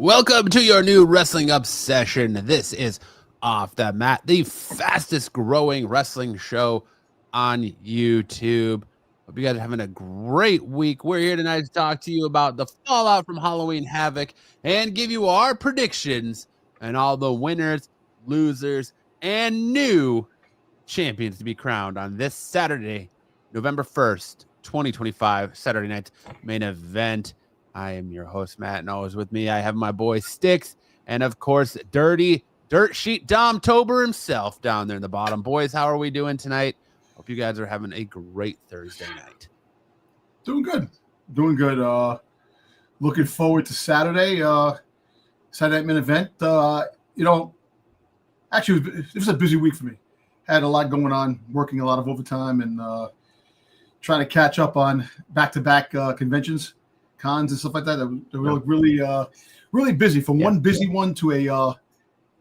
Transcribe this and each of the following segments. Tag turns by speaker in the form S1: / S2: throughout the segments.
S1: Welcome to your new wrestling obsession. This is Off the Mat, the fastest growing wrestling show on YouTube. Hope you guys are having a great week. We're here tonight to talk to you about the fallout from Halloween Havoc and give you our predictions and all the winners, losers, and new champions to be crowned on this Saturday, November 1st, 2025, Saturday night main event. I am your host, Matt, and always with me, I have my boy Sticks, and of course, Dirty Dirt Sheet Dom Tober himself down there in the bottom. Boys, how are we doing tonight? Hope you guys are having a great Thursday night.
S2: Doing good. Looking forward to Saturday. Saturday night main event. Actually, it was a busy week for me. Had a lot going on, working a lot of overtime, and trying to catch up on back-to-back conventions. Cons and stuff like that. They were really busy. From one busy one to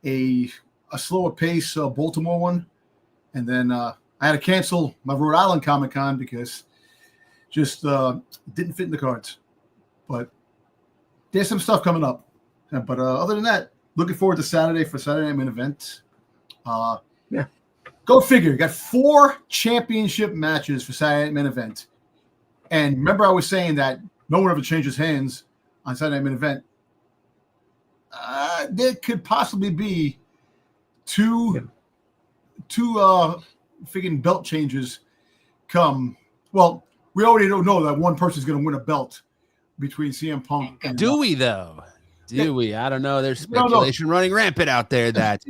S2: a slower pace Baltimore one, and then I had to cancel my Rhode Island Comic Con because just didn't fit in the cards. But there's some stuff coming up. But other than that, looking forward to Saturday for Saturday night main event. Go figure. You got 4 championship matches for Saturday night main event, and remember I was saying that no one ever changes hands on Saturday night main event. There could possibly be two freaking belt changes come. Well, we already don't know that one person's going to win a belt between CM Punk and
S1: Do we, though? Do we? I don't know. There's speculation running rampant out there that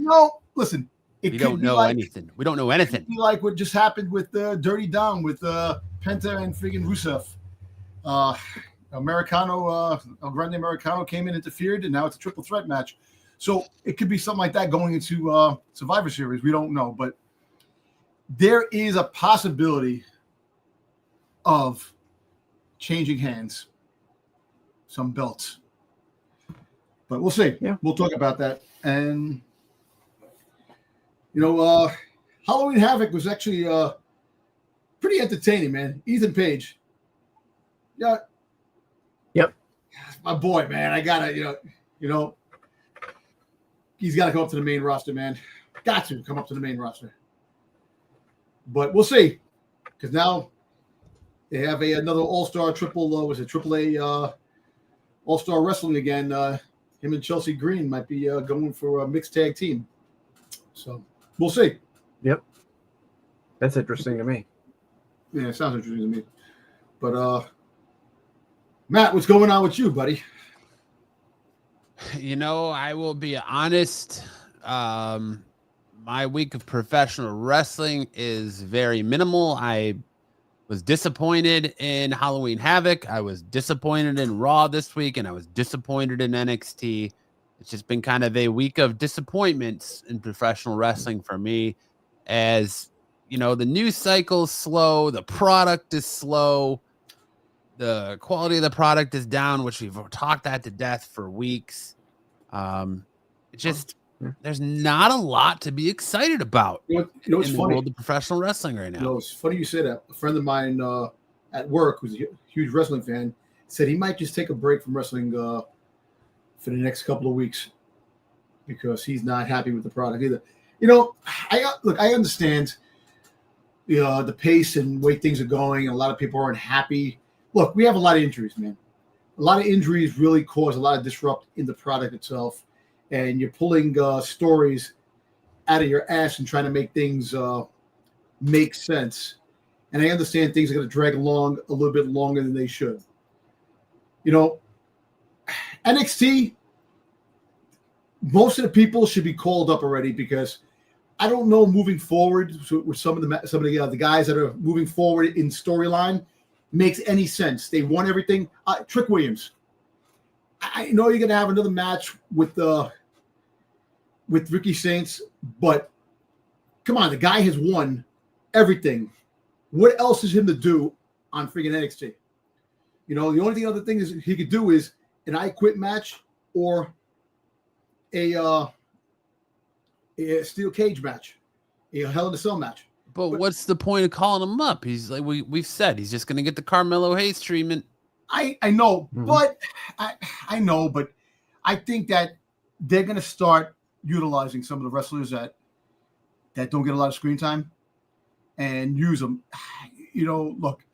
S2: listen.
S1: We don't know anything. We don't know anything.
S2: It could be like what just happened with Dirty Dom with Penta and freaking Rusev. Grande Americano came in, interfered, and now it's a triple threat match. So it could be something like that going into Survivor Series. We don't know, but there is a possibility of changing hands, some belts. But we'll see. Yeah. We'll talk about that. And Halloween Havoc was actually pretty entertaining, man. Ethan Page. Yeah.
S3: Yep.
S2: My boy, man. I gotta, he's got to come up to the main roster, man. Got to come up to the main roster. But we'll see, because now they have another All-Star triple A All-Star Wrestling again. Him and Chelsea Green might be going for a mixed tag team. So we'll see.
S3: Yep. That's interesting to me.
S2: Yeah, it sounds interesting to me. But Matt, what's going on with you, buddy?
S1: I will be honest. My week of professional wrestling is very minimal. I was disappointed in Halloween Havoc. I was disappointed in Raw this week, and I was disappointed in NXT. It's just been kind of a week of disappointments in professional wrestling for me, as the news cycle is slow, the product is slow. The quality of the product is down, which we've talked that to death for weeks. There's not a lot to be excited about in the world of professional wrestling right now.
S2: It's funny you say that. A friend of mine at work, who's a huge wrestling fan, said he might just take a break from wrestling for the next couple of weeks because he's not happy with the product either. I understand the pace and way things are going. A lot of people aren't happy. Look, we have a lot of injuries, man. A lot of injuries really cause a lot of disrupt in the product itself. And you're pulling stories out of your ass and trying to make things make sense. And I understand things are going to drag along a little bit longer than they should. NXT, most of the people should be called up already, because I don't know moving forward with some of the guys that are moving forward in storyline makes any sense. They won everything. Trick Williams. I know you're going to have another match with Ricky Saints, but come on, the guy has won everything. What else is him to do on freaking NXT? The only other thing is he could do is an I Quit match or a steel cage match, a Hell in a Cell match.
S1: But what's the point of calling him up? He's like we've said he's just going to get the Carmelo Hayes treatment.
S2: I know, but I know, but I think that they're going to start utilizing some of the wrestlers that don't get a lot of screen time and use them. Look,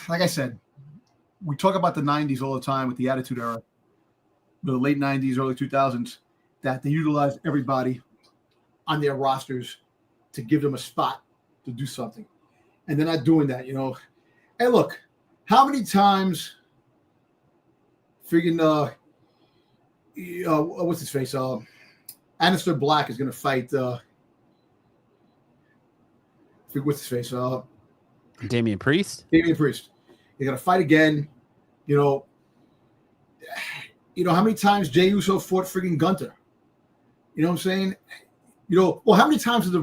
S2: like I said, we talk about the 90s all the time with the Attitude Era, the late 90s, early 2000s, that they utilized everybody on their rosters to give them a spot to do something. And they're not doing that, Hey, look, how many times freaking what's his face? Aleister Black is going to fight what's his face?
S1: Damian Priest.
S2: Damian Priest. They're going to fight again. How many times Jey Uso fought freaking Gunther? You know what I'm saying? How many times did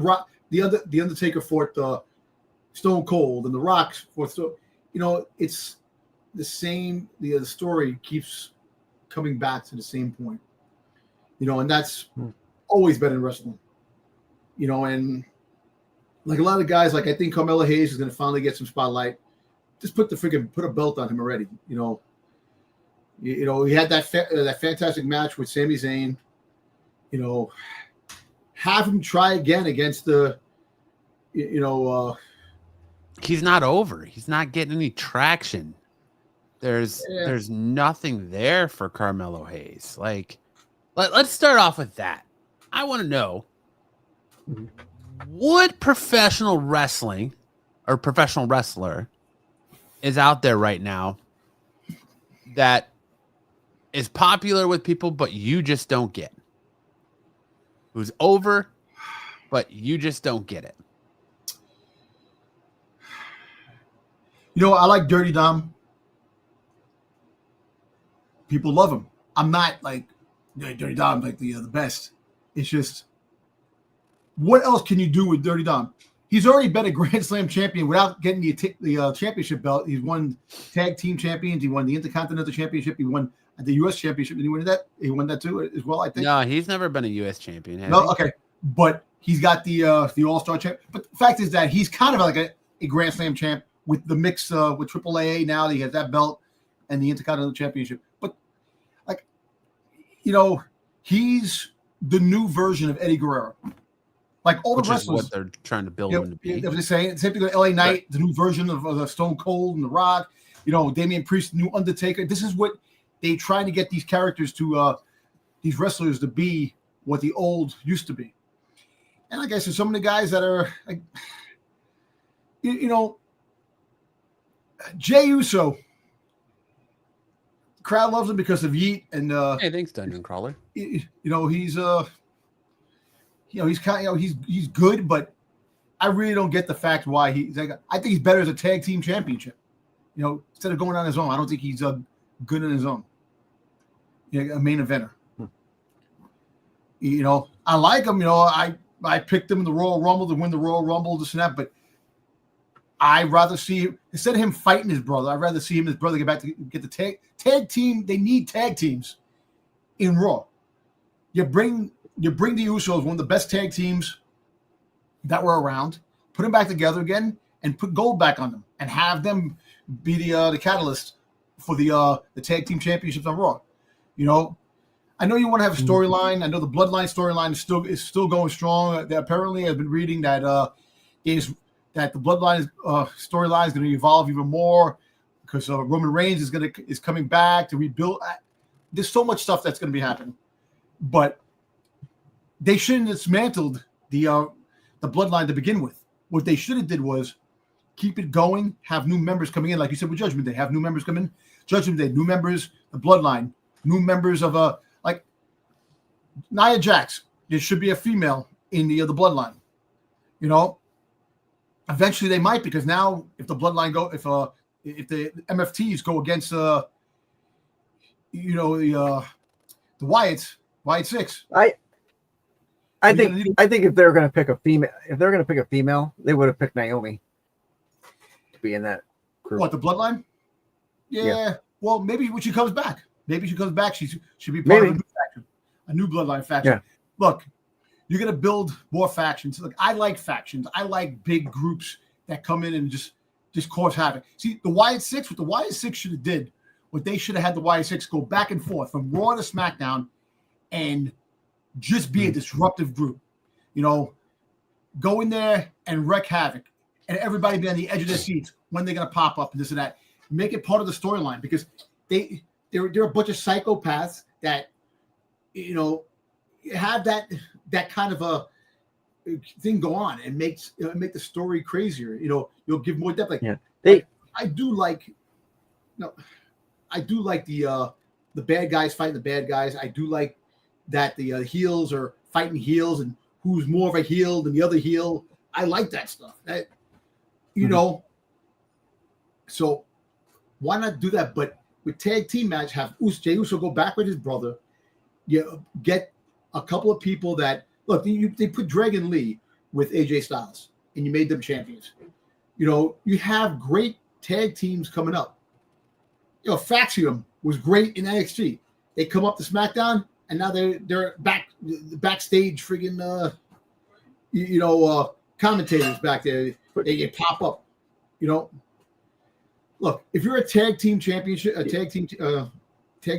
S2: the Undertaker fought Stone Cold and the Rock fought Stone? It's the same. The story keeps coming back to the same point. And that's always been in wrestling. And like a lot of guys, like I think Carmelo Hayes is going to finally get some spotlight. Just put a belt on him already. He had that fantastic match with Sami Zayn. Have him try again against the.
S1: He's not over. He's not getting any traction. There's nothing there for Carmelo Hayes. Like, let's start off with that. I want to know what professional wrestling or professional wrestler is out there right now that is popular with people, but you just don't get. Who's over, but you just don't get it.
S2: I like Dirty Dom. People love him. I'm not like Dirty Dom, like the best. It's just, what else can you do with Dirty Dom? He's already been a Grand Slam champion without getting the championship belt. He's won tag team champions. He won the Intercontinental Championship. He won the U.S. Championship. Did he win that? He won that too as well, I think.
S1: No, he's never been a U.S. champion.
S2: Okay. But he's got the All-Star champ. But the fact is that he's kind of like a Grand Slam champ with the mix with AAA now. He has that belt and the Intercontinental Championship. But, he's the new version of Eddie Guerrero. Like all the wrestlers,
S1: what they're trying to build him to be.
S2: They're saying same thing with LA Knight, right. The new version of the Stone Cold and the Rock. Damian Priest, the new Undertaker. This is what they trying to get these characters to, these wrestlers to be what the old used to be. And like I said, some of the guys that are like, Jey Uso. The crowd loves him because of Yeet and
S1: hey, thanks, Dungeon Crawler.
S2: He's he's good, but I really don't get the fact why he's like. I think he's better as a tag team championship. Instead of going on his own, I don't think he's good on his own. A main eventer. I like him. I picked him in the Royal Rumble to win the Royal Rumble, this and that. But I'd rather see him, instead of him fighting his brother, I'd rather see him and his brother get the tag team. They need tag teams in Raw. You bring the Usos, one of the best tag teams that were around, put them back together again, and put gold back on them, and have them be the catalyst for the tag team championships on Raw. I know you want to have a storyline. I know the Bloodline storyline is still going strong. Apparently, I've been reading that that the Bloodline storyline is going to evolve even more because Roman Reigns is coming back to rebuild. There's so much stuff that's going to be happening, but they shouldn't have dismantled the Bloodline to begin with. What they should have did was keep it going, have new members coming in, like you said with Judgment Day, have new members come in. Judgment Day, new members, the Bloodline, new members of like Nia Jax. There should be a female in the Bloodline. Eventually they might, because now if the Bloodline if the MFTs go against the Wyatt Six.
S3: I think if they're going to pick a female, they would have picked Naomi to be in that group.
S2: What, the Bloodline? Yeah. Well, maybe when she comes back, she should be part of a new faction, a new Bloodline faction.
S3: Yeah.
S2: Look, you're going to build more factions. Look, I like factions. I like big groups that come in and just cause havoc. See, the Wyatt Six, what the Wyatt Six should have did what they should have had the YSX go back and forth from Raw to SmackDown and just be a disruptive group. You know, go in there and wreak havoc and everybody be on the edge of their seats when they're going to pop up and this and that. Make it part of the storyline because they're a bunch of psychopaths that, you know, have that kind of a thing go on and make the story crazier. You know, you'll give more depth. Like, I do like the bad guys fighting the bad guys. I do like that the heels are fighting heels and who's more of a heel than the other heel. I like that stuff. That, you know, so why not do that? But with tag team match, have Jey Uso go back with his brother. You get a couple of people that look. They put Dragon Lee with AJ Styles, and you made them champions. You know, you have great tag teams coming up. You know, Faxium was great in NXT. They come up to SmackDown, and now they're backstage friggin' commentators back there. They pop up. You know, look, if you're a tag team championship, tag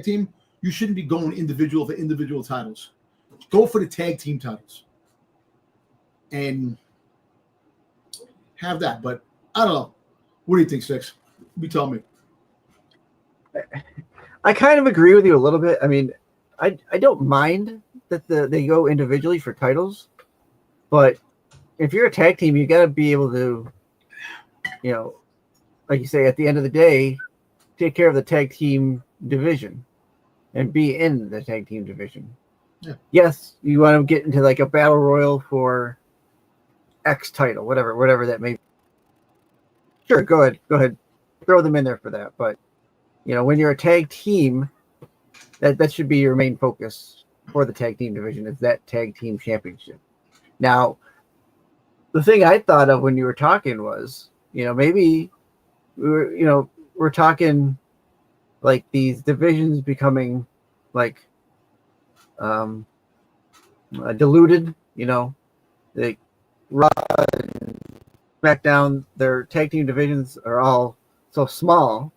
S2: team, you shouldn't be going individual for individual titles. Go for the tag team titles and have that. But I don't know. What do you think, Six? You tell me.
S3: I kind of agree with you a little bit. I mean, I don't mind that they go individually for titles, but if you're a tag team, you got to be able to, you know, like you say, at the end of the day, take care of the tag team division and be in the tag team division. Yeah. Yes, you want to get into like a battle royal for X title, whatever that may be. Sure, go ahead. Throw them in there for that. But, you know, when you're a tag team, that should be your main focus for the tag team division is that tag team championship. Now, the thing I thought of when you were talking was, you know, maybe we're talking like these divisions becoming like diluted, you know, like Raw and SmackDown, their tag team divisions are all so small.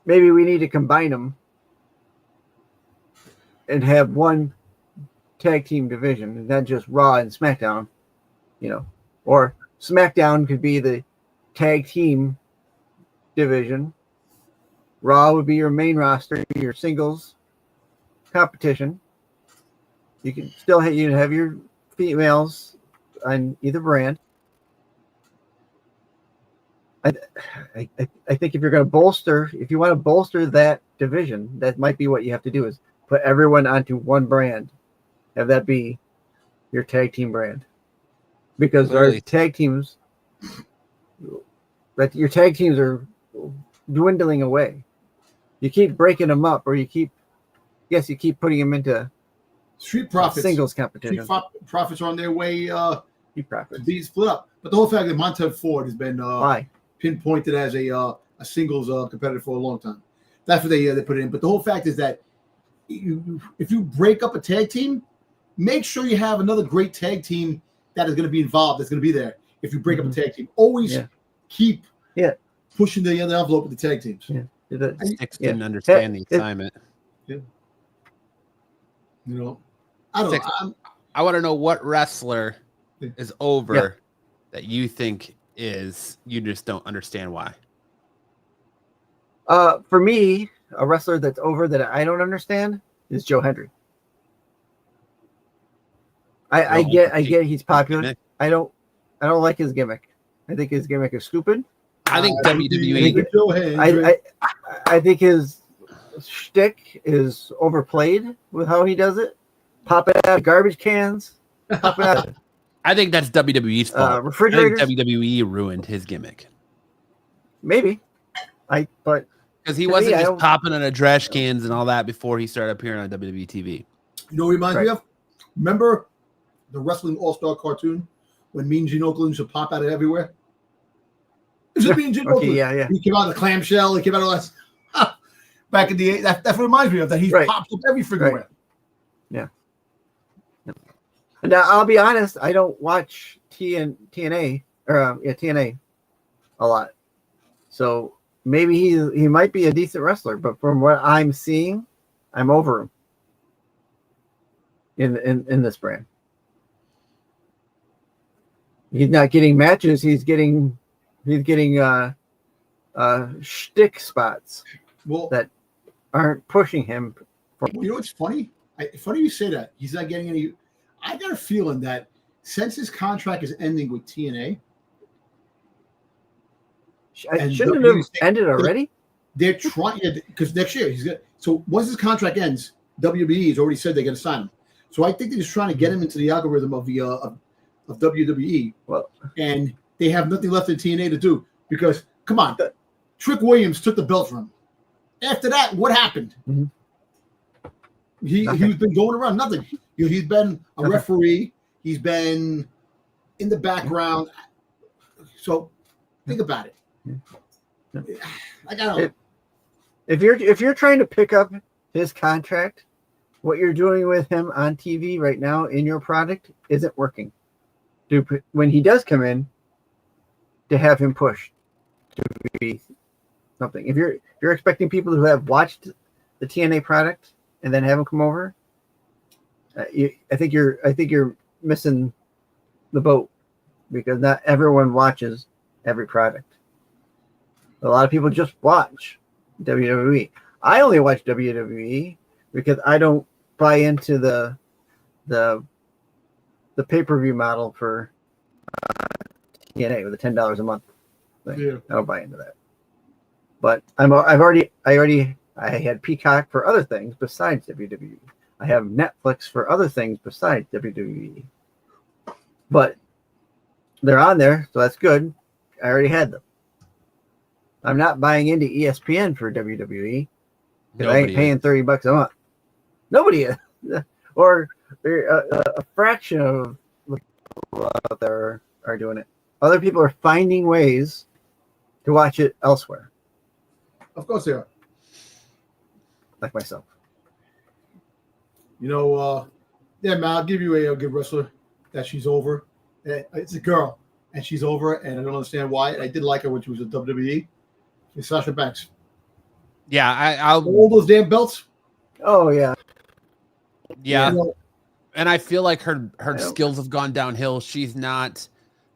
S3: Maybe we need to combine them and have one tag team division, and not just Raw and SmackDown, you know, or SmackDown could be the tag team division. Raw would be your main roster, your singles competition. You can still have your females on either brand. I think if you're going to if you want to bolster that division, that might be what you have to do is put everyone onto one brand. Have that be your tag team brand. Because our tag teams, your tag teams are dwindling away. You keep breaking them up, or you keep putting them into
S2: Street Profits
S3: singles competition.
S2: Street Profits are on their way to
S3: Profits.
S2: be split up. But the whole fact that Montez Ford has been pinpointed as a singles competitor for a long time. That's what they put it in. But the whole fact is that if you break up a tag team, make sure you have another great tag team that is going to be involved, that's going to be there. If you break up a tag team, always keep pushing the other envelope with the tag teams.
S3: Yeah.
S1: Six didn't understand the assignment.
S2: Yeah. You know, I don't know.
S1: I want to know what wrestler is over that you think you just don't understand why.
S3: For me, a wrestler that's over that I don't understand is Joe Hendry. I get he's popular.
S1: Gimmick.
S3: I don't like his gimmick. I think his gimmick is stupid.
S1: I think WWE.
S3: I think his shtick is overplayed with how he does it. Pop it out of garbage cans. Pop it out.
S1: I think that's WWE's fault.
S3: Refrigerators.
S1: I think WWE ruined his gimmick.
S3: Maybe.
S1: Because he wasn't just popping in a trash cans and all that before he started appearing on WWE TV.
S2: You know what reminds me of? Remember the Wrestling All-Star cartoon when Mean Gene Okerlund used to pop out of everywhere? It's just Mean Gene Okerlund.
S3: Yeah.
S2: He came out of the clamshell. He came out of all that. Back in the 80s. That's what reminds me of that. He pops up everywhere.
S3: Right. Yeah. Now, I'll be honest, I don't watch TNA a lot. So maybe he might be a decent wrestler, but from what I'm seeing, I'm over him in this brand. He's not getting matches. He's getting shtick spots that aren't pushing him.
S2: You know what's funny? Funny you say that. He's not getting any. I got a feeling that since his contract is ending with TNA,
S3: shouldn't it have ended already?
S2: They're trying because next year he's good. So once his contract ends, WWE has already said they're going to sign him. So I think they're just trying to get him into the algorithm of the of WWE.
S3: Well,
S2: and they have nothing left in TNA to do because come on, Trick Williams took the belt from him. After that, what happened?
S3: Mm-hmm.
S2: He's been going around nothing. He's been a referee. He's been in the background. So think about it. Like I don't.
S3: If you're trying to pick up his contract, what you're doing with him on TV right now in your product isn't working. When he does come in, to have him pushed to be something. If you're expecting people who have watched the TNA product and then have him come over, I think you're missing the boat because not everyone watches every product. A lot of people just watch WWE. I only watch WWE because I don't buy into the pay-per-view model for TNA with the $10 a month thing.
S2: Yeah.
S3: I don't buy into that. But I had Peacock for other things besides WWE. I have Netflix for other things besides WWE. But they're on there, so that's good. I already had them. I'm not buying into ESPN for WWE because I ain't paying $30 a month. Nobody is. Or a fraction of people out there are doing it. Other people are finding ways to watch it elsewhere.
S2: Of course they are.
S3: Like myself.
S2: Yeah, man, I'll give you a good wrestler that she's over. It's a girl, and she's over, and I don't understand why. I did like her when she was at WWE. It's Sasha Banks.
S1: Yeah, I'll
S2: all those damn belts.
S3: Oh yeah.
S1: Yeah. And I feel like her skills have gone downhill. She's not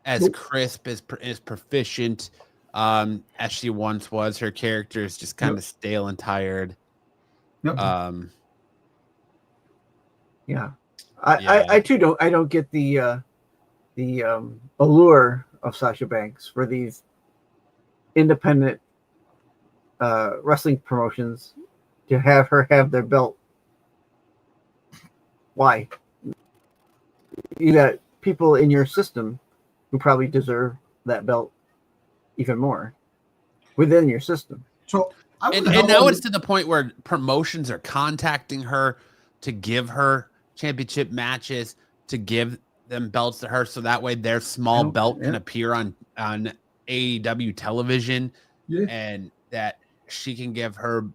S1: as crisp, as proficient as she once was. Her character is just kind of stale and tired.
S3: Yeah. I too don't get the allure of Sasha Banks for these independent wrestling promotions to have her have their belt. Why? You got people in your system who probably deserve that belt even more within your system.
S2: So
S1: and now it's to the point where promotions are contacting her to give her championship matches, to give them belts to her, so that way their small belt can appear on AEW television, and that she can give her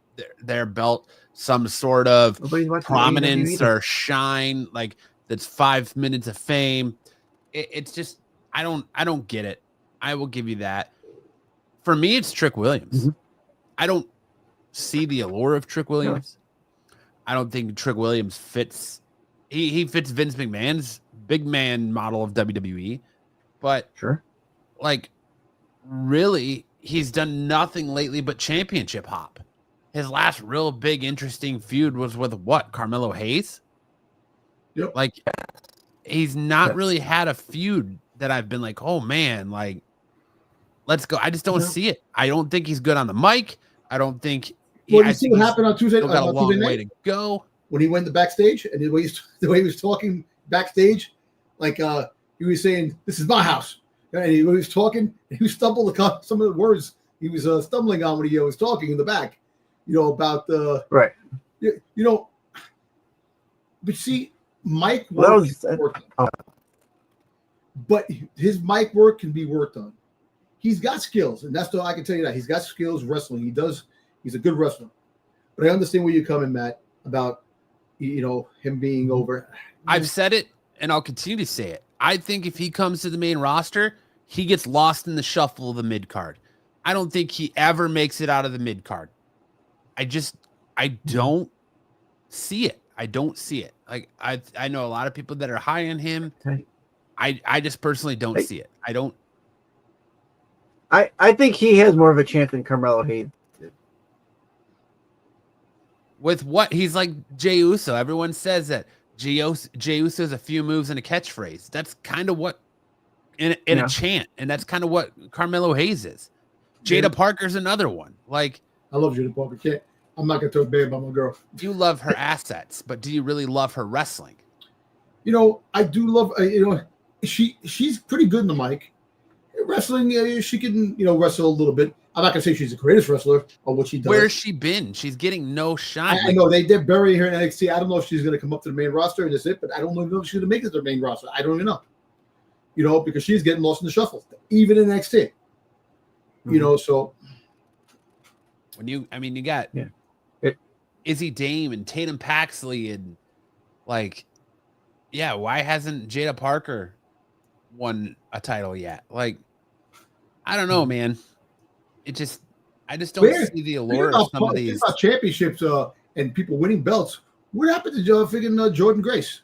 S1: their belt some sort of prominence or shine, like that's 5 minutes of fame. It's just I don't get it. I will give you that. For me, it's Trick Williams. Mm-hmm. I don't see the allure of Trick Williams. No. I don't think Trick Williams fits. He fits Vince McMahon's big man model of WWE, but like really, he's done nothing lately but championship hop. His last real big interesting feud was with what? Carmelo Hayes?
S2: Yep.
S1: Like he's not really had a feud that I've been like, oh man, like let's go. I just don't see it. I don't think he's good on the mic. I don't think.
S2: Well, you see what happened on Tuesday?
S1: Got a long way to go.
S2: When he went the backstage and the way he was talking backstage, like he was saying, "This is my house," and he was talking. He stumbled across some of the words he was stumbling on when he was talking in the back. About the but see, mic work but his mic work can be worked on. He's got skills, and that's all I can tell you that he's got skills wrestling. He's a good wrestler. But I understand where you're coming, Matt, about him being over.
S1: I've said it, and I'll continue to say it. I think if he comes to the main roster, he gets lost in the shuffle of the mid card. I don't think he ever makes it out of the mid card. I don't see it. I don't see it. Like I know a lot of people that are high on him. I just personally don't see it. I don't.
S3: I think he has more of a chance than Carmelo Hayes.
S1: With what he's like Jey Uso. Everyone says that Jey Uso has a few moves and a catchphrase. That's kind of what in a chant, and that's kind of what Carmelo Hayes is. Jada Parker's another one. Like,
S2: I love Jada Parker. I'm not gonna talk bad about my girl.
S1: You love her assets, but do you really love her wrestling?
S2: You know, I do love. She's pretty good in the mic. Wrestling, she can wrestle a little bit. I'm not gonna say she's the greatest wrestler or what she does.
S1: Where's she been? She's getting no shine.
S2: I know they're burying her in NXT. I don't know if she's gonna come up to the main roster and that's it, but I don't know if she's gonna make it to the main roster. I don't even know. Because she's getting lost in the shuffle, even in NXT. So
S1: when you got Izzy Dame and Tatum Paxley and why hasn't Jada Parker won a title yet? Like, I don't know, man. I just don't see the allure of some of these
S2: championships and people winning belts. What happened to Jordan Grace?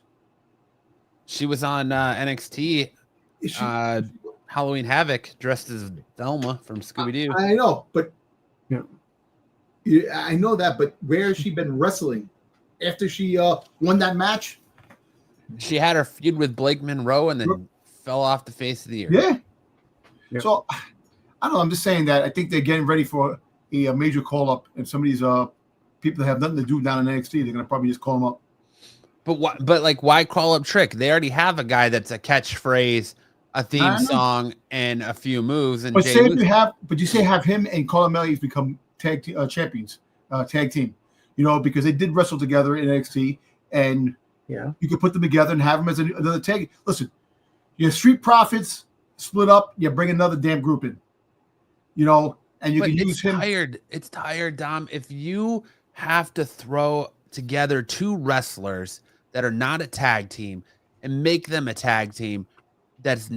S1: She was on NXT Halloween Havoc dressed as Velma from Scooby-Doo.
S2: I know, but I know that, but where has she been wrestling after she won that match?
S1: She had her feud with Blake Monroe and then fell off the face of the earth.
S2: Yeah. So I don't know. I'm just saying that I think they're getting ready for a major call-up, and some of these people that have nothing to do down in NXT, they're going to probably just call them up.
S1: But what? But why call up Trick? They already have a guy that's a catchphase, a theme song, and a few moves. And
S2: but you have him and Colin Mellies become champions, tag team. Because they did wrestle together in NXT, and you could put them together and have them as another tag. Listen, your Street Profits split up. You bring another damn group in. And you can use him. It's tired, Dom. If you have to throw together two wrestlers that are not a tag team and make them a tag team that's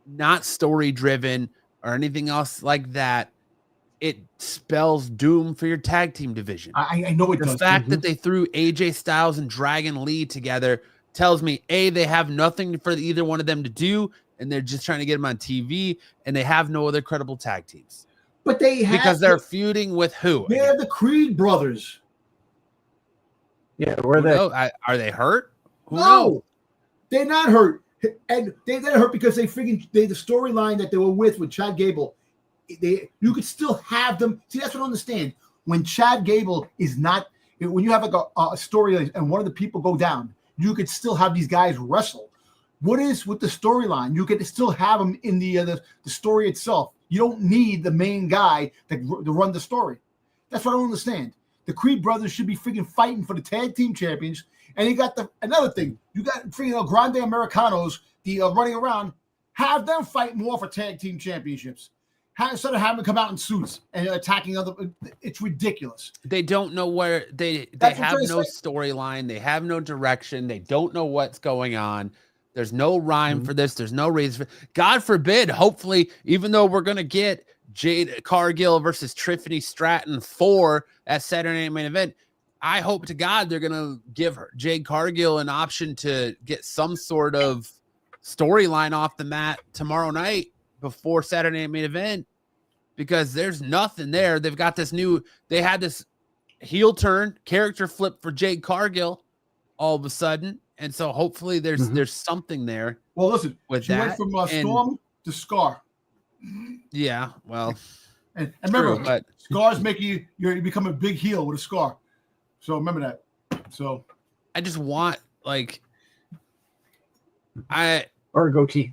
S2: not story driven or anything else like that, it spells doom for your tag team division. I know it does.
S1: The fact that they threw AJ Styles and Dragon Lee together tells me, A, they have nothing for either one of them to do, and they're just trying to get them on TV, and they have no other credible tag teams.
S2: But because
S1: they're feuding with who?
S2: They're the Creed brothers.
S3: Yeah, where are they?
S1: Are they hurt? Who
S2: no,
S1: knows?
S2: They're not hurt, and they're not hurt because the storyline that they were with Chad Gable. You could still have them. See, that's what I understand. When Chad Gable is not, when you have a story and one of the people go down, you could still have these guys wrestle. What is with the storyline? You could still have them in the story itself. You don't need the main guy to run the story. That's what I don't understand. The Creed brothers should be freaking fighting for the tag team champions. And you got another thing. You got freaking Grande Americanos, running around. Have them fight more for tag team championships. Instead of having them come out in suits and attacking it's ridiculous.
S1: They don't know where they have no storyline. They have no direction. They don't know what's going on. There's no rhyme for this. There's no reason God forbid, hopefully, even though we're going to get Jade Cargill versus Tiffany Stratton 4 at Saturday Night Main Event, I hope to God they're going to give Jade Cargill an option to get some sort of storyline off the mat tomorrow night before Saturday Night Main Event, because there's nothing there. They've got they had this heel turn character flip for Jade Cargill all of a sudden. And so hopefully there's something there.
S2: Well, listen,
S1: she went
S2: from Storm to Scar.
S1: Yeah, well,
S2: and remember, but scars make you become a big heel with a scar. So remember that. So
S1: I just want or
S3: a goatee.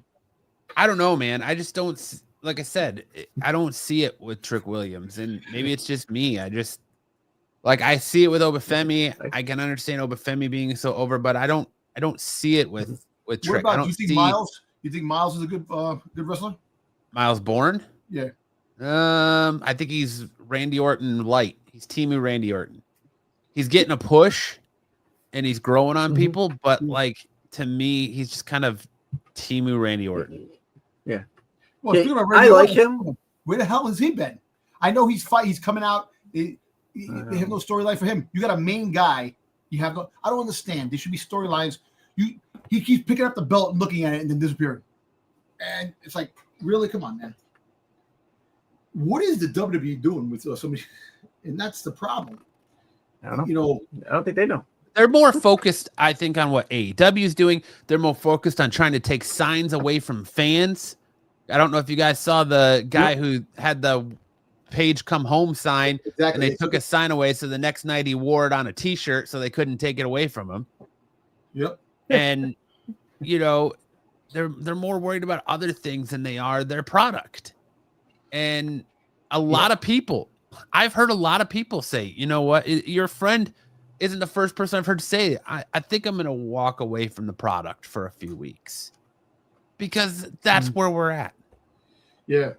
S1: I don't know, man. I just don't. Like I said, I don't see it with Trick Williams, and maybe it's just me. I see it with Obafemi. I can understand Obafemi being so over, but I don't see it with Trick.
S2: What about you think Miles? You think Miles is a good wrestler?
S1: Miles Bourne?
S2: Yeah.
S1: I think he's Randy Orton light. He's Timu Randy Orton. He's getting a push, and he's growing on people, but to me, he's just kind of Timu Randy Orton.
S3: Yeah.
S2: Well,
S3: I like him.
S2: Where the hell has he been? I know he's coming out. They have no storyline for him. You got a main guy. You have no. I don't understand. There should be storylines. He keeps picking up the belt and looking at it and then disappearing. And it's like, really, come on, man. What is the WWE doing with somebody? And that's the problem.
S3: I don't know.
S2: You know,
S3: I don't think they know.
S1: They're more focused, I think, on what AEW is doing. They're more focused on trying to take signs away from fans. I don't know if you guys saw the guy who had the Page Come Home sign, and they took his sign away, so the next night he wore it on a T-shirt, so they couldn't take it away from him.
S2: Yep.
S1: And you know, they're more worried about other things than they are their product. And a lot of people, I've heard a lot of people say, you know what, your friend isn't the first person I've heard say, I think I'm going to walk away from the product for a few weeks because that's where we're at.
S2: Yeah.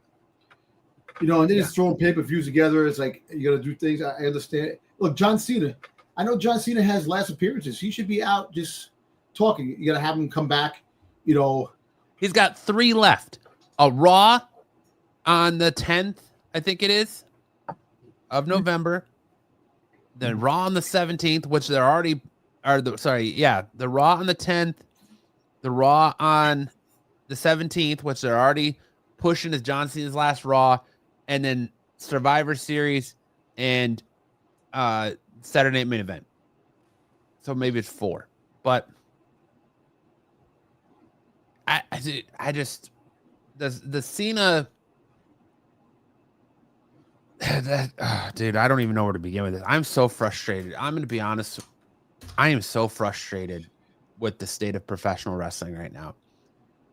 S2: You know, and then it's throwing pay-per-views together. It's like, you got to do things. I understand. Look, John Cena, I know John Cena has last appearances. He should be out just talking. You got to have him come back. You know,
S1: he's got 3 left. A Raw on the 10th, I think it is, of November. Then Raw on the 17th, which they're already the Raw on the 10th, the Raw on the 17th, which they're already pushing as John Cena's last Raw, and then Survivor Series and Saturday Night Main Event. So maybe it's 4, but I just the Cena dude, I don't even know where to begin with this. I'm so frustrated. I'm going to be honest. I am so frustrated with the state of professional wrestling right now.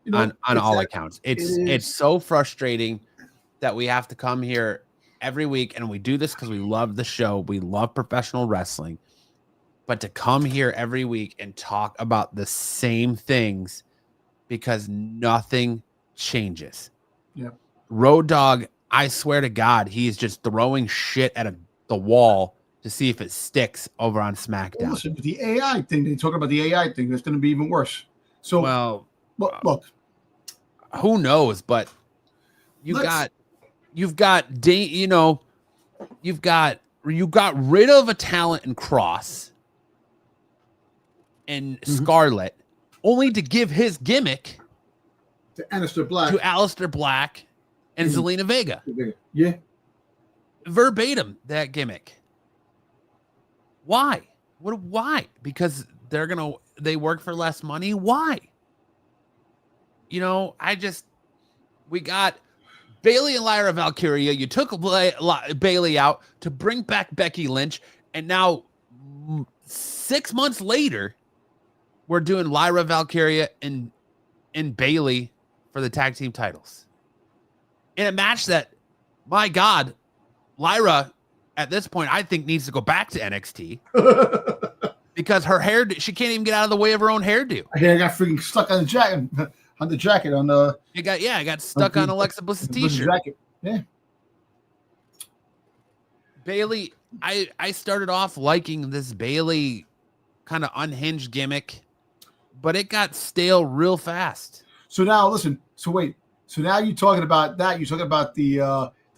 S1: You know, on all accounts. It's so frustrating that we have to come here every week, and we do this because we love the show. We love professional wrestling. But to come here every week and talk about the same things because nothing changes.
S2: Yeah.
S1: Road Dogg, I swear to God, he's just throwing shit at the wall to see if it sticks over on SmackDown.
S2: Well, listen, but the AI thing, they talk about the AI thing, that's going to be even worse. So,
S1: well,
S2: look,
S1: who knows? But you've got rid of a talent in Cross and Scarlett, only to give his gimmick
S2: to Aleister Black
S1: and Zelina Vega.
S2: Yeah.
S1: Verbatim, that gimmick. Why? Why? Because they work for less money? Why? You know, we got Bayley and Lyra Valkyria. You took Bayley out to bring back Becky Lynch, and now 6 months later, we're doing Lyra Valkyria and Bayley for the tag team titles. In a match that, my God, Lyra, at this point, I think needs to go back to NXT because her hair, she can't even get out of the way of her own hairdo.
S2: I got freaking stuck on the jacket.
S1: It got stuck on Alexa Bliss's t-shirt.
S2: Jacket. Yeah.
S1: Bayley, I started off liking this Bayley kind of unhinged gimmick, but it got stale real fast.
S2: So now, listen. So wait. So now you're talking about that. You're talking about the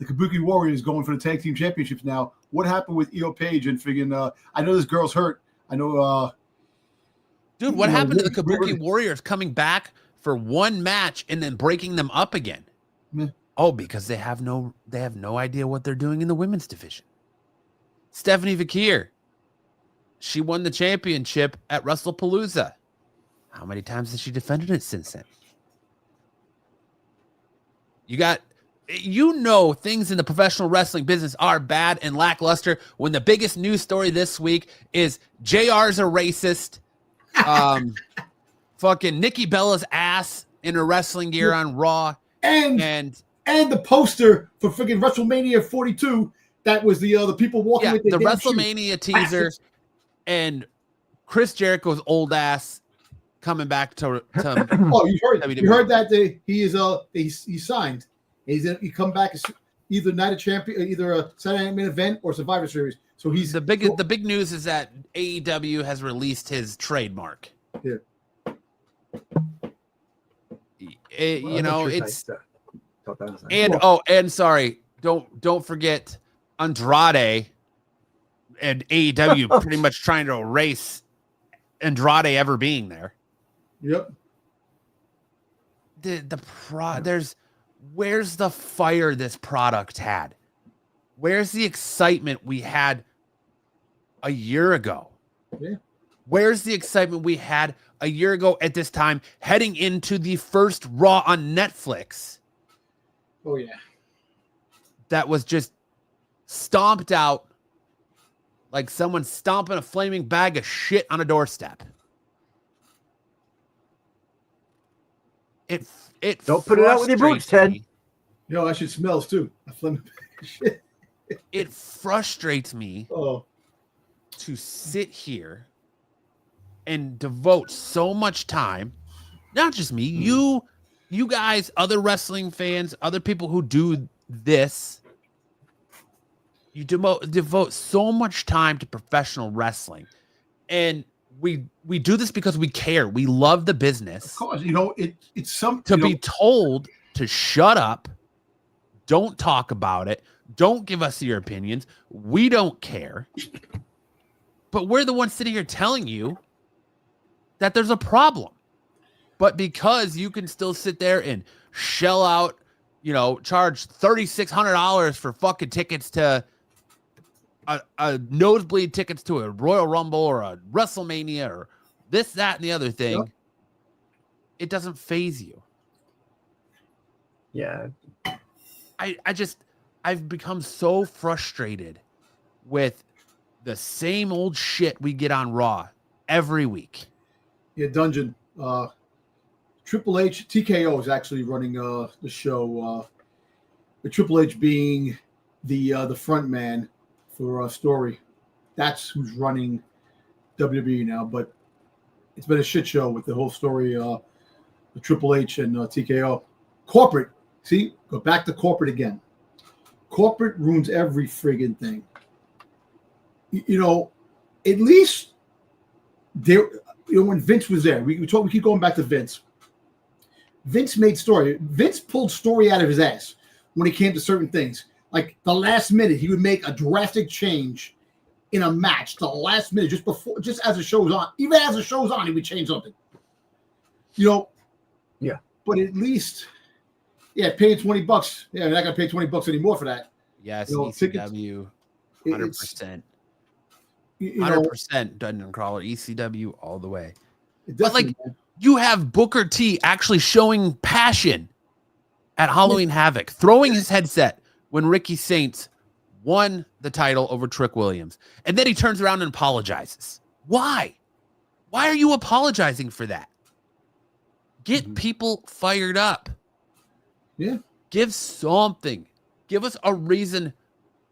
S2: Kabuki Warriors going for the tag team championships now. What happened with Io Page and friggin'? I know this girl's hurt. I know.
S1: Dude, what happened to the Kabuki Warriors coming back for one match and then breaking them up again?
S2: Yeah.
S1: Oh, because they have no idea what they're doing in the women's division. Stephanie Vakir, she won the championship at WrestlePalooza. How many times has she defended it since then? Things in the professional wrestling business are bad and lackluster when the biggest news story this week is JR's a racist. Fucking Nikki Bella's ass in her wrestling gear on Raw.
S2: And the poster for freaking WrestleMania 42 that was the people walking with
S1: the WrestleMania teaser and Chris Jericho's old ass coming back to
S2: oh, you heard that he signed. He come back as either Night of Champion, either a Saturday Night Main Event or Survivor Series. So he's
S1: the big news is that AEW has released his trademark.
S2: Yeah.
S1: Sorry, don't forget Andrade and AEW pretty much trying to erase Andrade ever being there.
S2: Yep.
S1: Where's the fire this product had? Where's the excitement we had a year ago?
S2: Yeah.
S1: Where's the excitement we had a year ago at this time, heading into the first Raw on Netflix?
S2: Oh, yeah.
S1: That was just stomped out like someone stomping a flaming bag of shit on a doorstep. It
S3: Don't put it out with your boots, Ted.
S2: Yo, that shit smells too. A flaming bag of shit.
S1: It frustrates me
S2: to
S1: sit here and devote so much time, not just me, you guys, other wrestling fans, other people who do this, you devote so much time to professional wrestling. And we do this because we care. We love the business.
S2: Of course, it's something
S1: to be told to shut up, don't talk about it, don't give us your opinions. We don't care. But we're the ones sitting here telling you that there's a problem. But because you can still sit there and shell out, charge $3,600 for fucking tickets to a nosebleed tickets to a Royal Rumble or a WrestleMania or this, that, and the other thing,
S2: yep.
S1: It doesn't faze you.
S3: Yeah.
S1: I've become so frustrated with the same old shit we get on Raw every week.
S2: Yeah, Dungeon. Triple H, TKO is actually running the show. With Triple H being the front man for Story. That's who's running WWE now. But it's been a shit show with the whole story with Triple H and TKO. Corporate. See, go back to corporate again. Corporate ruins every friggin' thing. At least there. When Vince was there, we keep going back to Vince. Vince made story. Vince pulled story out of his ass when it came to certain things. Like the last minute, he would make a drastic change in a match. The last minute, just as the show's on, even as the show's on, he would change something.
S3: Yeah.
S2: But at least, paying $20. Yeah, you're not gonna pay $20 anymore for that.
S1: Yes, ECW, 100%. 100% Dungeon Crawler, ECW all the way. But you have Booker T actually showing passion at Halloween Havoc, throwing his headset when Ricky Saints won the title over Trick Williams. And then he turns around and apologizes. Why? Why are you apologizing for that? Get people fired up.
S2: Yeah.
S1: Give something. Give us a reason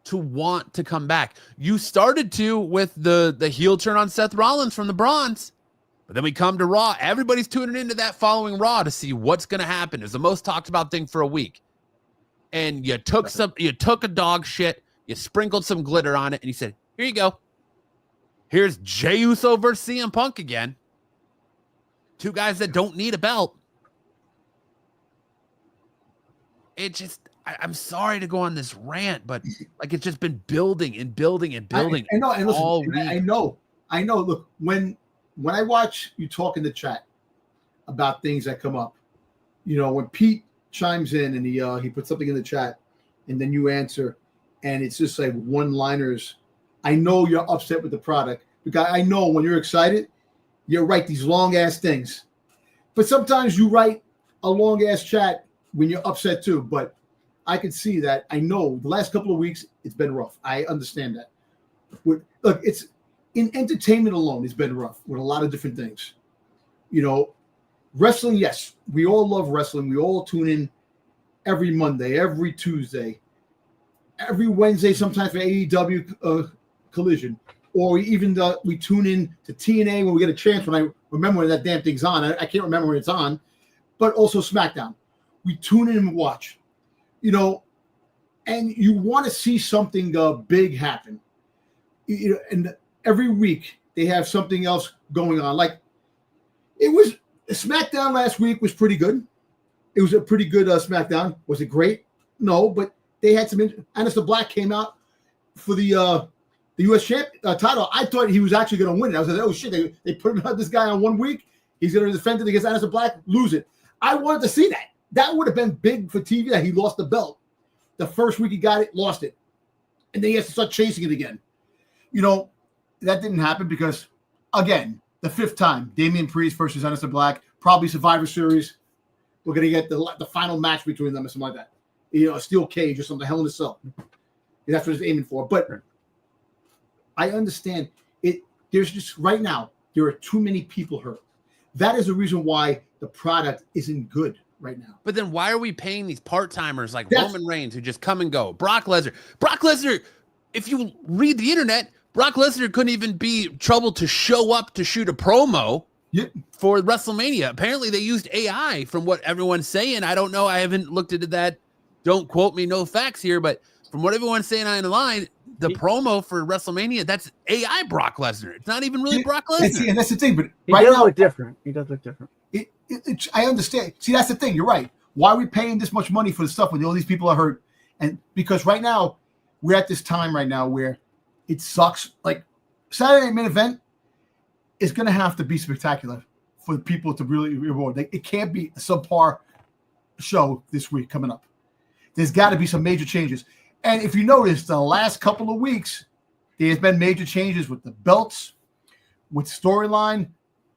S1: to want to come back. You started to with the heel turn on Seth Rollins from the Bronze, but then we come to Raw. Everybody's tuning into that following Raw to see what's going to happen. It's the most talked about thing for a week. And you took a dog shit, you sprinkled some glitter on it, and you said, here you go. Here's Jey Uso versus CM Punk again. Two guys that don't need a belt. It just, I'm sorry to go on this rant, but like it's just been building and building and building.
S2: I know, and listen,
S1: all week.
S2: I know. Look, when I watch you talk in the chat about things that come up, when Pete chimes in and he puts something in the chat, and then you answer, and it's just like one-liners. I know you're upset with the product because I know when you're excited, you write these long-ass things. But sometimes you write a long-ass chat when you're upset too. But I can see that. I know the last couple of weeks, it's been rough. I understand that. Look, it's in entertainment alone, it's been rough with a lot of different things. Wrestling, yes. We all love wrestling. We all tune in every Monday, every Tuesday, every Wednesday, sometimes for AEW Collision. Or even we tune in to TNA when we get a chance. When I remember when that damn thing's on, I can't remember when it's on, but also SmackDown. We tune in and watch, and you want to see something big happen. And every week they have something else going on. Like SmackDown last week was pretty good. It was a pretty good SmackDown. Was it great? No, but They had some. Anderson Black came out for the U.S. title. I thought he was actually going to win it. I was like, oh shit, they put this guy on 1 week. He's going to defend it against Anderson Black, lose it. I wanted to see that. That would have been big for TV that he lost the belt. The first week he got it, lost it. And then he has to start chasing it again. You know, that didn't happen because, again, the 5th time, Damian Priest versus Anderson Black, probably Survivor Series. We're going to get the final match between them or something like that. You know, a steel cage or something, Hell in a Cell. That's what he's aiming for. But I understand it. There's just, right now, there are too many people hurt. That is the reason why the product isn't good right now.
S1: But then why are we paying these part-timers like Roman Reigns who just come and go? Brock Lesnar, if you read the internet, Brock Lesnar couldn't even be trouble to show up to shoot a promo for WrestleMania. Apparently they used AI from what everyone's saying. I don't know. I haven't looked into that. Don't quote me, no facts here, but from what everyone's saying on the line, the promo for WrestleMania, that's AI Brock Lesnar. It's not even really Brock Lesnar.
S2: And that's the thing. But
S3: he does look different. He does look different.
S2: I understand. See, that's the thing. You're right. Why are we paying this much money for the stuff when all these people are hurt? And because right now, we're at this time right now where it sucks. Like, Saturday Night Main Event is going to have to be spectacular for the people to really reward. It can't be a subpar show this week coming up. There's got to be some major changes. And if you notice, the last couple of weeks, there's been major changes with the belts, with storyline,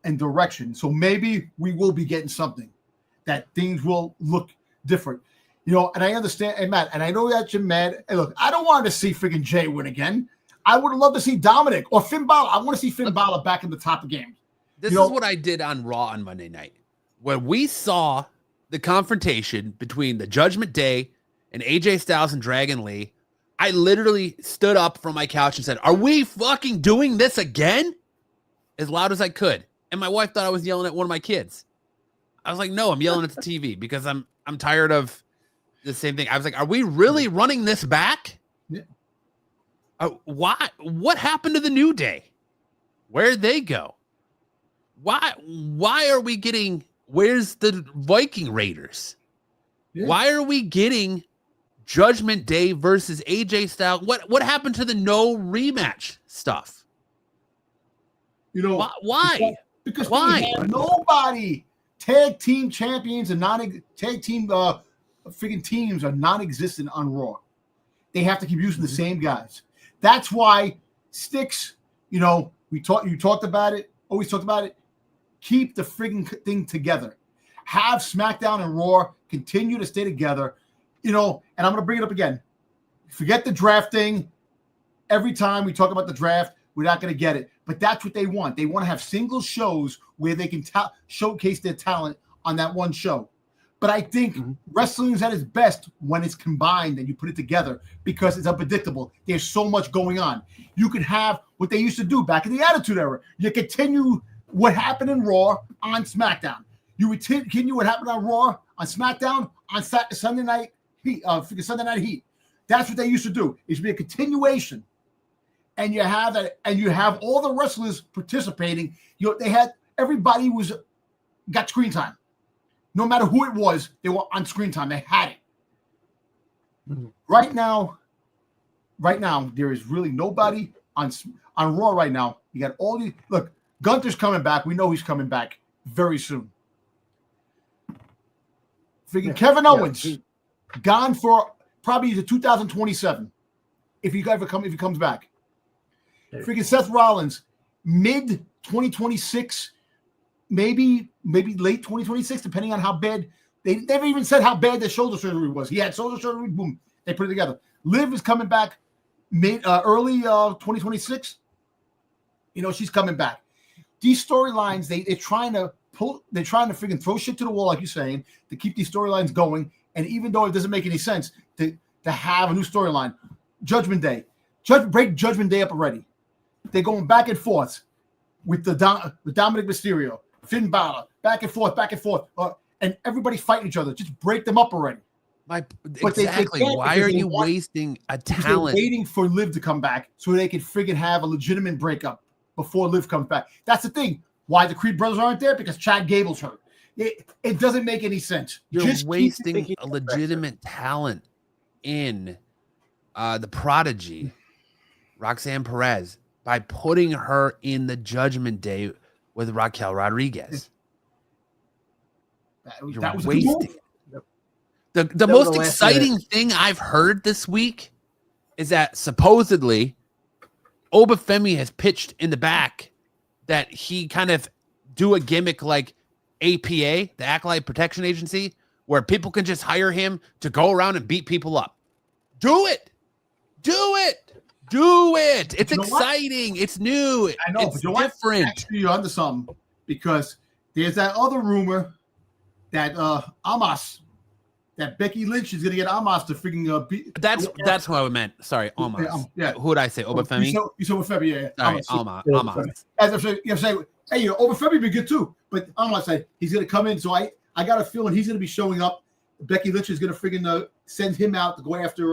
S2: and direction. So maybe we will be getting something that things will look different. You know, and I understand, and Matt, and I know that you're mad. Hey, look, I don't want to see freaking Jey win again. I would love to see Dominic or Finn Balor. I want to see Finn Balor back in the top of the game.
S1: This is what I did on Raw on Monday night. When we saw the confrontation between the Judgment Day and AJ Styles and Dragon Lee, I literally stood up from my couch and said, "Are we fucking doing this again?" As loud as I could. And my wife thought I was yelling at one of my kids. I was like, no, I'm yelling at the TV because I'm tired of the same thing. I was like, are we really running this back?
S2: Yeah.
S1: Why? What happened to the New Day? Where'd they go? Why are we getting, where's the Viking Raiders? Yeah. Why are we getting Judgment Day versus AJ Styles? What happened to the no rematch stuff?
S2: You know,
S1: why?
S2: Because we have nobody. Tag team champions and tag team freaking teams are non-existent on Raw. They have to keep using the same guys. That's why Sticks, you know, you talked about it, always talked about it. Keep the freaking thing together. Have SmackDown and Raw continue to stay together. You know, and I'm going to bring it up again. Forget the draft thing. Every time we talk about the draft, we're not going to get it. But that's what they want. They want to have single shows where they can showcase their talent on that one show. But I think wrestling is at its best when it's combined and you put it together because it's unpredictable. There's so much going on. You could have what they used to do back in the Attitude Era. You continue what happened in Raw on SmackDown. You would continue what happened on Raw on SmackDown on Sunday Night Heat. Sunday Night Heat. That's what they used to do. It should be a continuation. And you have that, and you have all the wrestlers participating. You know, they had everybody got screen time. No matter who it was, they were on screen time. They had it. Mm-hmm. Right now, there is really nobody on Raw right now. You got all these. Look, Gunther's coming back. We know he's coming back very soon. Freaking Kevin Owens gone for probably the 2027 if he comes back. Freaking Seth Rollins, mid 2026, maybe late 2026, depending on how bad. They never even said how bad the shoulder surgery was. He had shoulder surgery, boom, they put it together. Liv is coming back early 2026. You know, she's coming back. These storylines, they're trying to freaking throw shit to the wall, like you're saying, to keep these storylines going. And even though it doesn't make any sense to have a new storyline, Judgment Day, break Judgment Day up already. They're going back and forth with the Dominic Mysterio, Finn Balor, back and forth, and everybody's fighting each other. Just break them up already.
S1: Exactly. Why are you wasting a talent?
S2: They're waiting for Liv to come back so they can friggin' have a legitimate breakup before Liv comes back. That's the thing. Why the Creed brothers aren't there? Because Chad Gable's hurt. It doesn't make any sense.
S1: You're wasting a legitimate talent. in the prodigy, Roxanne Perez, by putting her in the Judgment Day with Raquel Rodriguez.
S2: That was wasting
S1: it. The most exciting thing I've heard this week is that supposedly Obafemi has pitched in the back that he kind of do a gimmick like APA, the Acolyte Protection Agency, where people can just hire him to go around and beat people up. Do it. It's exciting. It's new.
S2: I know,
S1: it's
S2: but
S1: different.
S2: Actually, you're onto something, because there's that other rumor that Amos, that Becky Lynch is going to get Amos to freaking beat.
S1: That's what I meant. Sorry, Amos. Who would I say? Obafemi?
S2: You said Obafemi, yeah.
S1: Sorry, Amos.
S2: As I'm saying, hey, Obafemi be good too, but Amos said he's going to come in, so I got a feeling he's going to be showing up. Becky Lynch is going to freaking send him out to go after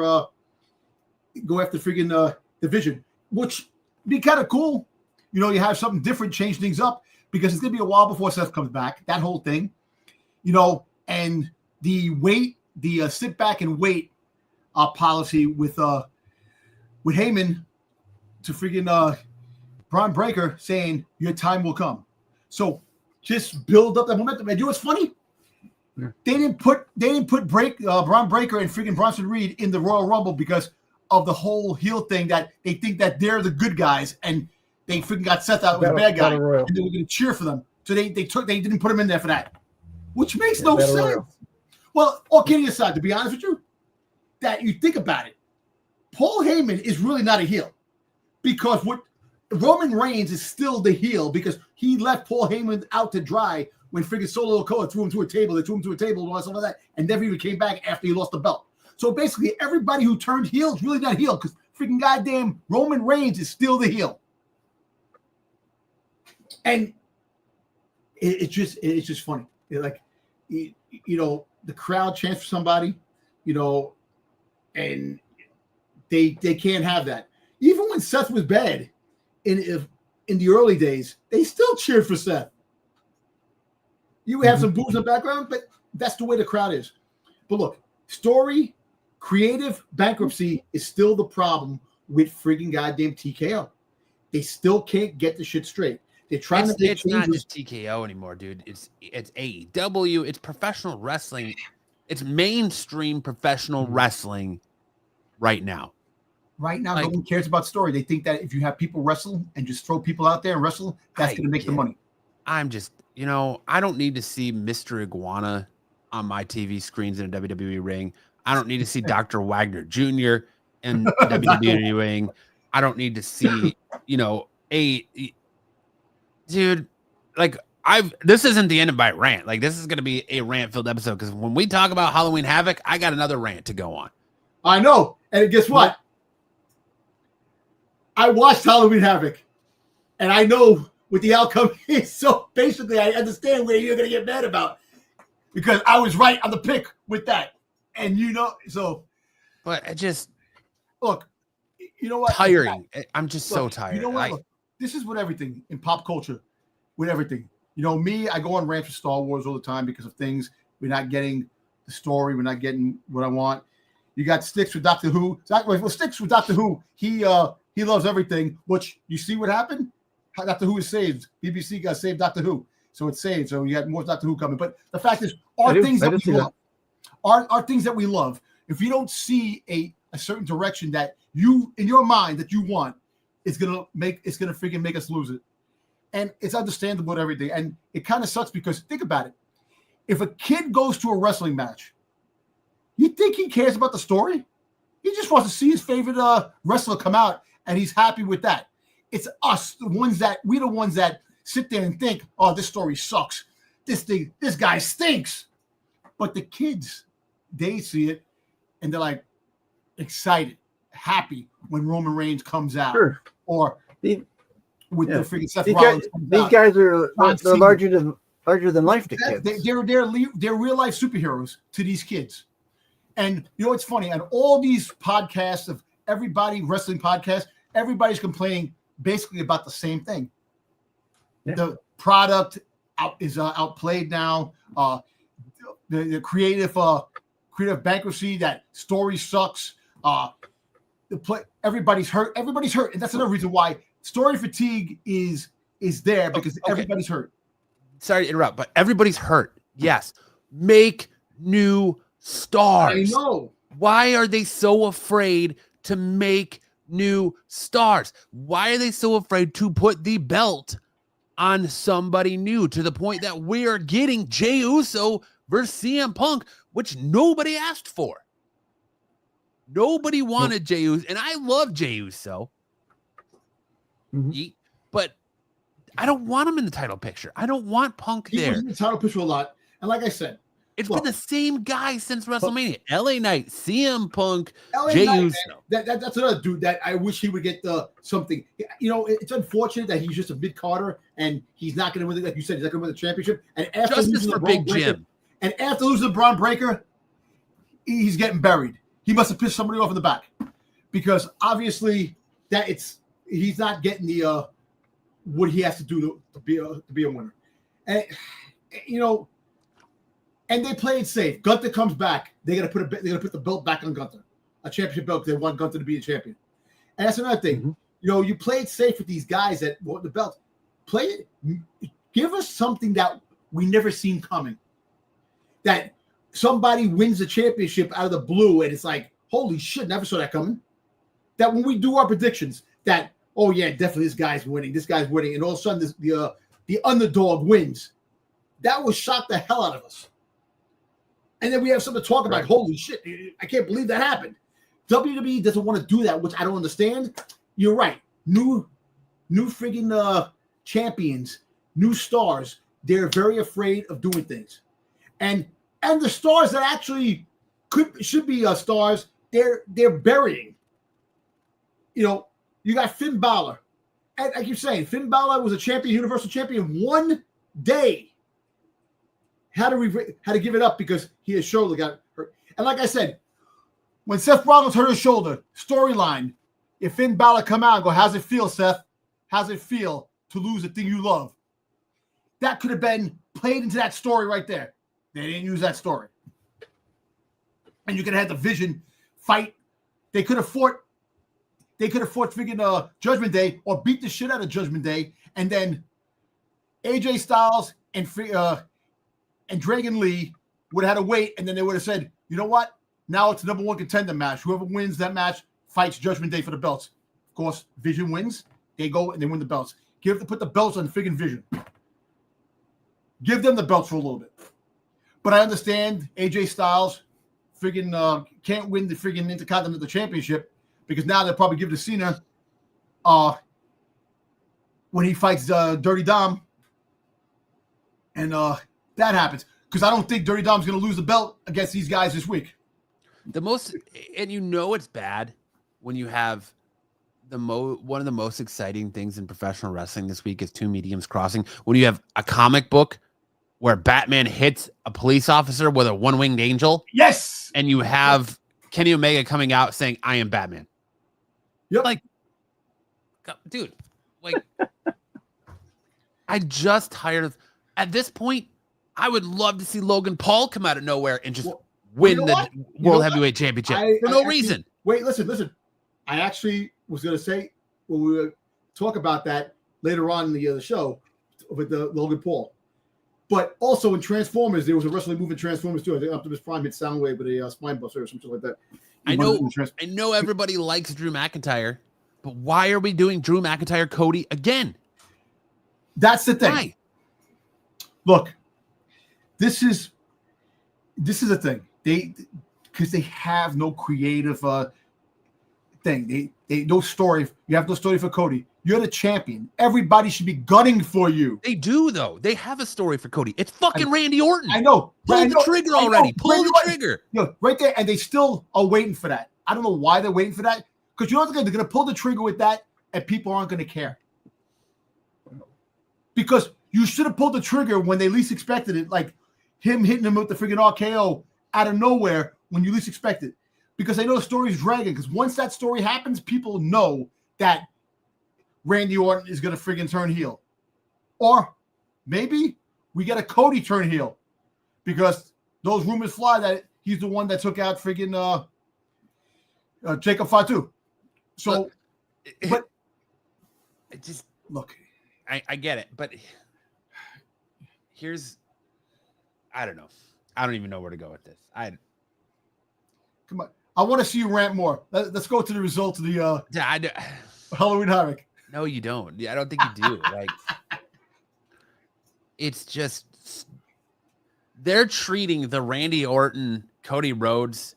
S2: freaking the Vision, which be kind of cool. You have something different, change things up, because it's going to be a while before Seth comes back. That whole thing, and the sit back and wait policy with Heyman to freaking Braun Breaker saying your time will come. So just build up that momentum. And what's funny? Yeah. They didn't put Braun Breaker and freaking Bronson Reed in the Royal Rumble because of the whole heel thing, that they think that they're the good guys and they freaking got Seth out with a bad guy and they were going to cheer for them. So they didn't put him in there for that, which makes no sense. Royal. Well, all kidding aside, to be honest with you, that you think about it, Paul Heyman is really not a heel, because what Roman Reigns is still the heel, because he left Paul Heyman out to dry when freaking Solo Sikoa threw him to a table. They threw him to a table and all that stuff like that, and never even came back after he lost the belt. So basically, everybody who turned heel is really not heel, because freaking goddamn Roman Reigns is still the heel. And it's just funny. The crowd chants for somebody, and they can't have that. Even when Seth was bad in the early days, they still cheered for Seth. You would have some boos in the background, but that's the way the crowd is. But look, story, creative bankruptcy is still the problem with freaking goddamn TKO. They still can't get the shit straight. They're trying to make
S1: changes. It's not just TKO anymore, dude. It's AEW. It's professional wrestling. It's mainstream professional wrestling right now.
S2: Right now, no one cares about story. They think that if you have people wrestle and just throw people out there and wrestle, that's going to make the money.
S1: I'm just, I don't need to see Mr. Iguana on my TV screens in a WWE ring. I don't need to see Dr. Wagner Jr. in a WWE ring. I don't need to see, dude, this isn't the end of my rant. This is going to be a rant-filled episode, because when we talk about Halloween Havoc, I got another rant to go on.
S2: I know. And guess what? I watched Halloween Havoc, and I know what the outcome is. So basically, I understand where you're going to get mad about, because I was right on the pick with that. And so.
S1: But it just.
S2: Look, you know what?
S1: Tiring. I'm just so tired.
S2: You know what? Look, this is with everything in pop culture, with everything. Me, I go on rants for Star Wars all the time because of things. We're not getting the story. We're not getting what I want. You got Sticks with Doctor Who. Well, Sticks with Doctor Who. He loves everything, which you see what happened? Doctor Who is saved. BBC got saved Doctor Who. So it's saved. So you got more Doctor Who coming. But the fact is, things that we love. Are things that we love. If you don't see a certain direction that you, in your mind, that you want, it's gonna freaking make us lose it. And it's understandable and everything. And it kind of sucks, because think about it. If a kid goes to a wrestling match, you think he cares about the story? He just wants to see his favorite wrestler come out, and he's happy with that. It's us, the ones that sit there and think, oh, this story sucks. This guy stinks. But the kids, they see it, and they're like excited, happy when Roman Reigns comes out. Sure. Or the freaking Seth Rollins comes
S3: these
S2: out.
S3: Guys are they're larger than life to kids.
S2: They're real life superheroes to these kids. And it's funny, and all these podcasts of everybody, wrestling podcasts, everybody's complaining basically about the same thing. Yeah. The product is outplayed now. The creative creative bankruptcy. That story sucks. Everybody's hurt. Everybody's hurt, and that's another reason why story fatigue is there because everybody's hurt.
S1: Sorry to interrupt, but everybody's hurt. Yes, make new stars.
S2: I know.
S1: Why are they so afraid to make new stars? Why are they so afraid to put the belt on somebody new to the point that we are getting Jey Uso versus CM Punk, which nobody asked for? Nobody wanted Jey Uso, and I love Jey Uso. But I don't want him in the title picture. I don't want Punk there.
S2: He was in the title picture a lot, and like I said,
S1: it's been the same guy since WrestleMania. LA Knight, CM Punk, Jey Uso.
S2: That's another dude that I wish he would get something. You know, it's unfortunate that he's just a mid-carder and he's not going to win, like you said, he's not going to win the championship. And after
S1: Justice for Big Jim.
S2: And after losing the Braun Breaker, he's getting buried. He must have pissed somebody off in the back because obviously he's not getting the what he has to do to be a winner. And you know. And they play it safe. Gunther comes back. They're gonna put the belt back on Gunther, a championship belt. They want Gunther to be a champion, and that's another thing. You know, you play it safe with these guys that want the belt. Play it. Give us something that we never seen coming. That somebody wins the championship out of the blue, and it's like, holy shit, never saw that coming. That when we do our predictions, that oh yeah, definitely this guy's winning, and all of a sudden the underdog wins. That would shock the hell out of us. And then we have something to talk about. Holy shit, I can't believe that happened. WWE doesn't want to do that, which I don't understand. You're right. New friggin' champions, new stars. They're very afraid of doing things. And the stars that actually should be stars, they're burying. You know, you got Finn Balor. And I keep saying, Finn Balor was a champion, Universal Champion, one day. Had to give it up because his shoulder got hurt. And like I said, when Seth Rollins hurt his shoulder, storyline, if Finn Balor come out and go, how's it feel, Seth? How's it feel to lose the thing you love? That could have been played into that story right there. They didn't use that story. And you could have had the Vision fight. They could have fought freaking Judgment Day or beat the shit out of Judgment Day. And then AJ Styles and Dragon Lee would have had to wait, and then they would have said, you know what? Now it's the number one contender match. Whoever wins that match fights Judgment Day for the belts. Of course, Vision wins. They go and they win the belts. Put the belts on friggin' Vision. Give them the belts for a little bit. But I understand AJ Styles friggin' can't win the friggin' Intercontinental Championship because now they'll probably give it to Cena when he fights Dirty Dom. And that happens because I don't think Dirty Dom's going to lose the belt against these guys this week.
S1: And you know it's bad when you have one of the most exciting things in professional wrestling this week is two mediums crossing. When you have a comic book where Batman hits a police officer with a one-winged angel,
S2: yes,
S1: and you have Kenny Omega coming out saying, "I am Batman."
S2: Yep.
S1: Like, dude, like, I just tired of. At this point, I would love to see Logan Paul come out of nowhere and just win the World Heavyweight Championship for no reason.
S2: Wait, listen. I actually was going to say, when we will talk about that later on in the show with the Logan Paul. But also in Transformers, there was a wrestling move in Transformers too. I think Optimus Prime hit Soundwave with a spine buster or something like that.
S1: I know everybody likes Drew McIntyre, but why are we doing Drew McIntyre Cody again?
S2: That's the thing.
S1: Why?
S2: Look, this is a thing. Because they have no creative thing. They no story. You have no story for Cody. You're the champion. Everybody should be gunning for you.
S1: They do though. They have a story for Cody. It's fucking Randy Orton.
S2: I know.
S1: Pull the trigger already. Pull the trigger.
S2: You know, right there, and they still are waiting for that. I don't know why they're waiting for that. Because you know what they're going to pull the trigger with that, and people aren't going to care. Because you should have pulled the trigger when they least expected it, like him hitting him with the freaking RKO out of nowhere when you least expect it. Because they know the story's dragging. Because once that story happens, people know that Randy Orton is going to friggin' turn heel. Or maybe we get a Cody turn heel. Because those rumors fly that he's the one that took out friggin' Jacob Fatu. So, but
S1: it just
S2: look,
S1: I get it, but I don't know. I don't even know where to go with this.
S2: Come on. I want to see you rant more. Let's go to the results of the Halloween Havoc.
S1: No, you don't. I don't think you do. Like, it's just they're treating the Randy Orton, Cody Rhodes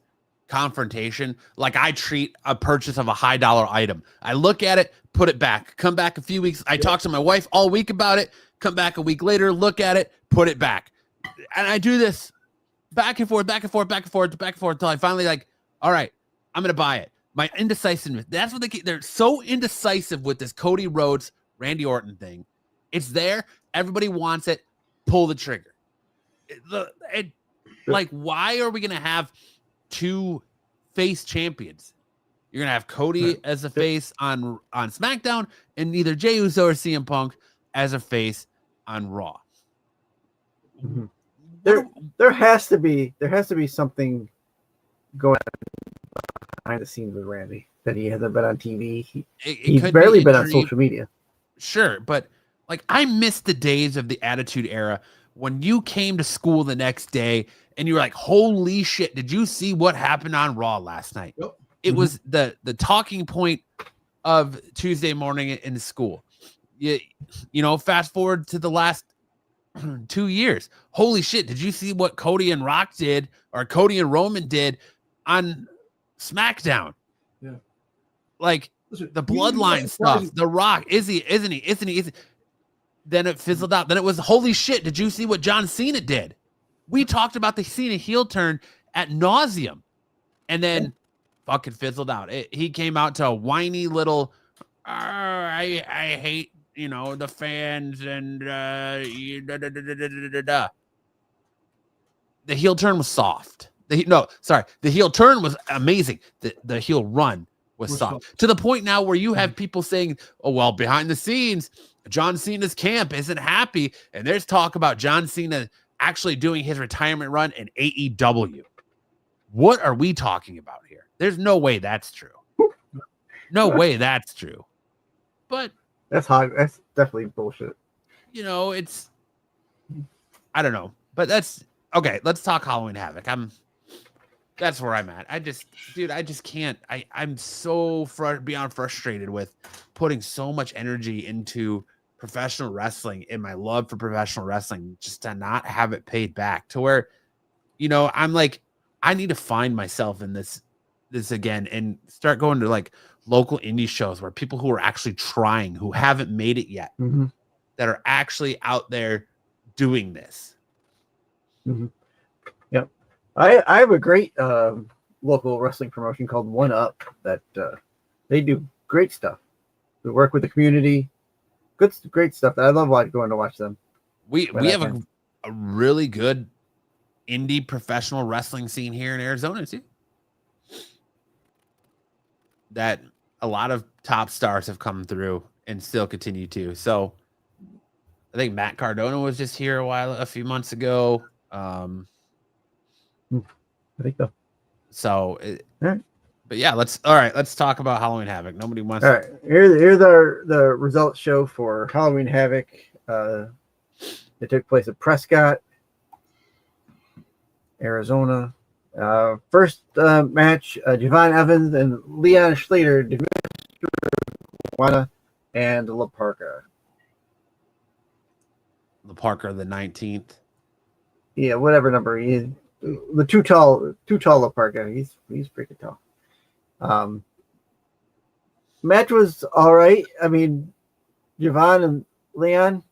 S1: confrontation like I treat a purchase of a high dollar item. I look at it, put it back, come back a few weeks. I talk to my wife all week about it, come back a week later, look at it, put it back. And I do this back and forth until I finally like, all right, I'm going to buy it. My indecisiveness. That's what they're so indecisive with this Cody Rhodes, Randy Orton thing. It's there. Everybody wants it. Pull the trigger. Like, why are we going to have two face champions? You're going to have Cody as a face on SmackDown and neither Jey Uso or CM Punk as a face on Raw.
S3: Mm-hmm. There has to be something going on behind the scenes with Randy that he hasn't been on TV. He's barely been on social media.
S1: Sure, but like I miss the days of the Attitude Era when you came to school the next day and you were like, "Holy shit! Did you see what happened on Raw last night?"
S2: Yep.
S1: It was the talking point of Tuesday morning in school. You know, fast forward to the last 2 years. Holy shit, did you see what Cody and Rock did or Cody and Roman did on SmackDown?
S2: Yeah.
S1: Like the Bloodline stuff, The Rock, is he? Then it fizzled out. Then it was, holy shit, did you see what John Cena did? We talked about the Cena heel turn at nauseum. And then fucking fizzled out. He came out to a whiny little, I hate, the fans and the heel turn was soft. The heel turn was amazing. The heel run was soft to the point now where you have people saying, "Oh well, behind the scenes, John Cena's camp isn't happy," and there's talk about John Cena actually doing his retirement run in AEW. What are we talking about here? There's no way that's true. No way that's true. But
S3: that's hard. That's definitely bullshit.
S1: It's, I don't know, but that's okay. Let's talk Halloween Havoc. That's where I'm at. I just can't. I'm so beyond frustrated with putting so much energy into professional wrestling and my love for professional wrestling just to not have it paid back to where, I'm like, I need to find myself in this again and start going to like local indie shows where people who are actually trying, who haven't made it yet, that are actually out there doing this.
S3: Mm-hmm. Yep. I have a great local wrestling promotion called One Up that they do great stuff. They work with the community. Great stuff. I love going to watch them.
S1: We have a really good indie professional wrestling scene here in Arizona too. That a lot of top stars have come through and still continue to. So I think Matt Cardona was just here a few months ago.
S3: I think so.
S1: So,
S3: right.
S1: But yeah, let's talk about Halloween Havoc. Nobody wants.
S3: All right, here's the results show for Halloween Havoc. It took place at Prescott, Arizona. First match, Javon Evans and Leon Slater, Demetrius Iguana, and La Parka.
S1: La Parka, the 19th.
S3: Yeah, whatever number he is. The too tall La Parka. He's freaking tall. Match was all right. I mean, Javon and Leon,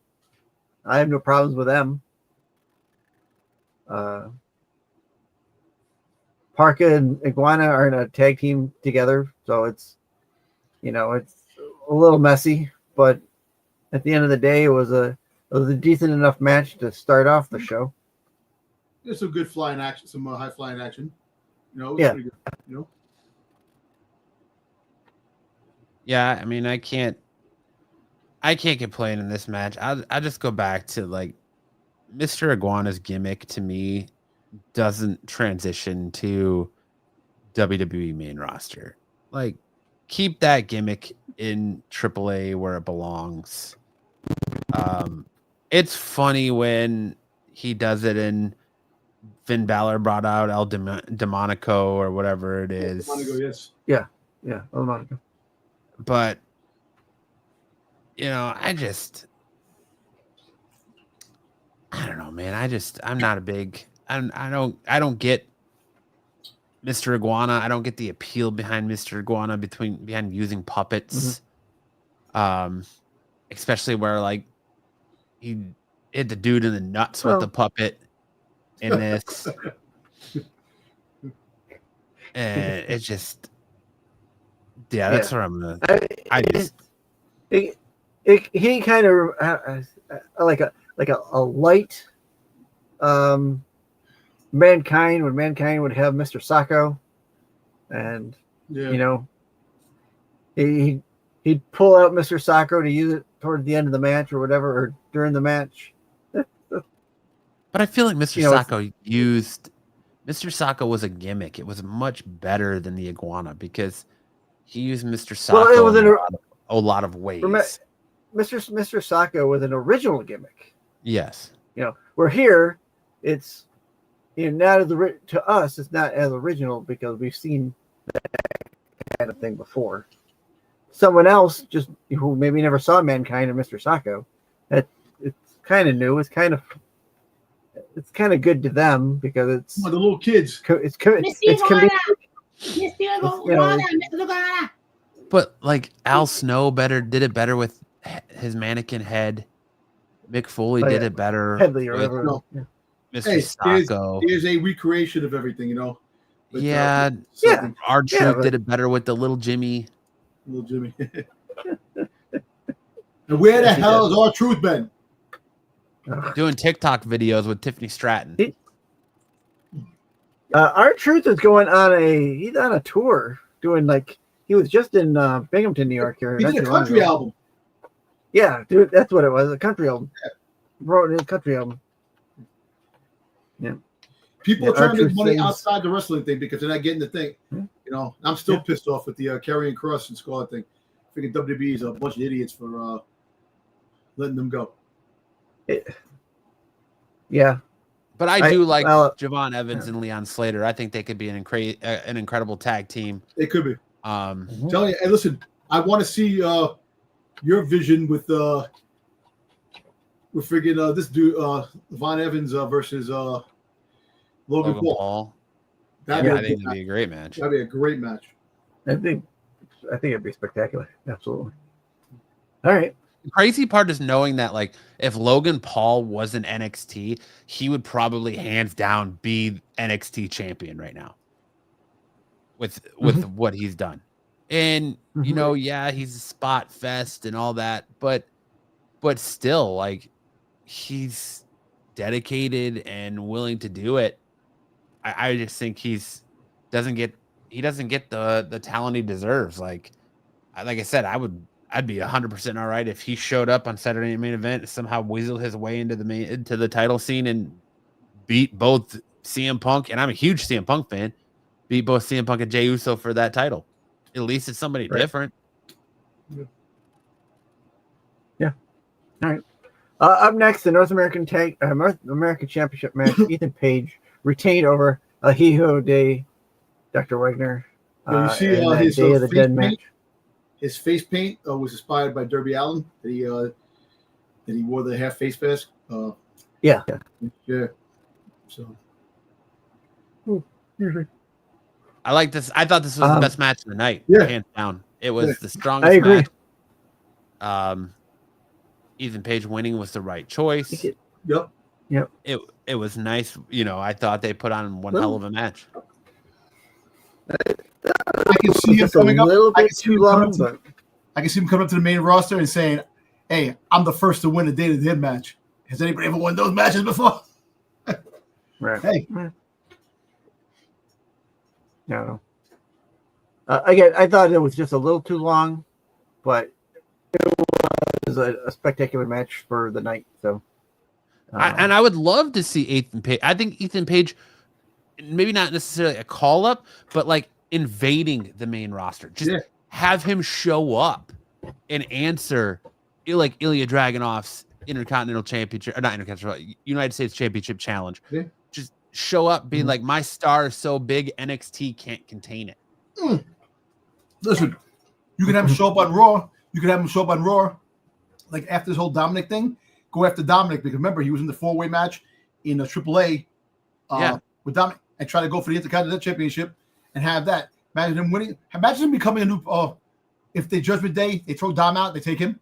S3: I have no problems with them. Parka and Iguana are in a tag team together, so it's a little messy, but at the end of the day, it was a decent enough match to start off the show.
S2: There's some good flying action, some high flying action.
S3: Yeah.
S2: Pretty good,
S1: Yeah, I mean, I can't complain in this match. I just go back to like Mr. Iguana's gimmick to me doesn't transition to WWE main roster. Like, keep that gimmick in AAA where it belongs. It's funny when he does it in Finn Balor brought out El Demonico or whatever it is.
S2: Demonico, yes.
S3: Yeah, El Demonico.
S1: But I don't know, man. I'm not a big. I don't get Mr. Iguana. I don't get the appeal behind Mr. Iguana behind using puppets. Especially where like he hit the dude in the nuts with the puppet in this. And it's just that's where I'm gonna
S3: he kind of like a light Mankind when Mankind would have Mr. Sacco, and he'd pull out Mr. Sacco to use it toward the end of the match or whatever, or during the match.
S1: But I feel like Mr. Sacco was a gimmick. It was much better than the Iguana because he used Mr. Sacco in a lot of ways.
S3: Mr. Sacco was an original gimmick.
S1: Yes.
S3: We're here. It's not to us. It's not as original because we've seen that kind of thing before. Someone else just who maybe never saw Mankind or Mr. Sacco, it's kind of new. It's kind of good to them because it's
S2: the little kids.
S1: But like Al Snow did it better with his mannequin head. Mick Foley did it better.
S3: Headley or whatever.
S1: Mr. Sacco.
S2: Here's a recreation of everything, With,
S1: R-Truth did it better with the little Jimmy.
S2: Little Jimmy. And where the hell has R-Truth been?
S1: Doing TikTok videos with Tiffany Stratton.
S3: R-Truth is going on he's on a tour doing he was just in Binghamton, New York here.
S2: He did a country album.
S3: Yeah, dude, that's what it was. A country album. Wrote a country album. Yeah.
S2: People are trying to make money outside the wrestling thing because they're not getting the thing. I'm still pissed off with the Karrion Kross and Scarlett thing. I think WWE is a bunch of idiots for letting them go.
S3: Yeah.
S1: But I do like Javon Evans and Leon Slater. I think they could be an incredible tag team.
S2: They could be. Telling you, hey, listen, I want to see your vision with friggin' this dude, Von Evans versus Logan Paul.
S1: I think it'd be a great match.
S2: That'd be a great match.
S3: I think it'd be spectacular. Absolutely. All right.
S1: The crazy part is knowing that, if Logan Paul was in NXT, he would probably hands down be NXT champion right now. With what he's done, and he's a spot fest and all that, but still, he's dedicated and willing to do it. I just think he doesn't get the talent he deserves. Like I said, I'd be 100% all right if he showed up on Saturday Night Main Event, somehow weasel his way into the title scene and beat both CM Punk, and I'm a huge CM Punk fan, beat both CM Punk and Jey Uso for that title. At least it's somebody different.
S3: Yeah. All right. Up next, the North American Championship match. Ethan Page retained over Hijo de Dr. Wagner.
S2: You see his
S3: Day of the Dead match.
S2: His face paint was inspired by Darby Allin. That he wore the half face mask.
S3: Yeah.
S2: So.
S1: I like this. I thought this was the best match of the night.
S2: Yeah.
S1: Hands down. It was the strongest
S3: I agree.
S1: match. Ethan Page winning was the right choice.
S2: Yep.
S1: It was nice. I thought they put on one hell of a match.
S2: I can see him coming up. I can see him coming up to the main roster and saying, "Hey, I'm the first to win a Day of the Dead match. Has anybody ever won those matches before?"
S3: Right.
S2: Hey.
S3: No. Again, I thought it was just a little too long, but it was a spectacular match for the night. So,
S1: I would love to see Ethan Page. I think Ethan Page maybe not necessarily a call up, but like invading the main roster. Just have him show up and answer like Ilya Dragunov's Intercontinental Championship, or not Intercontinental, United States Championship challenge.
S2: Yeah.
S1: Just show up being like, my star is so big, NXT can't contain it.
S4: Listen, you can have him show up on Raw. You can have him show up on Raw. Like after this whole Dominic thing, go after Dominic, because remember, he was in the 4-way match in the AAA with Dominic, and try to go for the Intercontinental Championship and have that. Imagine him winning. Imagine him becoming a new. If they Judgment Day, they throw Dom out, they take him.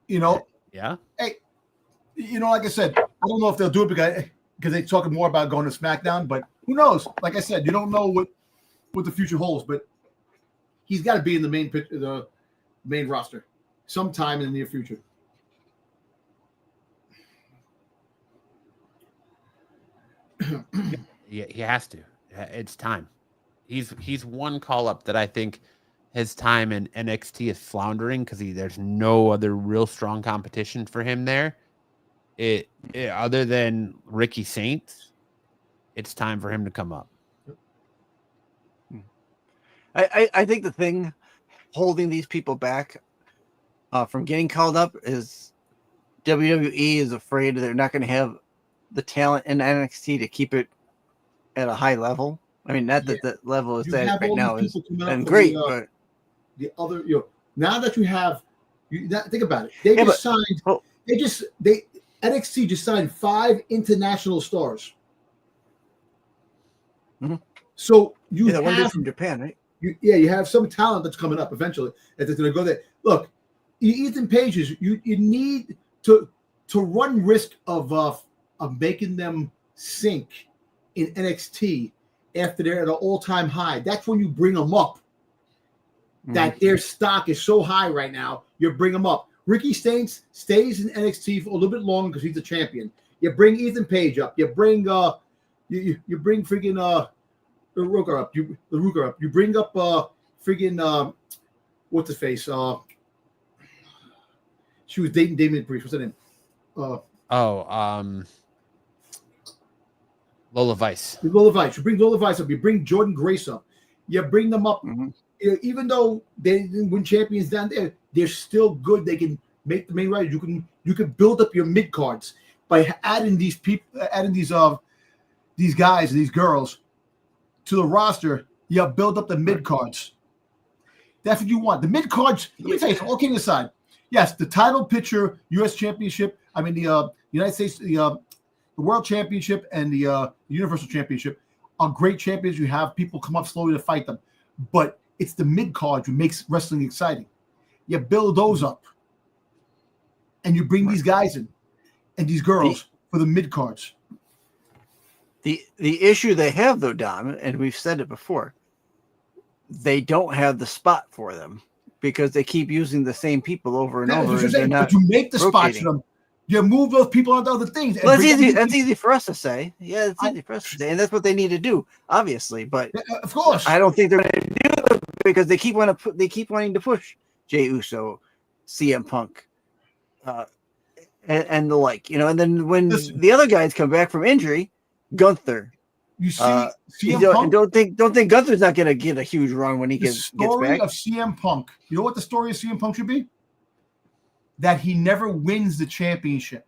S4: You know.
S1: Yeah.
S4: Hey, you know, like I said, I don't know if they'll do it because they're talking more about going to SmackDown, but who knows? Like I said, you don't know what the future holds, but he's got to be in the main roster sometime in the near future.
S1: Yeah, he has to. It's time. He's one call up that I think his time in NXT is floundering because there's no other real strong competition for him there. Other than Ricky Saints, it's time for him to come up.
S3: I think the thing holding these people back from getting called up is WWE is afraid they're not going to have the talent in NXT to keep it at a high level. I mean, not that the level is that right now is and great, but
S2: the other, now that you have, think about it. They just signed. NXT just signed 5 international stars.
S3: Mm-hmm.
S2: So you
S3: one dude from Japan, right?
S2: You have some talent that's coming up eventually that's going to go there. Look, Ethan Page you need to run risk of making them sink in NXT after they're at an all-time high. That's when you bring them up. That their stock is so high right now, you bring them up. Ricky Saints stays in NXT for a little bit longer because he's a champion. You bring Ethan Page up. You bring you bring freaking the Ruger up. You bring up freaking what's his face? She was dating Damien Priest. What's her name?
S1: Lola Vice.
S2: Lola Vice. You bring Lola Vice up. You bring Jordan Grace up. You bring them up. Even though they didn't win champions down there, they're still good. They can make the main roster. You can build up your mid cards by adding these people, adding these guys and these girls to the roster. You build up the mid cards. That's what you want. The mid cards. Let me tell you, all kidding aside, yes, the title picture, U.S. Championship. I mean the United States, the World Championship and the Universal Championship are great champions. You have people come up slowly to fight them, but it's the mid card who makes wrestling exciting. You build those up, and you bring these guys in and these girls for the mid cards.
S3: The issue they have, though, Dom, and we've said it before, they don't have the spot for them because they keep using the same people over and over.
S4: But you make the spots for them. You move those people onto other things.
S3: Well, that's easy. That's easy for us to say. Yeah, it's easy for us to say, and that's what they need to do, obviously. But
S4: of course,
S3: I don't think they're going to do it because they keep wanting to push Jey Uso, CM Punk, and the like. And then when the other guys come back from injury, Gunther.
S4: You see, CM Punk.
S3: Don't think Gunther's not going to get a huge run when he gets back.
S4: The story of CM Punk. You know what the story of CM Punk should be? That he never wins the championship,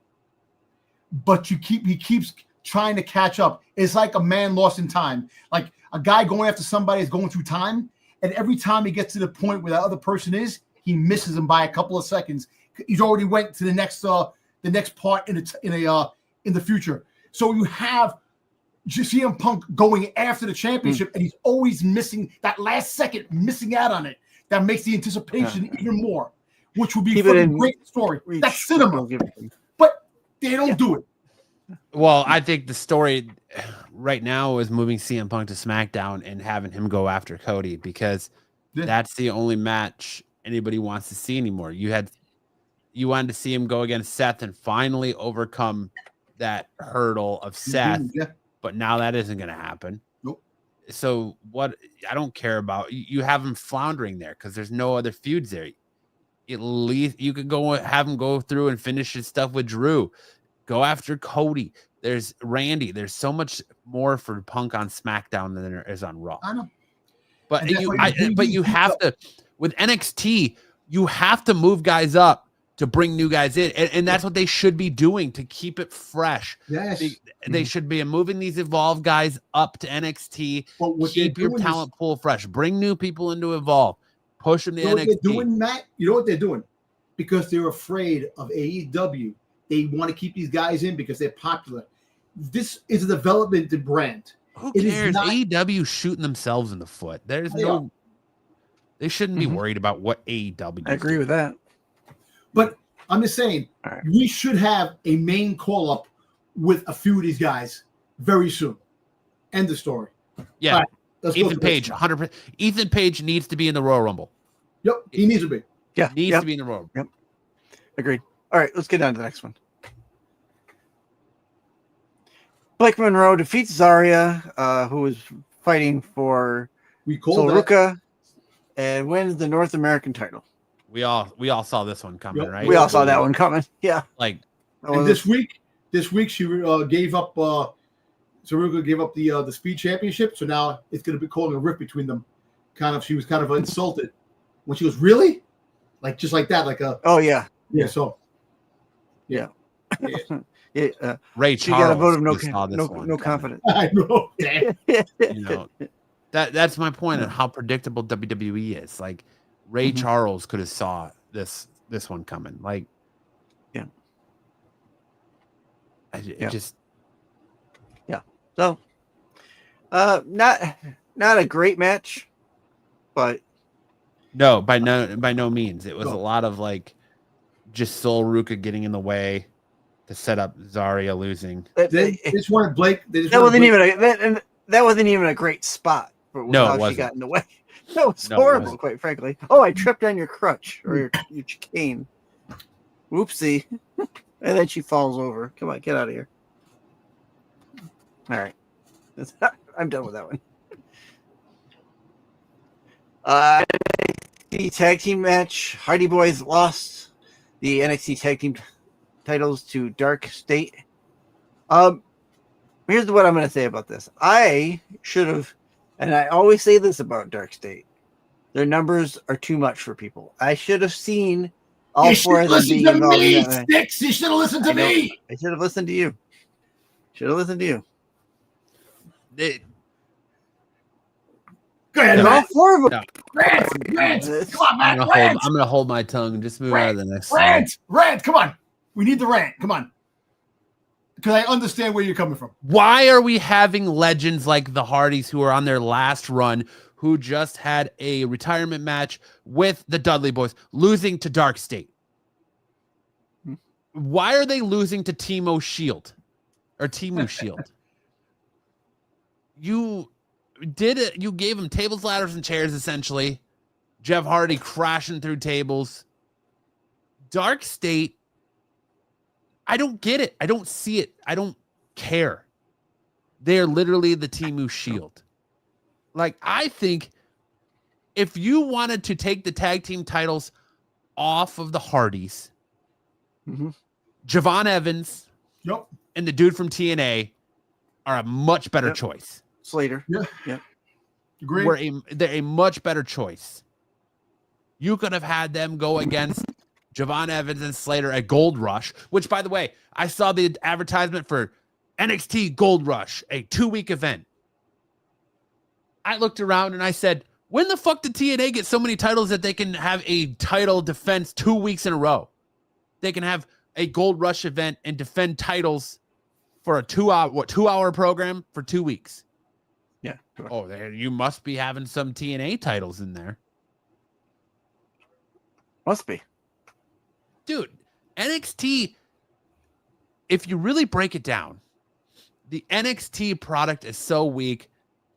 S4: but he keeps trying to catch up. It's like a man lost in time, like a guy going after somebody is going through time, and every time he gets to the point where that other person is, he misses him by a couple of seconds. He's already went to the next part in the future. So you have CM Punk going after the championship, and he's always missing that last second, missing out on it. That makes the anticipation even more. Which would be a great story. That's cinema. But they don't do it.
S1: Well, I think the story right now is moving CM Punk to SmackDown and having him go after Cody because that's the only match anybody wants to see anymore. You wanted to see him go against Seth and finally overcome that hurdle of Seth, but now that isn't going to happen.
S4: Nope.
S1: So what I don't care about, you have him floundering there because there's no other feuds there. At least you could have him go through and finish his stuff with Drew. Go after Cody. There's Randy. There's so much more for Punk on SmackDown than there is on Raw.
S4: I know.
S1: But
S4: And that's
S1: you,
S4: why
S1: but you have to, with NXT, you have to move guys up to bring new guys in, and that's what they should be doing to keep it fresh.
S2: Yes.
S1: They should be moving these Evolve guys up to NXT.
S2: But what
S1: Keep
S2: they're
S1: your
S2: doing
S1: talent pool fresh. Bring new people into Evolve. Push them to
S2: You know
S1: NXT.
S2: what they're doing, Matt? You know what they're doing? Because they're afraid of AEW. They want to keep these guys in because they're popular. This is a development in brand.
S1: Who
S2: It is
S1: cares?
S2: not-
S1: AEW shooting themselves in the foot. There's
S2: They
S1: no. They shouldn't be
S3: Mhm.
S1: worried about what AEW.
S3: I agree with that.
S2: But I'm just saying,
S3: All right.
S2: we should have a main call-up with a few of these guys very soon. End the story.
S1: Yeah,
S2: All right, let's go
S1: Ethan
S2: to the next
S1: Page,
S2: one.
S1: 100%. Ethan Page needs to be in the Royal Rumble.
S2: Yep, he needs to be.
S3: Yeah.
S1: Needs
S3: Yep.
S1: to be in the Royal Rumble.
S3: Agreed. All right, let's get down to the next one. Blake Monroe defeats Zarya, who is fighting for
S2: We called that.
S3: Soruka, and wins the North American title.
S1: We all saw this one coming,
S2: Yep.
S1: right?
S3: We all saw that one coming. Yeah.
S1: Like,
S3: That
S2: And
S3: was-
S2: this week she gave up. Saruga gave up the speed championship, so now it's going to be causing a rift between them. She was kind of insulted when she goes, "Really?" Like just like that, like a
S3: oh yeah.
S2: yeah. So
S3: Yeah.
S2: yeah.
S3: Yeah.
S1: Ray
S3: She got a
S1: Charles
S3: vote of no
S1: just saw this
S3: no,
S1: one
S3: no
S1: coming.
S3: confidence.
S2: I know.
S1: You know, that's my point on how predictable WWE is. Like Ray
S3: Mhm.
S1: Charles could have saw this one coming. Like,
S3: Yeah.
S1: it
S3: Yeah.
S1: just
S3: So, not a great match, but
S1: no, by no means. It was
S2: No.
S1: a lot of like just Sol Ruka getting in the way to set up Zarya losing.
S2: They just wanted Blake. They just
S3: that
S2: wanted
S3: wasn't
S2: Blake.
S3: even that wasn't even a great spot for
S1: No, it
S3: how she
S1: wasn't.
S3: got in the way. That was
S1: No, it
S3: horrible,
S1: wasn't.
S3: quite frankly. Oh, I tripped on your crutch or your cane. Whoopsie. And then she falls over. Come on, get out of here. All right. I'm done with that one. The tag team match. Hardy Boys lost the NXT tag team titles to Dark State. Here's what I'm going to say about this. I should have, and I always say this about Dark State, their numbers are too much for people. I should have seen all
S2: You
S3: four
S2: should
S3: of them
S2: listen
S3: being
S2: to
S3: involved
S2: me,
S3: in that match.
S2: Sticks. You should have listened to
S3: I know.
S2: me.
S3: I should have listened to you. Should have listened to you.
S2: Go ahead,
S3: And all
S2: Matt.
S3: four of them.
S1: No.
S2: Rant. Come on, Matt.
S1: I'm
S2: Rant.
S1: gonna hold my tongue and just move out of the next one.
S4: Rant. Come on. We need the rant. Come on. Because I understand where you're coming from.
S1: Why are we having legends like the Hardys who are on their last run, who just had a retirement match with the Dudley Boys, losing to Dark State? Why are they losing to Timu Shield? You did it. You gave them tables, ladders, and chairs, essentially. Jeff Hardy crashing through tables. Dark State, I don't get it. I don't see it. I don't care. They're literally the Timu Shield. Like, I think if you wanted to take the tag team titles off of the Hardys,
S3: Mhm.
S1: Javon Evans
S4: Yep.
S1: and the dude from TNA are a much better
S3: Yep.
S1: choice.
S3: Slater.
S4: Agree.
S1: They're a much better choice. You could have had them go against Javon Evans and Slater at Gold Rush, which, by the way, I saw the advertisement for NXT Gold Rush, a 2-week event. I looked around and I said, when the fuck did TNA get so many titles that they can have a title defense 2 weeks in a row? They can have a Gold Rush event and defend titles for a 2-hour program for 2 weeks.
S3: Yeah. Sure.
S1: Oh, you must be having some TNA titles in there.
S3: Must be.
S1: Dude, NXT, if you really break it down, the NXT product is so weak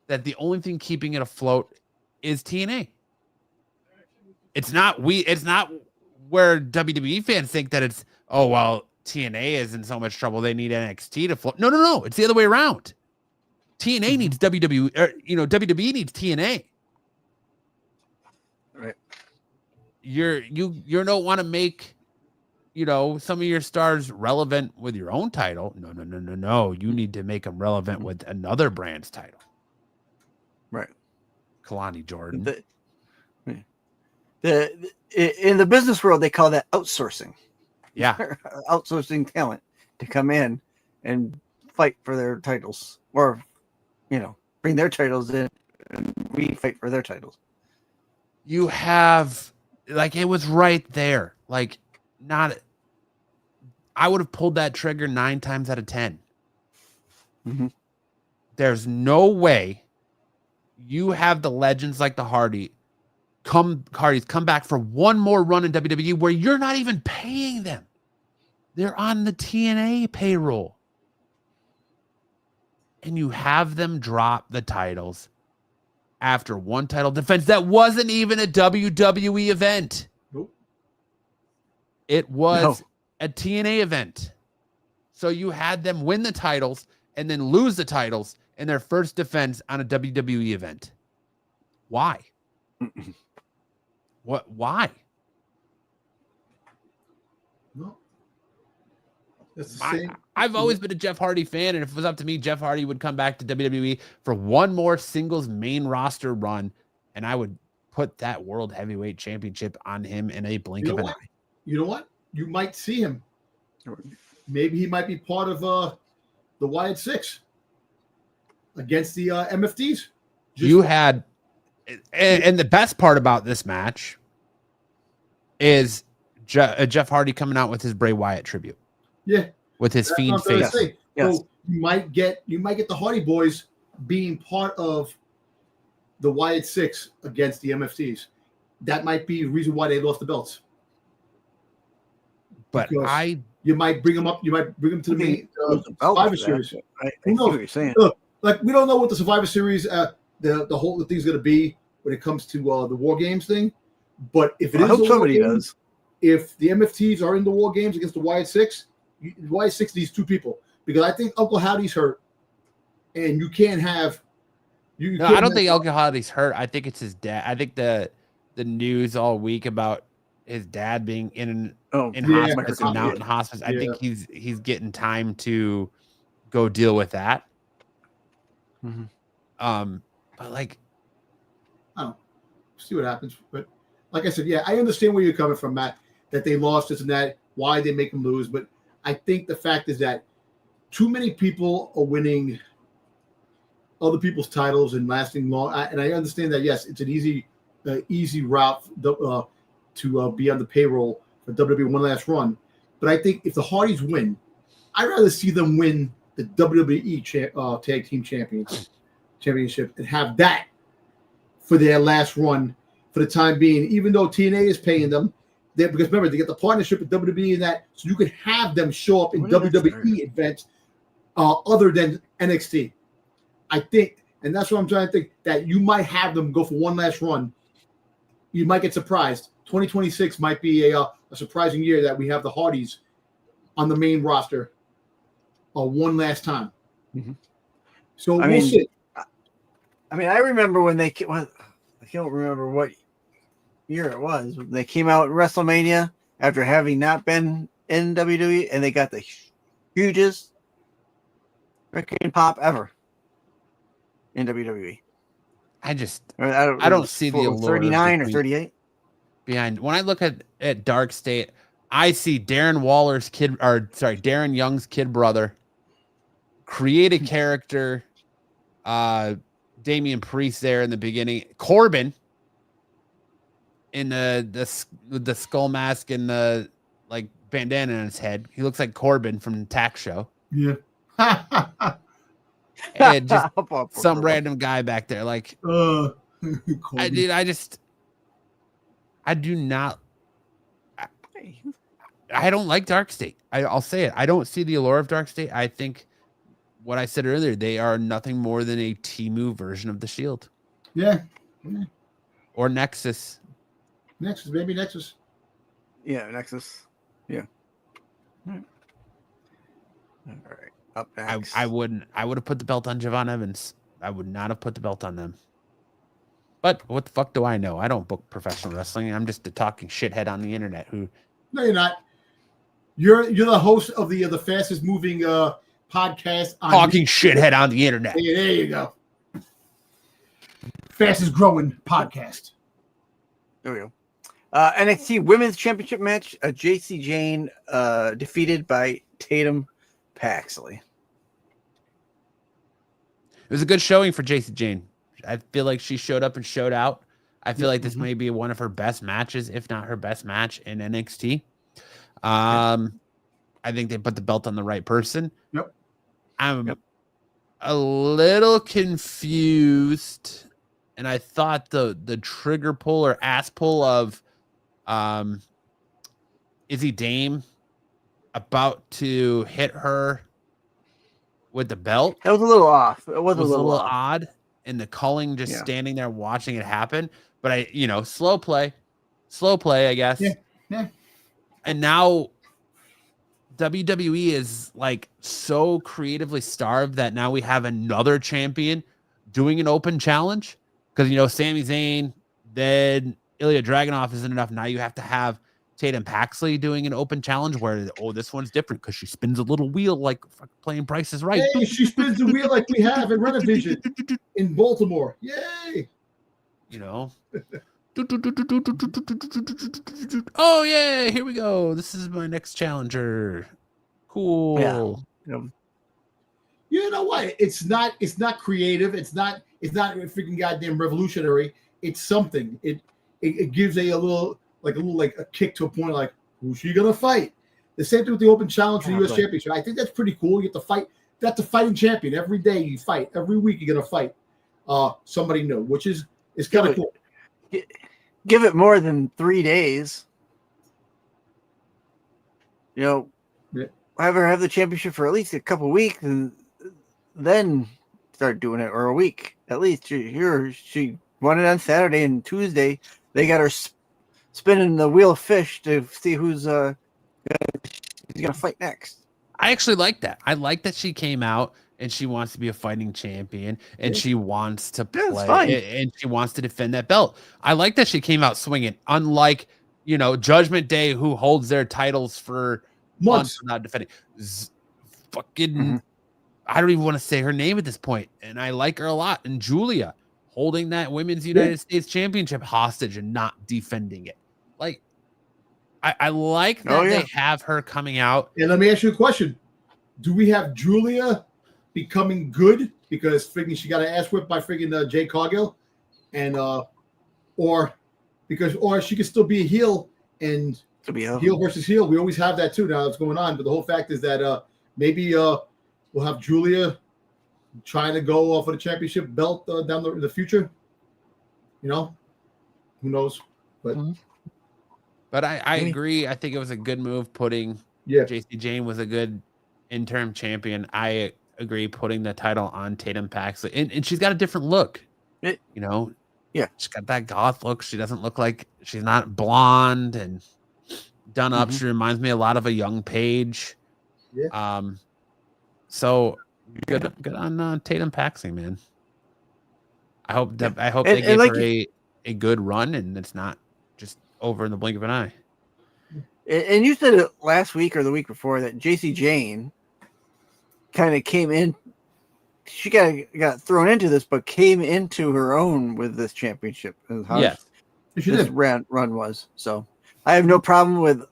S1: that the only thing keeping it afloat is TNA. It's not where WWE fans think that it's, oh, well, TNA is in so much trouble, they need NXT to float. No. It's the other way around. TNA needs WWE, or, WWE needs TNA.
S3: Right.
S1: You don't want to make some of your stars relevant with your own title. No. You need to make them relevant with another brand's title.
S3: Right.
S1: Kalani Jordan.
S3: In the business world, they call that outsourcing.
S1: Yeah.
S3: Outsourcing talent to come in and fight for their titles, or bring their titles in and re-fight for their titles.
S1: You have, it was right there. I would have pulled that trigger 9 times out of 10.
S3: Mm-hmm.
S1: There's no way you have the legends like the Hardys come back for one more run in WWE where you're not even paying them. They're on the TNA payroll. And you have them drop the titles after one title defense that wasn't even a WWE event.
S2: Nope.
S1: It was a TNA event. So you had them win the titles and then lose the titles in their first defense on a WWE event. Why? Why?
S2: No. That's the same.
S1: I've always been a Jeff Hardy fan, and if it was up to me, Jeff Hardy would come back to WWE for one more singles main roster run, and I would put that World Heavyweight Championship on him in a blink of an eye.
S2: You know what? You might see him. Maybe he might be part of the Wyatt Six against the MFDs.
S1: You had, and the best part about this match is Jeff Hardy coming out with his Bray Wyatt tribute.
S2: Yeah,
S1: with his Fiend face.
S3: Yes.
S2: So you might get the Hardy Boys being part of the Wyatt Six against the MFDs. That might be the reason why they lost the belts.
S1: But
S2: because you might bring them up. You might bring them to the main Survivor Series.
S3: I know what you're saying.
S2: Look, we don't know what the Survivor Series, the whole thing's going to be when it comes to the War Games thing. But if it is,
S3: I hope somebody does.
S2: If the MFTs are in the War Games against the Wyatt Six, Wyatt Six needs 2 people, because I think Uncle Howdy's hurt, and you can't have.
S1: I don't think Uncle Howdy's hurt. I think it's his dad. I think the news all week about his dad being in hospice and out in hospice. I think he's getting time to go deal with that.
S3: Mm-hmm.
S1: But I
S2: don't know. See what happens. But like I said, I understand where you're coming from, Matt. That they lost this and that. Why they make them lose? But I think the fact is that too many people are winning other people's titles and lasting long. And I understand that, yes, it's an easy route to be on the payroll for WWE one last run. But I think if the Hardys win, I'd rather see them win the WWE Tag Team Championship and have that for their last run for the time being, even though TNA is paying them. Because remember, they get the partnership with WWE and that, so you could have them show up in WWE events other than NXT. I think, and that's what I'm trying to think, that you might have them go for one last run. You might get surprised. 2026 might be a surprising year that we have the Hardys on the main roster one last time.
S3: Mm-hmm.
S2: So we'll see.
S3: I mean, I remember when I can't remember what year it was. They came out in WrestleMania after having not been in WWE, and they got the hugest freaking pop ever in WWE.
S1: I don't see the allure
S3: 39 or 38
S1: behind. When I look at Dark State, I see Darren Young's kid brother create a character. Damian Priest there in the beginning. Corbin in the skull mask and the bandana on his head. He looks like Corbin from the Tax Show.
S2: Yeah.
S1: And just some random guy back there. I don't like Dark State. I'll say it. I don't see the allure of Dark State. I think what I said earlier, they are nothing more than a Temu version of the Shield.
S2: Yeah.
S1: Or Nexus.
S2: Maybe Nexus.
S3: Yeah, Nexus. Yeah. All right. Up next.
S1: I would have put the belt on Javon Evans. I would not have put the belt on them. But what the fuck do I know? I don't book professional wrestling. I'm just a talking shithead on the internet who.
S2: No, you're not. You're the host of the fastest moving podcast on
S1: Talking shithead on the internet.
S2: Yeah, there you go.
S4: Fastest growing podcast.
S3: There we go. NXT Women's Championship match. JC Jane defeated by Tatum Paxley.
S1: It was a good showing for JC Jane. I feel like she showed up and showed out. I feel like this may be one of her best matches, if not her best match in NXT. I think they put the belt on the right person.
S4: Yep.
S1: I'm a little confused, and I thought the trigger pull or ass pull of Izzy Dame about to hit her with the belt.
S3: That was a little off. It was
S1: a little
S3: off.
S1: odd, and the culling just standing there watching it happen. But slow play, I guess.
S4: Yeah.
S1: And now WWE is like so creatively starved that now we have another champion doing an open challenge because Sami Zayn, then Ilya Dragunov isn't enough. Now you have to have Tatum Paxley doing an open challenge where this one's different because she spins a little wheel like playing Price is Right.
S2: Hey, she spins the wheel like we have in Renovision in Baltimore. Yay!
S1: Oh yeah, here we go. This is my next challenger. Cool.
S3: Yeah.
S2: You know what? It's not creative. It's not freaking goddamn revolutionary. It's something. It gives a little kick to a point like, who's she gonna fight? The same thing with the open challenge for the U.S. Championship. I think that's pretty cool. You have to fight. That's a fighting champion. Every day you fight. Every week you're gonna fight somebody new, which is kind of cool.
S3: Give it more than 3 days. Have her have the championship for at least a couple weeks, and then start doing it, or a week at least. She won it on Saturday, and Tuesday they got her spinning the wheel of fish to see who's gonna fight next.
S1: I actually like that. I like that she came out and she wants to be a fighting champion and she wants to play and she wants to defend that belt. I like that she came out swinging, unlike Judgment Day, who holds their titles for months without defending. I don't even want to say her name at this point, and I like her a lot. And Julia holding that Women's United States Championship hostage and not defending it. Like, I like that they have her coming out.
S2: And let me ask you a question: do we have Julia becoming good because freaking she got an ass whipped by freaking Jay Cargill, and or she could still be a heel and heel versus heel? We always have that too. Now that's going on, but the whole fact is that maybe we'll have Julia trying to go for the championship belt down the future. Who knows?
S1: But I agree. I think it was a good move putting JC Jane was a good interim champion. I agree putting the title on Tatum Paxley. And she's got a different look. She's got that goth look. She doesn't look like she's not blonde and done up. She reminds me a lot of a young Paige. Yeah. So good on Tatum Paxley, man. I hope they give her a good run and it's not just over in the blink of an eye.
S3: And you said it last week or the week before that JC Jane kind of came in. She got thrown into this, but came into her own with this championship.
S1: Yes,
S3: this run was. So I have no problem with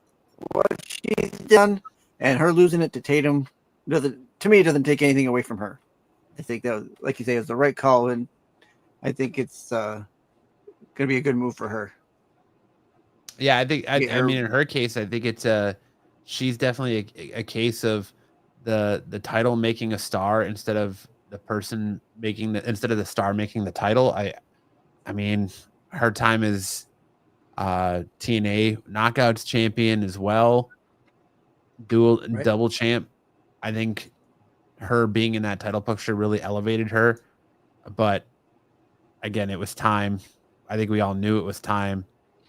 S3: what she's done, and her losing it to Tatum doesn't take anything away from her. I think that, like you say, is the right call, and I think it's going to be a good move for her.
S1: Yeah, I think. I mean, in her case, I think it's she's definitely a case of the title making a star instead of the person instead of the star making the title. I mean, her time is TNA Knockouts champion as well, double champ. I think her being in that title picture really elevated her. But again, it was time. I think we all knew it was time.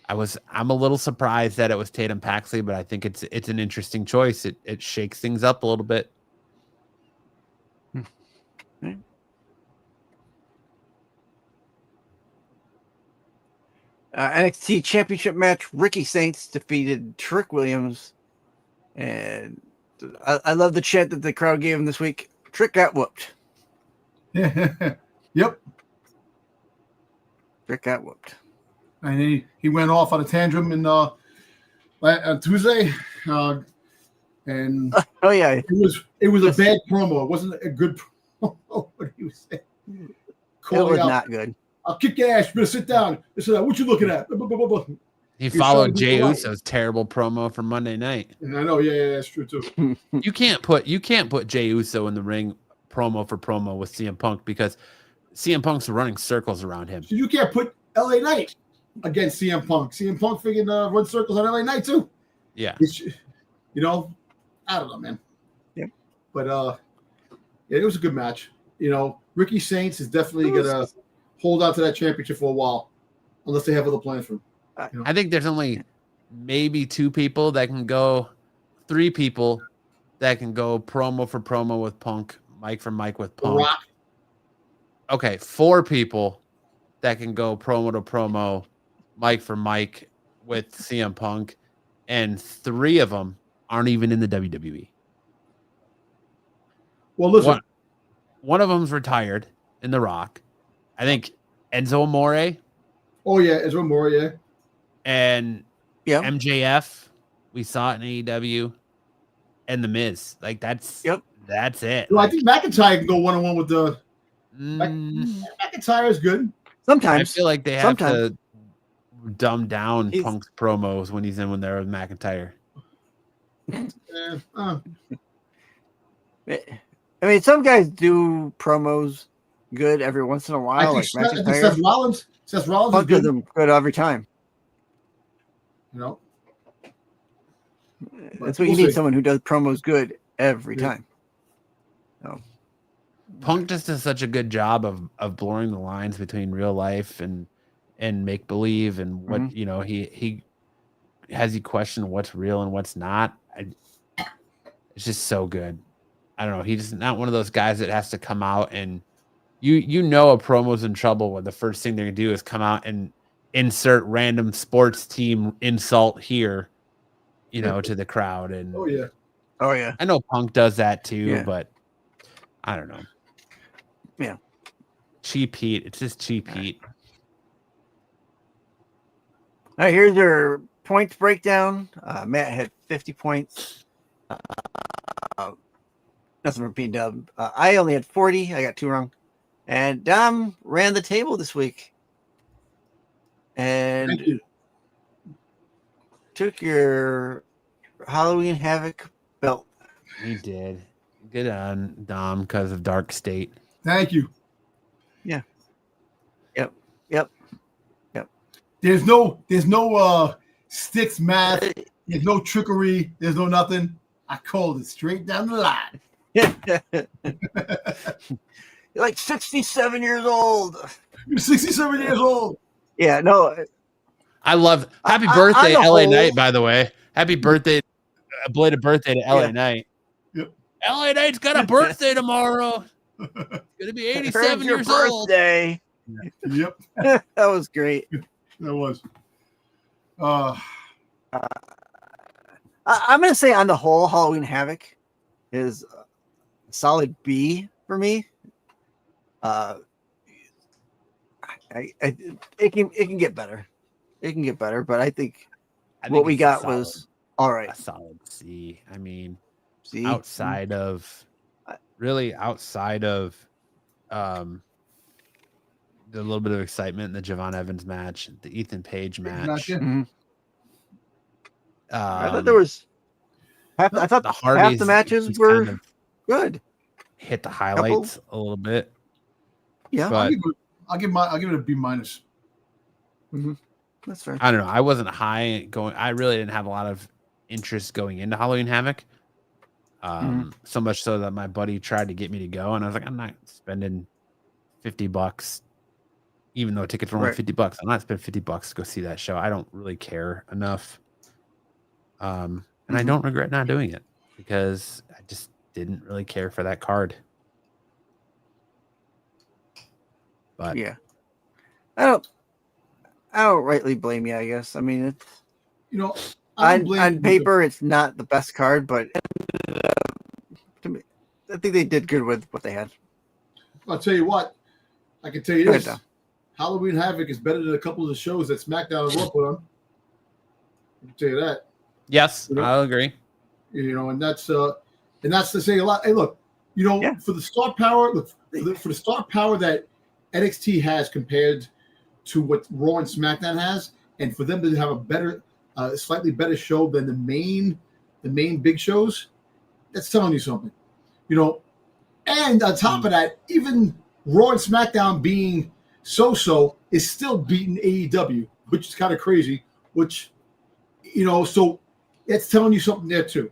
S1: I'm a little surprised that it was Tatum Paxley, but I think it's an interesting choice. It shakes things up a little bit.
S3: NXT Championship match: Ricky Saints defeated Trick Williams And I love the chant that the crowd gave him this week. Trick got whooped.
S4: Yep.
S3: Trick got whooped.
S4: And he went off on a tantrum on Tuesday. And
S3: Oh yeah,
S4: it was a bad promo. It wasn't a good promo. What he was saying.
S3: It was not good.
S2: I'll kick your ass. You better sit down. What you looking at?
S1: He followed Jey Uso's terrible promo from Monday night.
S2: And I know, yeah, that's true too.
S1: You can't put Jey Uso in the ring promo for promo with CM Punk because CM Punk's running circles around him.
S2: So you can't put LA Knight against CM Punk. CM Punk figured run circles on LA Knight too.
S1: Yeah.
S2: I don't know, man.
S3: Yeah.
S2: But yeah, it was a good match. Ricky Saints is definitely gonna hold on to that championship for a while, unless they have other plans for him.
S1: I think there's only maybe 2 people that can go, 3 people that can go promo for promo with Punk, mic for mic with Punk.
S2: Rock.
S1: Okay, 4 people that can go promo to promo, mic for mic with CM Punk, and 3 of them aren't even in the WWE.
S2: Well, listen.
S1: One of them's retired in The Rock. I think Enzo Amore.
S2: Oh yeah, Ezra Moore, yeah.
S1: And
S3: Yeah.
S1: MJF, we saw it in AEW, and The Miz. Like that's it.
S2: Well, I think McIntyre can go one-on-one with the McIntyre is good.
S3: Sometimes
S1: I feel like they have to dumb down Punk's promos when he's in when they're with McIntyre.
S3: I mean, some guys do promos good every once in a while, like McIntyre.
S2: Seth Rollins
S3: Punk does them good every time. That's what you need, someone who does promos good every time. So.
S1: Punk just does such a good job of blurring the lines between real life and make believe and what he has you question what's real and what's not. It's just so good. I don't know. He's not one of those guys that has to come out and a promo's in trouble when the first thing they're gonna do is come out and insert random sports team insult here, to the crowd. And
S2: oh yeah,
S1: I know Punk does that too, but I don't know.
S3: Yeah,
S1: cheap heat. It's just cheap heat.
S3: All right, here's your points breakdown. Matt had 50 points. Nothing from P-Dub. I only had 40. I got 2 wrong. And Dom ran the table this week. And took your Halloween Havoc belt.
S1: He did. Good on Dom because of Dark State.
S2: Thank you.
S3: Yeah. Yep.
S4: There's no sticks math. There's no trickery. There's no nothing. I called it straight down the line.
S3: You're like 67 years old.
S2: You're 67 years old.
S3: Yeah, no.
S1: I love happy birthday, LA Knight, by the way. Happy birthday, belated birthday to LA Knight. Yep. LA Knight's got a birthday tomorrow. It's gonna be 87 years old.
S3: Birthday.
S2: Yep.
S3: That was great.
S2: That was.
S3: I'm gonna say on the whole, Halloween Havoc is a solid B for me. It can get better. It can get better, but I think what we got was all right.
S1: A solid C. I mean,
S3: C?
S1: outside of the little bit of excitement in the Javon Evans match, the Ethan Page match.
S3: I thought there was. I thought half the matches were kind of good.
S1: Hit the highlights a little bit.
S3: Yeah,
S2: but I'll give it a B minus.
S3: Mm-hmm. That's fair.
S1: I don't know. I wasn't high going. I really didn't have a lot of interest going into Halloween Havoc. So much so that my buddy tried to get me to go, and I was like, I'm not spending $50, even though tickets were only $50. I'm not spending $50 to go see that show. I don't really care enough. And I don't regret not doing it because I just didn't really care for that card. But
S3: yeah, I don't rightly blame you. I guess. I mean, On paper, it's not the best card, but to me, I think they did good with what they had.
S2: I'll tell you what. I can tell you
S3: Go
S2: this:
S3: ahead, Dom.
S2: Halloween Havoc is better than a couple of the shows that SmackDown and Raw put on. I can tell you that.
S1: Yes,
S2: You know?
S1: I'll agree.
S2: And that's to say a lot. Hey, look, for the star power, for the star power that NXT has compared to what Raw and SmackDown has, and for them to have a better, slightly better show than the main big shows, that's telling you something. And on top of that, even Raw and SmackDown being so is still beating AEW, which is kind of crazy. Which, so it's telling you something there too.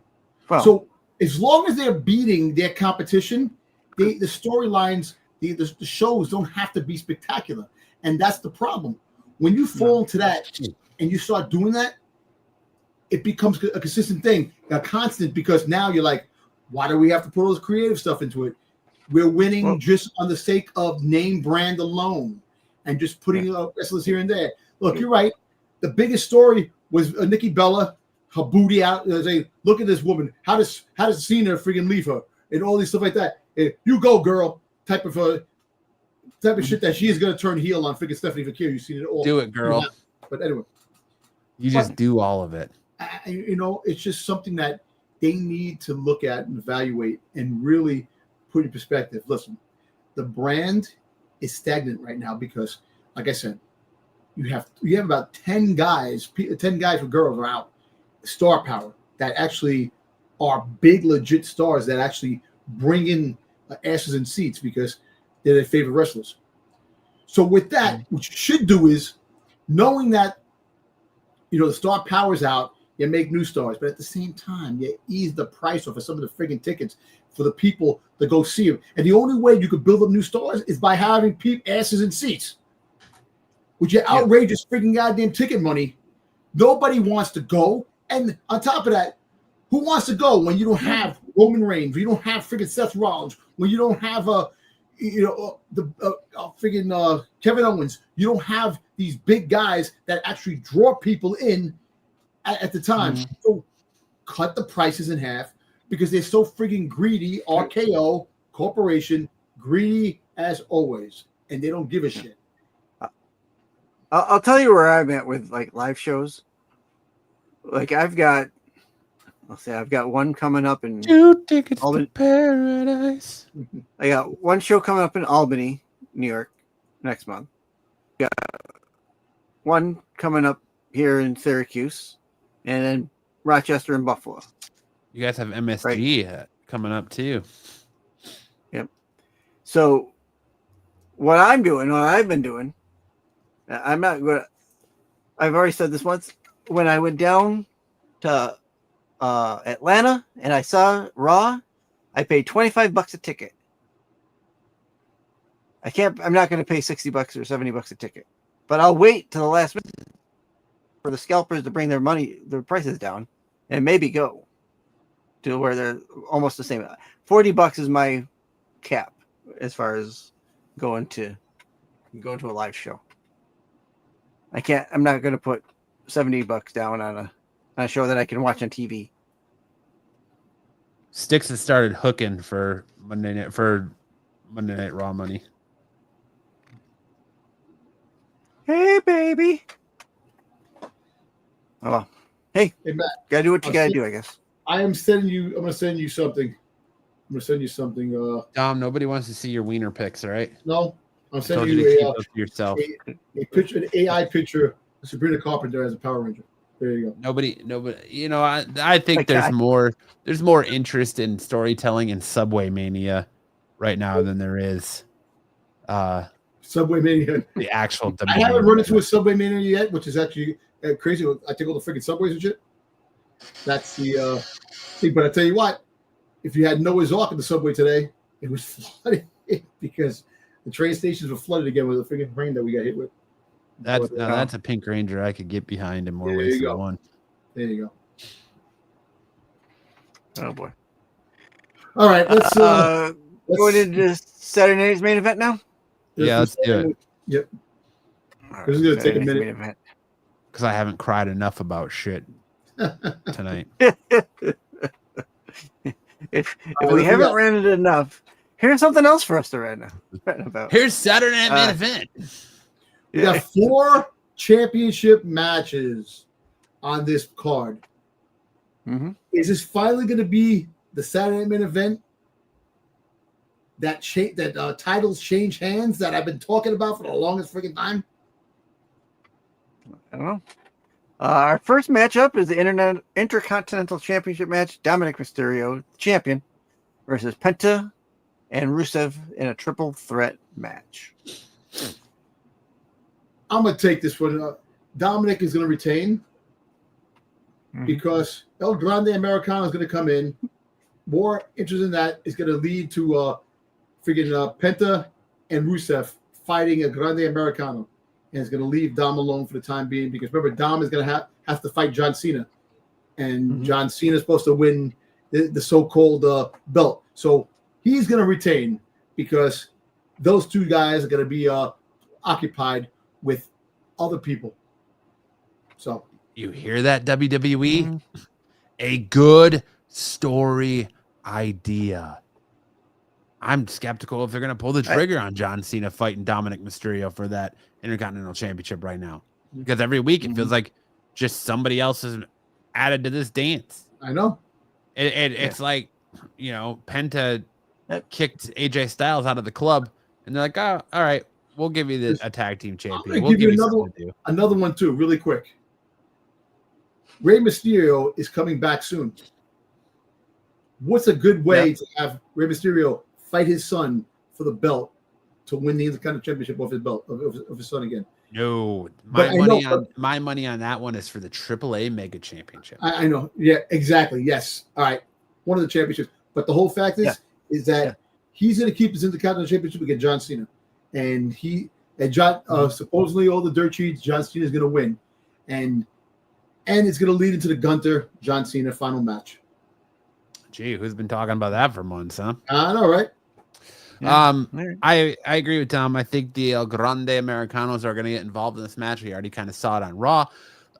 S3: Wow.
S2: So as long as they're beating their competition, the storylines, the shows don't have to be spectacular, and that's the problem. When you fall into that and you start doing that, it becomes a consistent thing, a constant, because now you're like, why do we have to put all this creative stuff into it? We're winning just on the sake of name brand alone and just putting wrestlers here and there. Look, you're right. The biggest story was Nikki Bella, her booty out, saying, look at this woman. How does Cena freaking leave her? And all these stuff like that. You go, girl, type of shit that she is going to turn heel on freaking Stephanie Fakir. You've seen it all.
S1: Do it, girl.
S2: But anyway.
S1: You just do all of it.
S2: It's just something that they need to look at and evaluate and really put in perspective. Listen, the brand is stagnant right now because, like I said, you have about 10 guys or girls are out, star power, that actually are big, legit stars that actually bring in asses and seats because they're their favorite wrestlers. So with that, what you should do is, knowing that, the star power's out, you make new stars, but at the same time, you ease the price off of some of the friggin' tickets for the people to go see them. And the only way you could build up new stars is by having asses and seats. With your outrageous freaking goddamn ticket money, nobody wants to go. And on top of that, who wants to go when you don't have Roman Reigns, when you don't have freaking Seth Rollins, when you don't have freaking Kevin Owens, you don't have these big guys that actually draw people in at the time. So cut the prices in half because they're so freaking greedy. RKO Corporation, greedy as always, and they don't give a shit.
S3: I'll tell you where I'm at with like live shows. Like I've got one coming up in
S1: 2 tickets to paradise.
S3: I got one show coming up in Albany, New York, next month. Got one coming up here in Syracuse, and then Rochester and Buffalo. You
S1: guys have MSG coming up too.
S3: Yep. So what I've been doing, I'm not going to, I've already said this once. When I went down to Atlanta and I saw Raw, I paid $25 a ticket. I'm not going to pay $60 or $70 a ticket, but I'll wait till the last minute for the scalpers to bring their prices down and maybe go to where they're almost the same. $40 is my cap as far as going to a live show. I'm not going to put $70 down on a show that I can watch on TV.
S1: Sticks has started hooking for Monday Night Raw money.
S3: Hey, baby. Oh, well. Hey,
S2: Matt,
S3: gotta do what you gotta do, I guess.
S2: I'm going to send you something.
S1: Dom, nobody wants to see your wiener pics, all right?
S2: No, I'm
S1: I told
S2: sending
S1: you to keep
S2: you
S1: those to yourself.
S2: a picture, an AI picture of Sabrina Carpenter as a Power Ranger. There you go.
S1: Nobody. I think there's more interest in storytelling in Subway Mania right now than there is
S2: Subway Mania.
S1: The actual.
S2: I haven't run into a Subway Mania yet, which is actually crazy. I take all the freaking subways and shit. That's the thing. But I tell you what, if you had Noah's Ark in the subway today, it was flooded because the train stations were flooded again with the freaking rain that we got hit with.
S1: That's a Pink Ranger I could get behind in more ways than one.
S2: There you
S3: go. Oh boy.
S2: All right, let's
S3: going into Saturday night's main event now.
S1: Yeah, let's do it.
S2: Yep. This is gonna take a minute
S1: because I haven't cried enough about shit. tonight.
S3: If we haven't ranted enough, here's something else for us to rant about.
S1: Here's Saturday Night Main Event.
S2: We got 4 championship matches on this card.
S3: Mm-hmm.
S2: Is this finally going to be the Saturday Night Main Event that titles change hands that I've been talking about for the longest freaking time?
S3: I don't know. Our first matchup is the Intercontinental Championship match. Dominic Mysterio, champion, versus Penta and Rusev in a triple threat match.
S2: I'm going to take this one. Dominic is going to retain because El Grande Americano is going to come in. More interest in that is going to lead to Penta and Rusev fighting a Grande Americano. And it's going to leave Dom alone for the time being because remember, Dom is going to have to fight John Cena. And John Cena is supposed to win the so-called belt. So he's going to retain because those two guys are going to be occupied with other people. So
S1: you hear that, WWE? A good story idea. I'm skeptical if they're going to pull the trigger on John Cena fighting Dominic Mysterio for that Intercontinental Championship right now. Because every week it feels like just somebody else is added to this dance.
S2: I know.
S1: It's like, Penta kicked AJ Styles out of the club, and they're like, oh, all right, we'll give you a tag team champion. We'll give you
S2: another one too, really quick. Rey Mysterio is coming back soon. What's a good way to have Rey Mysterio fight his son for the belt to win the Intercontinental Championship off his belt of his son again?
S1: No, my money on that one is for the AAA Mega Championship.
S2: I know. Yeah, exactly. Yes. All right. One of the championships. But the whole fact is that he's going to keep his Intercontinental Championship against John Cena. And supposedly all the dirt sheets, John Cena is going to win. And it's going to lead into the Gunter John Cena final match.
S1: Gee, who's been talking about that for months, huh?
S2: I know, right?
S1: Yeah. I agree with Tom. I think the El Grande Americanos are going to get involved in this match. We already kind of saw it on Raw.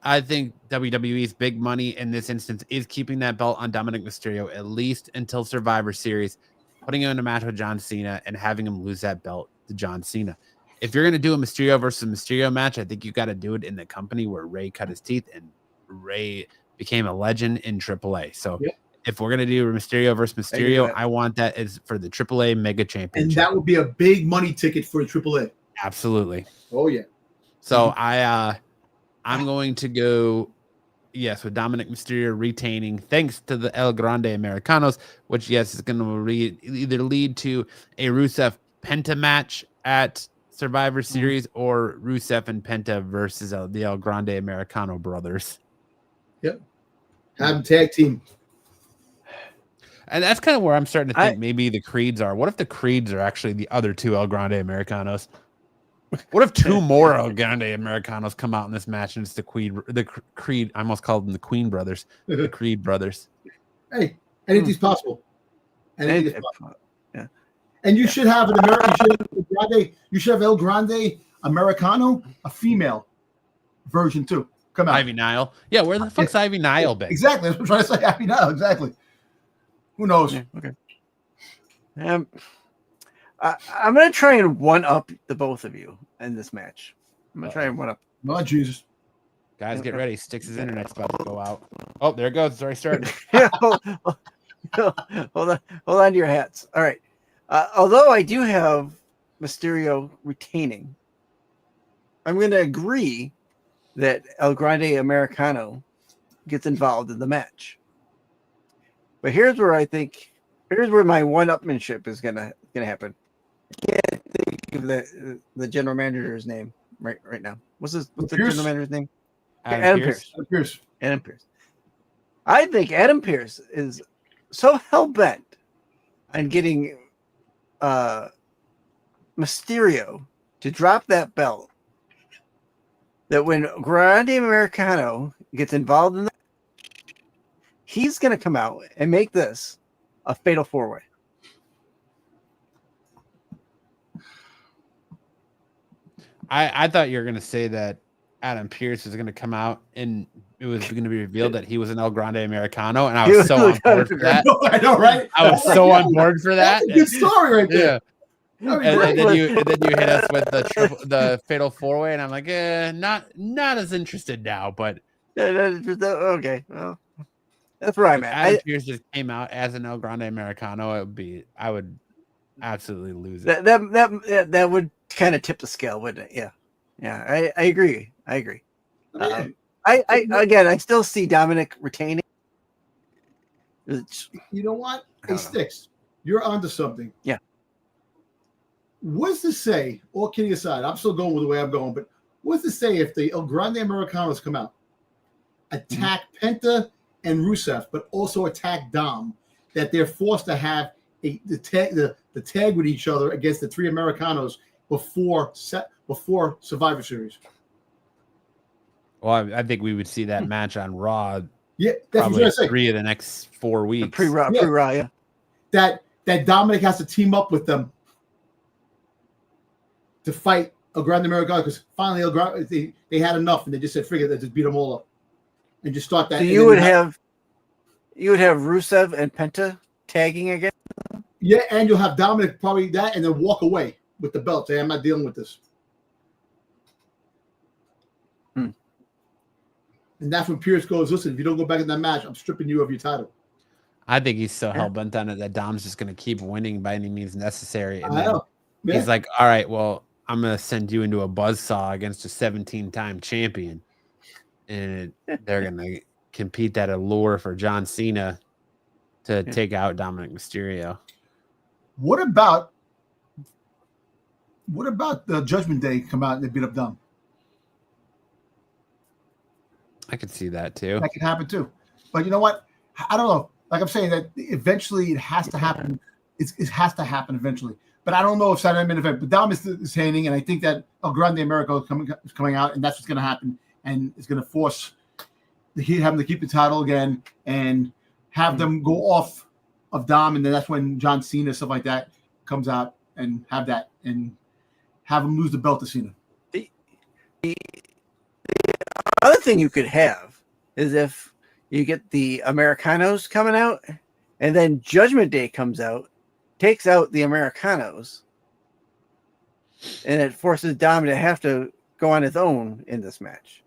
S1: I think WWE's big money in this instance is keeping that belt on Dominic Mysterio at least until Survivor Series, putting him in a match with John Cena and having him lose that belt to John Cena. If you're going to do a Mysterio versus Mysterio match, I think you got to do it in the company where Ray cut his teeth and Ray became a legend in AAA. So if we're going to do Mysterio versus Mysterio, I want that as for the AAA Mega Championship.
S2: And that would be a big money ticket for AAA.
S1: Absolutely.
S2: Oh, yeah.
S1: So I'm going to go, with Dominic Mysterio retaining thanks to the El Grande Americanos, which, is going to either lead to a Rusev Penta match at Survivor Series or Rusev and Penta versus the El Grande Americano brothers.
S2: Yep. Have them tag team.
S1: And that's kind of where I'm starting to think maybe the Creeds are. What if the Creeds are actually the other two El Grande Americanos? What if two more El Grande Americanos come out in this match and it's the Creed? I almost called them the Queen brothers, the Creed brothers.
S2: Hey, anything's possible. Anything is possible.
S3: Yeah.
S2: And you should have an American. You should have El Grande Americano, a female version too. Come out.
S1: Ivy Nile. Yeah, where the fuck's Ivy Nile been?
S2: Exactly. That's what I'm trying to say. Ivy Nile. Exactly. Who knows?
S3: Yeah, okay. I'm going to try and one-up the both of you in this match. I'm going to try and one-up.
S2: Oh, Jesus.
S1: Guys, get ready. Sticks' internet's about to go out. Oh, there it goes. It's already started.
S3: Hold on to your hats. All right. Although I do have Mysterio retaining, I'm going to agree that El Grande Americano gets involved in the match. But here's where my one-upmanship is gonna happen. I can't think of the general manager's name right now. What's the general manager's name? Adam Pearce. Adam Pearce. I think Adam Pearce is so hell-bent on getting Mysterio to drop that belt that when Grande Americano gets involved in that, he's going to come out and make this a fatal four-way.
S1: I thought you were going to say that Adam Pearce was going to come out and it was going to be revealed that he was an El Grande Americano, and I was so on board for that.
S2: I know, right?
S1: I was so on board for that.
S2: That's a good story right there.
S1: Yeah. And then you hit us with the fatal 4-way, and I'm like, not as interested now. But
S3: okay, well, that's where I'm at.
S1: Adam Pearce just came out as an El Grande Americano. I would absolutely lose it.
S3: That would kind of tip the scale, wouldn't it? Yeah. I agree. I still see Dominic retaining.
S2: You know what? Hey, Sticks, you're onto something.
S3: Yeah.
S2: What's to say, all kidding aside, I'm still going with the way I'm going, but what's to say if the El Grande Americanos come out, attack Penta and Rusev, but also attack Dom, that they're forced to have the tag with each other against the three Americanos before Survivor Series?
S1: Well, I think we would see that match on Raw.
S2: Yeah, that's
S1: probably
S2: what I'm
S1: 3 of the next 4 weeks.
S3: Pre-Raw, yeah.
S2: That Dominic has to team up with them to fight El Grande Americano, because finally El Grande, they had enough and they just said, "Forget it, just beat them all up and just start that."
S3: So you would have Rusev and Penta tagging again.
S2: Yeah, and you'll have Dominic probably that, and then walk away with the belt. Say, "I'm not dealing with this." And that's when Pierce goes, "Listen, if you don't go back in that match, I'm stripping you of your title."
S1: I think he's so hell bent on it that Dom's just going to keep winning by any means necessary. And
S2: I know. Yeah.
S1: He's like, "All right, well, I'm going to send you into a buzzsaw against a 17-time champion." And they're going to compete that allure for John Cena to take out Dominic Mysterio.
S4: What about the Judgment Day come out and they beat up Dom?
S1: I could see that too.
S4: That could happen too. But you know what? I don't know. Like I'm saying, that eventually it has to happen. It has to happen eventually. But I don't know if Saturday main event. But Dom is handing, and I think that El Grande America is coming out, and that's what's going to happen, and it's going to force having to keep the title again and have them go off of Dom, and then that's when John Cena, stuff like that, comes out and have that and have him lose the belt to Cena.
S3: The other thing you could have is if you get the Americanos coming out, and then Judgment Day comes out, takes out the Americanos, and it forces Dom to have to go on his own in this match.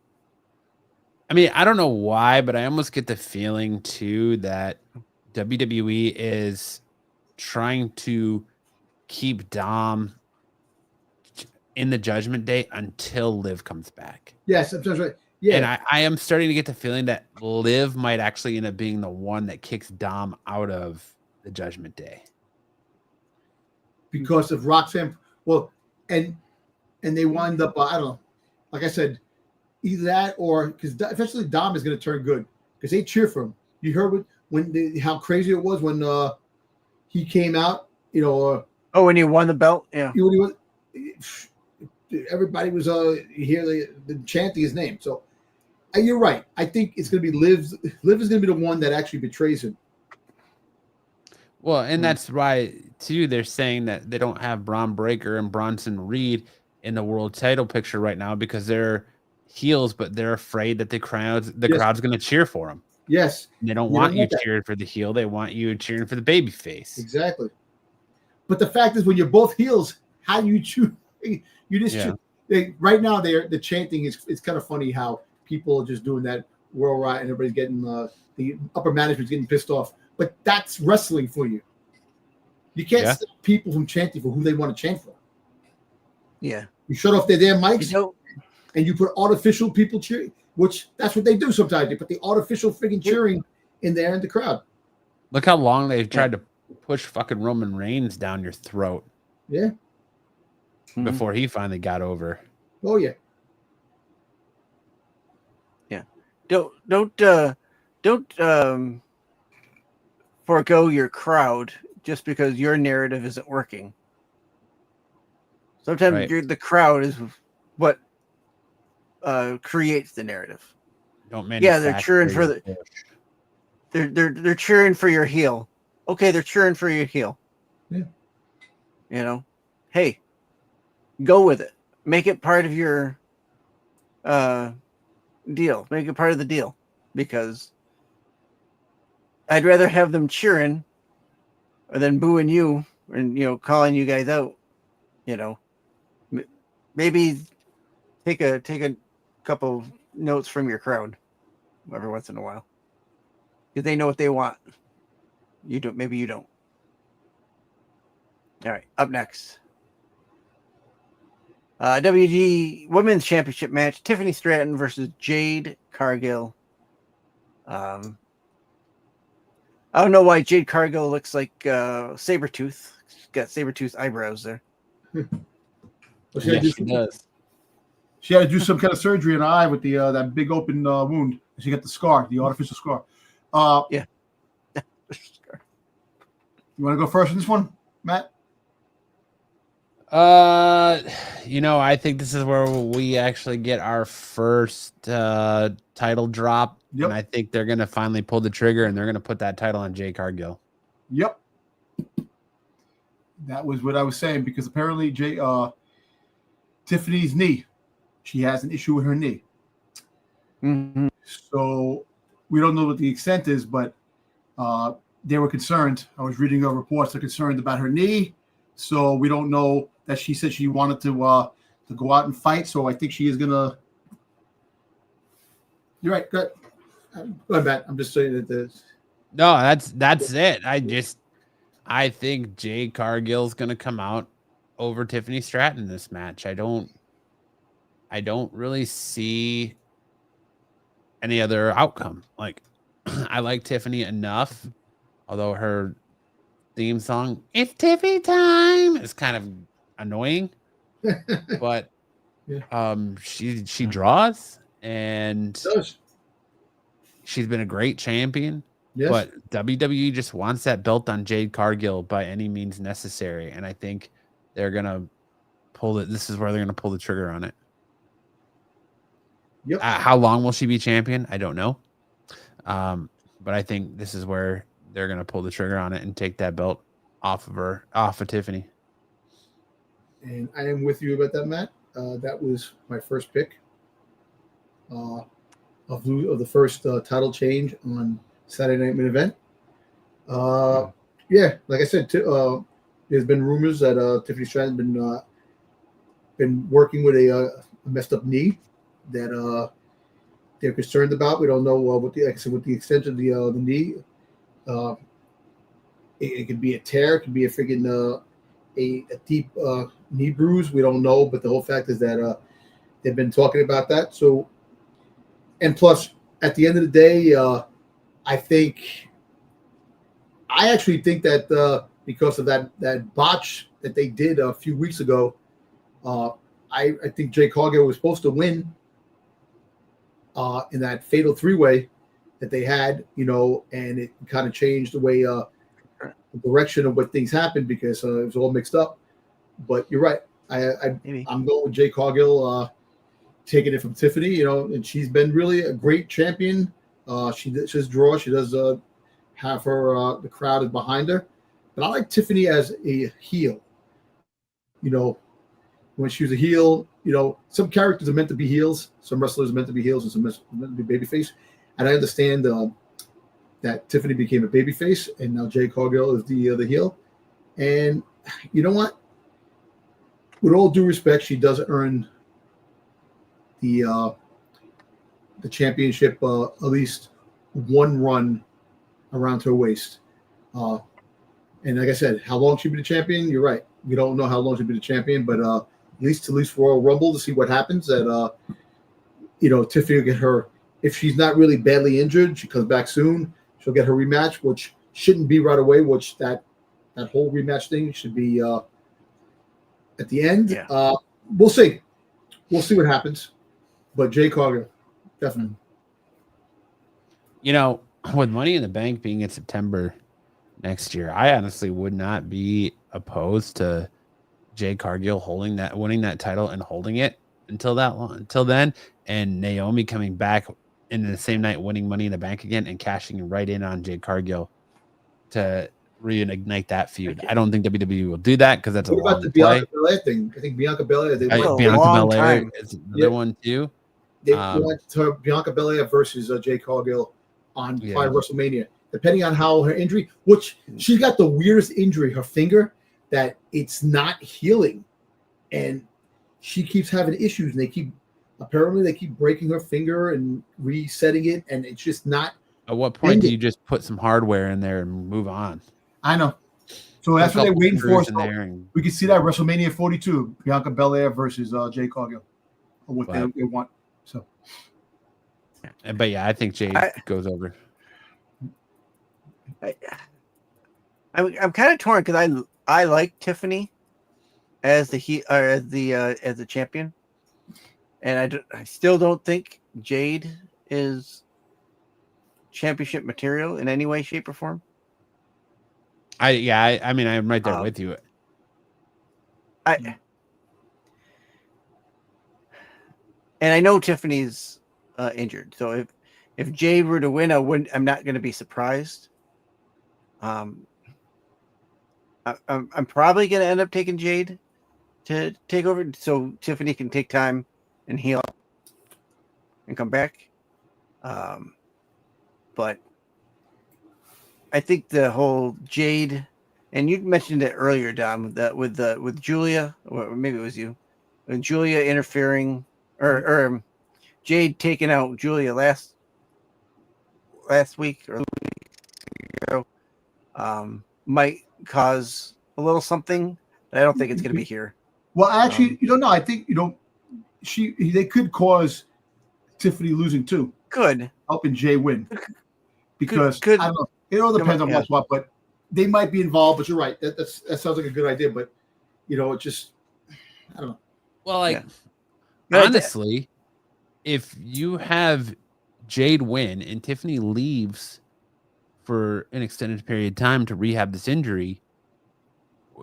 S1: I mean, I don't know why, but I almost get the feeling too that WWE is trying to keep Dom in the Judgment Day until Liv comes back.
S2: Yes, that's right. Yeah.
S1: And I am starting to get the feeling that Liv might actually end up being the one that kicks Dom out of the Judgment Day.
S2: Because of Roxanne. Well, and they wind up, I don't know, like I said, either that or because eventually Dom is going to turn good because they cheer for him. You heard how crazy it was when he came out,
S3: when he won the belt? Yeah.
S2: Everybody was here chanting his name. So you're right. I think it's going to be Liv. Liv is going to be the one that actually betrays him.
S1: Well, and that's why too they're saying that they don't have Braun Breaker and Bronson Reed in the world title picture right now because they're heels, but they're afraid that the crowd's going to cheer for them.
S2: Yes,
S1: and they don't want you cheering for the heel; they want you cheering for the baby face.
S2: Exactly. But the fact is, when you're both heels, how do you choose? You just choose. Right now, the chanting is. It's kind of funny how people are just doing that world right, and everybody's getting the upper management's getting pissed off. But that's wrestling for you. You can't stop people from chanting for who they want to chant for.
S3: Yeah.
S2: You shut off their damn mics, and you put artificial people cheering, which that's what they do sometimes. They put the artificial freaking cheering in there in the crowd.
S1: Look how long they've tried to push fucking Roman Reigns down your throat.
S2: Yeah.
S1: Before he finally got over.
S2: Oh yeah.
S3: Yeah. Don't forego your crowd just because your narrative isn't working. Sometimes the crowd is what creates the narrative.
S1: Don't
S3: they're cheering for they're cheering for your heel. Okay, they're cheering for your heel. Yeah. Hey, go with it. Make it part of your deal. Make it part of the deal, because I'd rather have them cheering than booing you and calling you guys out. Maybe take a couple notes from your crowd every once in a while, because they know what they want. You don't. Maybe you don't. All right. Up next, WG Women's Championship match: Tiffany Stratton versus Jade Cargill. I don't know why Jade Cargill looks like Sabretooth. She's got Sabretooth eyebrows there.
S2: Well,
S1: Yes, she does.
S4: She had to do some kind of surgery in her eye with the that big open wound. She got the scar, the artificial scar.
S3: Yeah.
S4: You want to go first on this one, Matt?
S1: I think this is where we actually get our first title drop.
S4: Yep.
S1: And I think they're going to finally pull the trigger, and they're going to put that title on Jade Cargill.
S4: Yep. That was what I was saying, because apparently Tiffany's knee, she has an issue with her knee.
S3: Mm-hmm.
S4: So we don't know what the extent is, but they were concerned. I was reading reports. They're concerned about her knee. So we don't know that she said she wanted to go out and fight. So I think she is going to. You're right. Go ahead, Matt. I'm just saying that this.
S1: No, that's it. I think Jade Cargill's going to come out over Tiffany Stratton in this match. I don't really see any other outcome. Like, I like Tiffany enough, although her theme song, "It's Tiffy Time," is kind of annoying. But she draws, and she's been a great champion.
S2: Yes.
S1: But WWE just wants that belt on Jade Cargill by any means necessary, and I think they're gonna pull it. This is where they're gonna pull the trigger on it.
S2: Yep.
S1: How long will she be champion? I don't know. But I think this is where they're gonna pull the trigger on it and take that belt off of Tiffany.
S2: And I am with you about that, Matt. That was my first pick of the first title change on Saturday Night Main Event. Yeah, like I said, there's been rumors that Tiffany Stratton been working with a messed up knee that they're concerned about. We don't know what the extent of the knee. It could be a tear. It could be a freaking a deep knee bruise. We don't know, but the whole fact is that they've been talking about that. So, and plus, at the end of the day, I actually think that because of that botch that they did a few weeks ago, I think Jade Cargill was supposed to win in that fatal three-way that they had, and it kind of changed the way the direction of what things happened, because it was all mixed up. But you're right. I'm going with Jade Cargill taking it from Tiffany, and she's been really a great champion. She does draw. She does have her the crowd is behind her. But I like Tiffany as a heel. When she was a heel, some characters are meant to be heels. Some wrestlers are meant to be heels, and some are meant to be babyface. And I understand that Tiffany became a babyface, and now Jade Cargill is the heel. And you know what? With all due respect, she does earn the championship at least one run around her waist. And like I said, how long she'll be the champion? You're right. We don't know how long she'll be the champion, but at least Royal Rumble to see what happens. That Tiffany will get her. If she's not really badly injured, she comes back soon. She'll get her rematch, which shouldn't be right away. Which that whole rematch thing should be at the end.
S3: Yeah.
S2: We'll see. We'll see what happens. But Jade Cargill, definitely.
S1: With Money in the Bank being in September next year, I honestly would not be opposed to Jade Cargill winning that title and holding it until then, and Naomi coming back in the same night, winning Money in the Bank again and cashing right in on Jade Cargill to reignite that feud. I don't think WWE will do that because that's
S2: what
S1: a long
S2: about the
S1: play.
S2: Bianca Belair thing? I think Bianca Belair.
S1: Bianca Belair is another one too.
S2: They want Bianca Belair versus Jade Cargill on by WrestleMania. Depending on how her injury, which she got the weirdest injury, her finger, that it's not healing, and she keeps having issues. And they keep breaking her finger and resetting it, and it's just not.
S1: At what point do you just put some hardware in there and move on?
S4: I know. So that's what they're waiting for. So
S1: and...
S4: we can see that WrestleMania 42, Bianca Belair versus Jade Cargill, or what they want. So,
S1: but yeah, I think Jade goes over.
S3: I'm kind of torn because I like Tiffany as the champion, and I still don't think Jade is championship material in any way, shape, or form.
S1: I mean, I'm right there with you.
S3: And I know Tiffany's injured, so if Jade were to win, I'm not going to be surprised. I'm probably going to end up taking Jade to take over, so Tiffany can take time and heal and come back. But I think the whole Jade, and you mentioned it earlier, Dom, that with Julia, or maybe it was you, and Julia interfering, or Jade taking out Julia last week or ago, might cause a little something. I don't think it's going to be here.
S4: Well, actually, you don't know. I think they could cause Tiffany losing too.
S3: Could
S4: helping Jay win because
S3: could,
S4: I don't know. It all depends on what's what, but they might be involved. But you're right. That sounds like a good idea. But it just I don't know.
S1: Well, honestly, if you have Jade win and Tiffany leaves for an extended period of time to rehab this injury,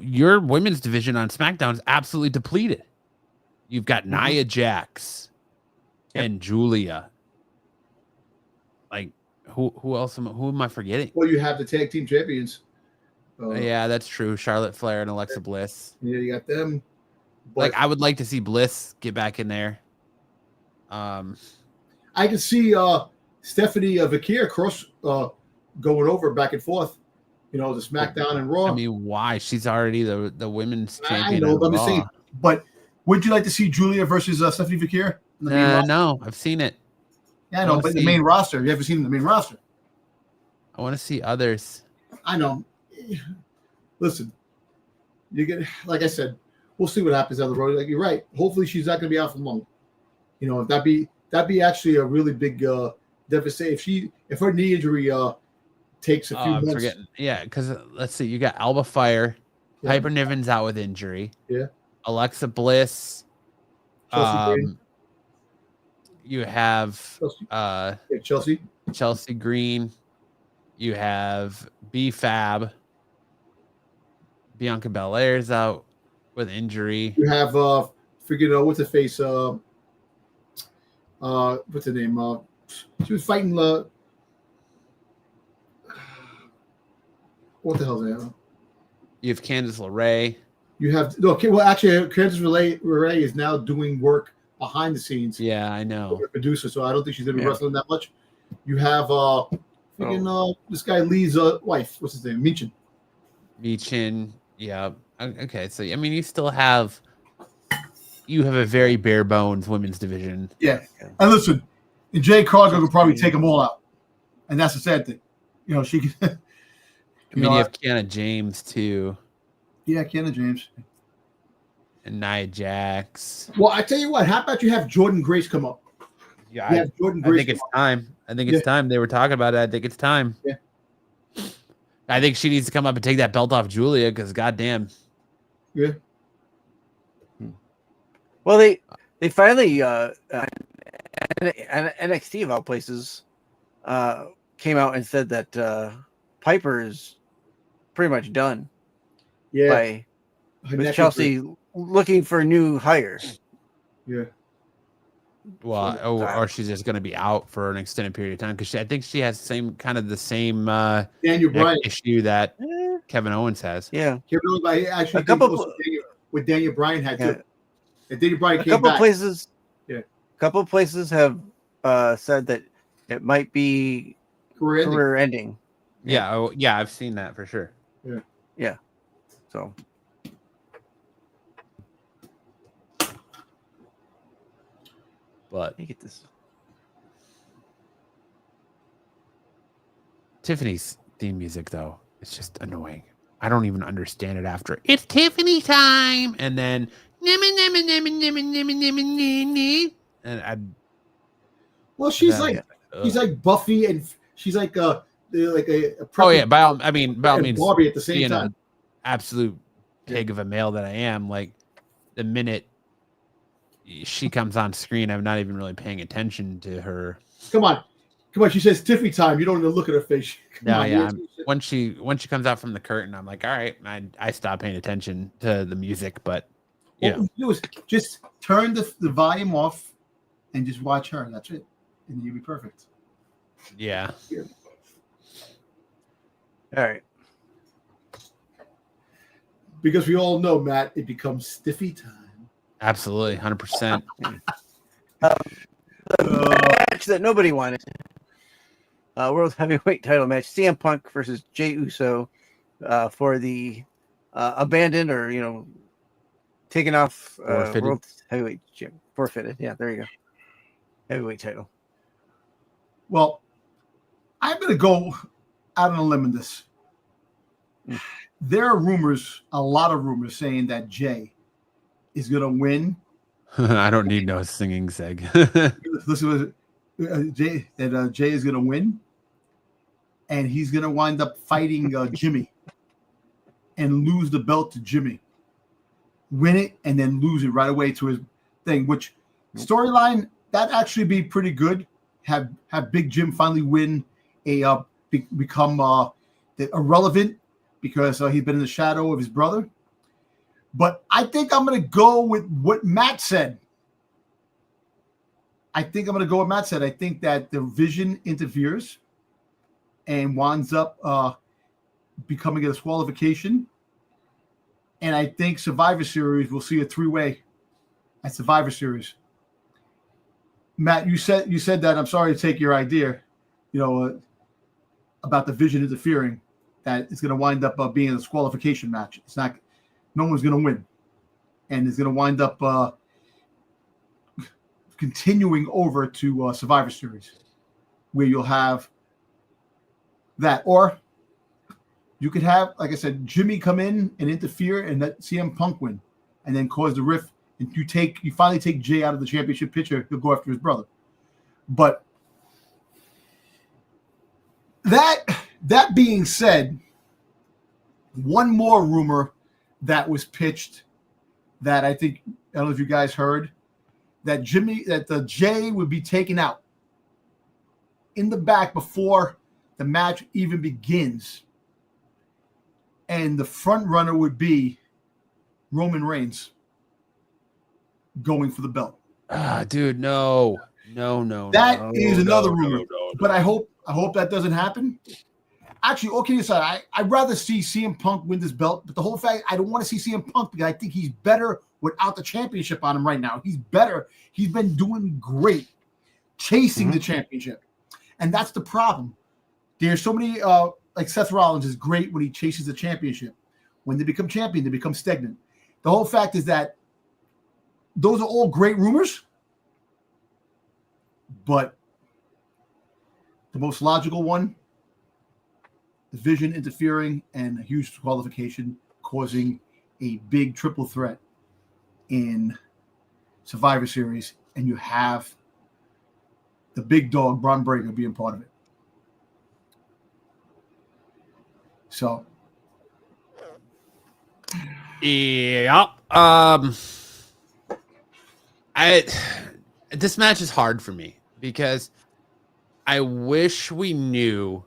S1: your women's division on SmackDown is absolutely depleted. You've got Nia Jax and Julia. Like, who else? Who am I forgetting?
S2: Well, you have the tag team champions.
S1: Yeah, that's true. Charlotte Flair and Alexa Bliss.
S2: Yeah, you got them.
S1: But I would like to see Bliss get back in there.
S2: I can see Stephanie Vakir cross going over back and forth. The SmackDown and Raw.
S1: I mean, why? She's already the women's champion.
S2: I know, but I'm saying.
S4: But would you like to see Julia versus Stephanie Vakir?
S1: No, I've seen it.
S4: Yeah, I know, but the main roster. You haven't seen the main roster.
S1: I want to see others.
S2: I know. Listen, you get, like I said, we'll see what happens down the road. Like, you're right. Hopefully, she's not going to be out for long. If that'd be actually a really big devastation. If her knee injury takes a few months.
S1: Yeah, because let's see, you got Alba Fire, Piper Niven's out with injury.
S2: Yeah.
S1: Alexa Bliss. You have Chelsea Green. You have B-Fab. Bianca Belair's out with injury.
S2: You have what's the face? What's her name? She was fighting what the hell's that?
S1: You have Candice LeRae.
S2: You have actually Candice LeRae is now doing work behind the scenes.
S1: Yeah, I know.
S2: Producer, so I don't think she's gonna be wrestling that much. You have this guy Lee's wife. What's his name? Meechin.
S1: Yeah. Okay. So I mean, you have a very bare bones women's division.
S4: Yeah. And listen, Jay Cargill could probably take them all out, and that's the sad thing. She can.
S1: I mean, you have Kiana James too.
S4: Yeah, Kiana James.
S1: And Nia Jax.
S2: Well, I tell you what. How about you have Jordan Grace come up?
S1: Yeah, I think it's time. I think it's time. They were talking about it. I think it's time.
S2: Yeah.
S1: I think she needs to come up and take that belt off Julia because, goddamn.
S2: Yeah.
S3: Well, they finally NXT of all places came out and said that Piper is pretty much done.
S2: Yeah.
S3: With Chelsea looking for a new hire.
S2: Yeah.
S1: Well, or she's just going to be out for an extended period of time because I think she has the same
S2: Daniel Bryan
S1: issue that Kevin Owens has.
S3: Yeah.
S2: Actually,
S3: a couple
S2: with Daniel Bryan had too. And Daniel Bryan came back.
S3: A couple places have said that it might be career ending.
S1: Yeah, oh, yeah, I've seen that for sure.
S3: Yeah. So
S1: But
S3: let me get this.
S1: Tiffany's theme music, though, it's just annoying. I don't even understand it after. It's Tiffany time, and then and
S2: Well, she's like Buffy, and she's like a
S1: oh yeah, by all means,
S2: Barbie at the same
S1: being
S2: time.
S1: an absolute pig of a male that I am, like the minute she comes on screen, I'm not even really paying attention to her.
S2: Come on. She says Tiffany time. You don't even look at her face.
S1: When she comes out from the curtain, I'm like, all right, I stop paying attention to the music, but
S4: what you do is just turn the volume off and just watch her. That's it, and you'll be perfect.
S1: Yeah.
S3: All right.
S2: Because we all know, Matt, it becomes Stiffy time.
S1: Absolutely, 100%.
S3: Match that nobody wanted. World Heavyweight title match: CM Punk versus Jey Uso for the abandoned or taken off World Heavyweight forfeited. Yeah, there you go. Heavyweight title.
S4: Well, I'm going to go out on a limb in this. There are rumors, a lot of rumors, saying that Jey is going to win.
S1: I don't need no singing seg.
S4: Listen, Jey is going to win, and he's going to wind up fighting Jimmy and lose the belt to Jimmy. Win it and then lose it right away to his thing, which storyline, that'd actually be pretty good. Have Big Jim finally win become irrelevant because he's been in the shadow of his brother. But I think I'm going to go with what Matt said. I think that the Vision interferes and winds up becoming a disqualification. And I think Survivor Series will see a 3-way at Survivor Series. Matt, you said that. I'm sorry to take your idea, about the Vision interfering, that it's going to wind up being a disqualification match. It's not. No one's going to win, and it's going to wind up continuing over to Survivor Series, where you'll have that, or you could have, like I said, Jimmy come in and interfere and let CM Punk win, and then cause the rift. And you finally take Jey out of the championship picture. He'll go after his brother. But that being said, one more rumor that was pitched that I don't know if you guys heard, that Jey would be taken out in the back before the match even begins, and the front runner would be Roman Reigns going for the belt.
S1: Dude, no.
S4: That is another rumor. But I hope that doesn't happen. Actually, okay aside, I'd rather see CM Punk win this belt, but the whole fact, I don't want to see CM Punk because I think he's better without the championship on him right now. He's better. He's been doing great chasing the championship. And that's the problem. There's so many, like Seth Rollins is great when he chases the championship. When they become champion, they become stagnant. The whole fact is that those are all great rumors, but the most logical one, the Vision interfering and a huge disqualification causing a big triple threat in Survivor Series, and you have the big dog, Braun Breaker, being part of it. So,
S1: yeah. This match is hard for me because I wish we knew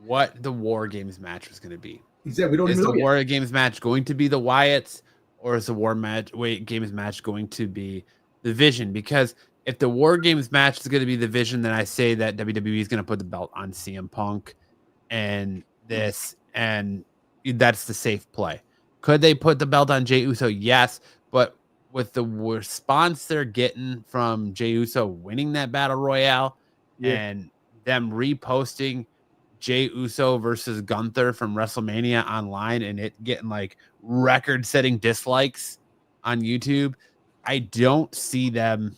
S1: what the War Games match was going to be.
S2: He said we don't
S1: Is
S2: know
S1: the
S2: yet.
S1: War Games match going to be the Wyatts, or is the Games match going to be the Vision? Because if the War Games match is going to be the Vision, then I say that WWE is going to put the belt on CM Punk and that's the safe play. Could they put the belt on Jey Uso? Yes, but with the response they're getting from Jey Uso winning that battle royale and them reposting Jey Uso versus Gunther from WrestleMania online and it getting like record-setting dislikes on YouTube, I don't see them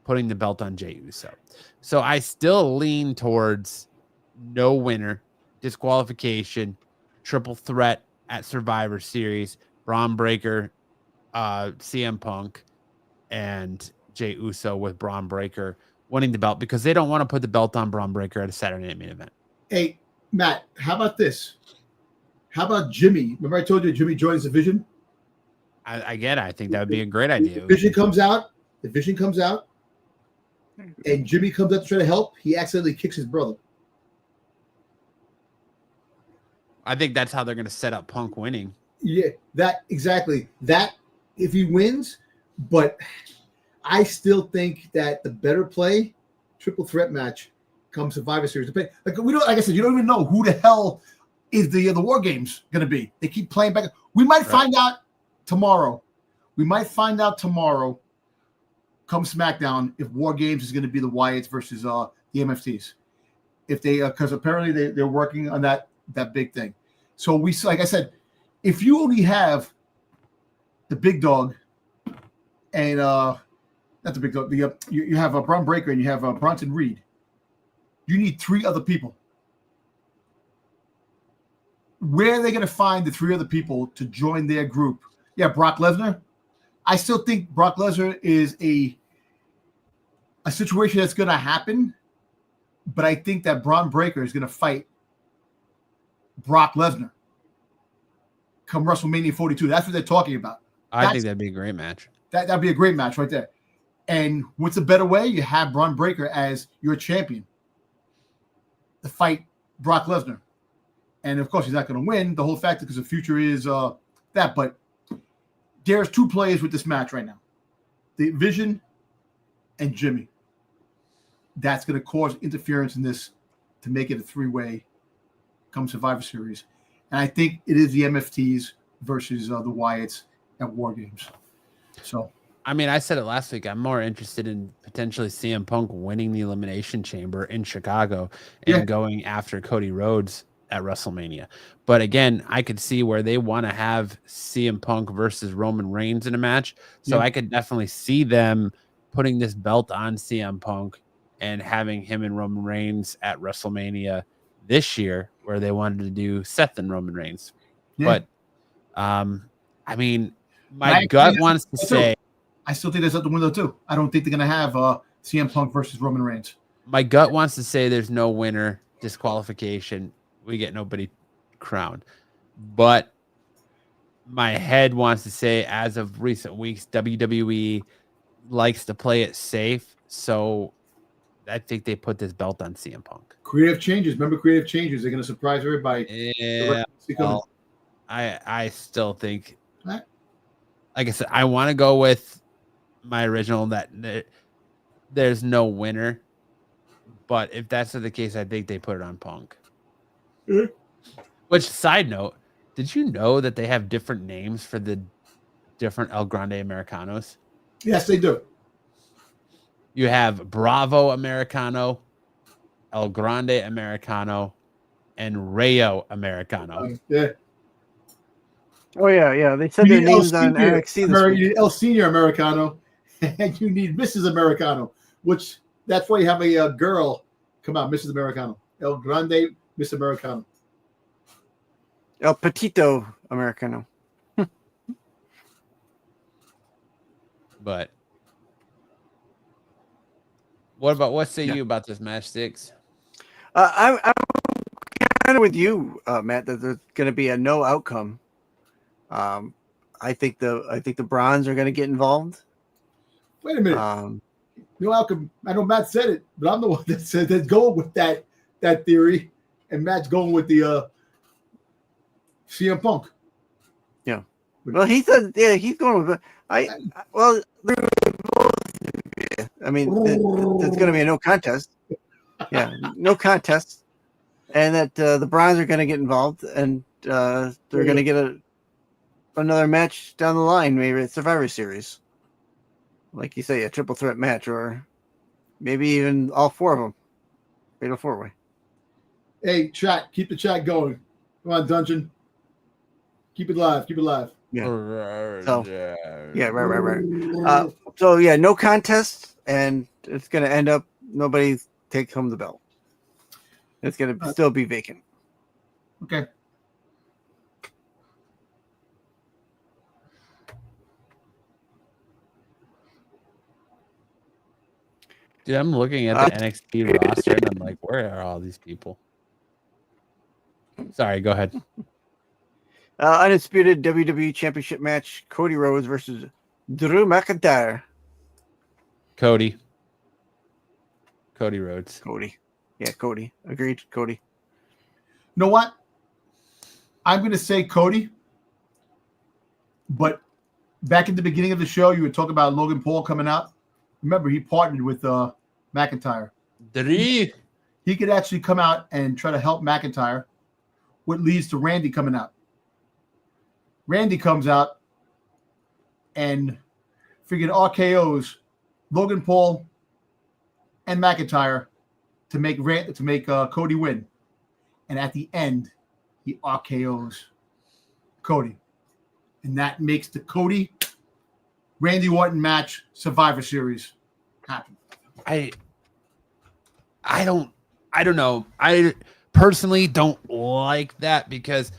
S1: putting the belt on Jey Uso. So I still lean towards no winner, disqualification, triple threat at Survivor Series, Braun Breaker, CM Punk, and Jey Uso with Braun Breaker winning the belt because they don't want to put the belt on Braun Breaker at a Saturday Night Main Event.
S2: Hey, Matt, how about this? How about Jimmy? Remember I told you Jimmy joins the Vision?
S1: I get it. I think that would be a great idea.
S2: The Vision comes out, and Jimmy comes out to try to help. He accidentally kicks his brother.
S1: I think that's how they're going to set up Punk winning.
S2: Yeah, that exactly. That if he wins, but I still think that the better play, triple threat match, comes Survivor Series. Like we don't, like I said, you don't even know who the hell is the War Games going to be. They keep playing back. We might find out tomorrow. Come SmackDown if War Games is going to be the Wyatts versus the MFTs. If they, because apparently they're working on that big thing. So we, like I said, if you only have the big dog and not the big dog, you have a Braun Breaker and you have Bronson Reed. You need 3 other people. Where are they going to find the 3 other people to join their group? Yeah, Brock Lesnar. I still think Brock Lesnar is a situation that's going to happen, but I think that Braun Breaker is going to fight Brock Lesnar come WrestleMania 42. That's what they're talking about.
S1: I think that'd be a great match.
S2: That'd be a great match right there. And what's a better way? You have Braun Breaker as your champion to fight Brock Lesnar. And of course, he's not going to win. The whole fact because the future is that. But there's 2 players with this match right now: the Vision and Jimmy. That's going to cause interference in this to make it a 3-way come Survivor Series. And I think it is the MFTs versus the Wyatts at War Games. So,
S1: I mean, I said it last week. I'm more interested in potentially CM Punk winning the Elimination Chamber in Chicago and going after Cody Rhodes at WrestleMania. But again, I could see where they want to have CM Punk versus Roman Reigns in a match. So I could definitely see them putting this belt on CM Punk and having him and Roman Reigns at WrestleMania this year, where they wanted to do Seth and Roman Reigns. But I mean, my gut wants to say,
S2: I still think that's out the window too. I don't think they're going to have CM Punk versus Roman Reigns.
S1: My gut wants to say there's no winner, disqualification. We get nobody crowned. But my head wants to say, as of recent weeks, WWE likes to play it safe. So I think they put this belt on CM Punk.
S2: Creative changes. Remember creative changes. They're going to surprise everybody.
S1: Yeah. Well, I still think, like I said, I want to go with my original that there's no winner. But if that's the case, I think they put it on Punk.
S2: Mm-hmm.
S1: Which, side note, did you know that they have different names for the different El Grande Americanos?
S2: Yes, they do.
S1: You have Bravo Americano, El Grande Americano, and Rayo Americano.
S2: Yeah.
S3: Oh, yeah. They said their names on NXT this week.
S2: You need El Senior Americano, and you need Mrs. Americano, which that's why you have a girl come out, Mrs. Americano. El Grande Miss Americano.
S3: El Petito Americano.
S1: But what say you about this match, Sticks?
S3: I'm kind of with you, Matt, that there's going to be a no outcome. I think the Browns are going to get involved.
S2: Wait a minute. No outcome. I know Matt said it, but I'm the one that said that's going with that theory, and Matt's going with the CM Punk.
S3: Yeah. Well, he said, he's going with. I mean, there's going to be a no contest. Yeah, no contest, and that the Browns are going to get involved, and they're going to get another match down the line, maybe at Survivor Series. like you say, a triple threat match, or maybe even all 4 of them. Fatal 4-way.
S2: Hey, chat, keep the chat going. Come on, Dungeon. Keep it live. Keep it live.
S3: Yeah. Right. So yeah, no contest, and it's gonna end up nobody takes home the belt. It's gonna still be vacant.
S4: Okay.
S1: Dude, I'm looking at the NXT roster and I'm like, where are all these people? Sorry, go ahead.
S3: Undisputed WWE Championship match: Cody Rhodes versus Drew McIntyre.
S1: Cody Rhodes.
S3: Yeah, Cody. Agreed, Cody.
S4: You know what? I'm going to say Cody. But back in the beginning of the show, you were talking about Logan Paul coming out. Remember, he partnered with McIntyre. He could actually come out and try to help McIntyre, what leads to Randy coming out. Randy comes out and figured RKO's Logan Paul and McIntyre to make Cody win. And at the end, he RKO's Cody. And that makes the Cody Randy Orton match Survivor Series happen.
S1: I don't know. I personally don't like that because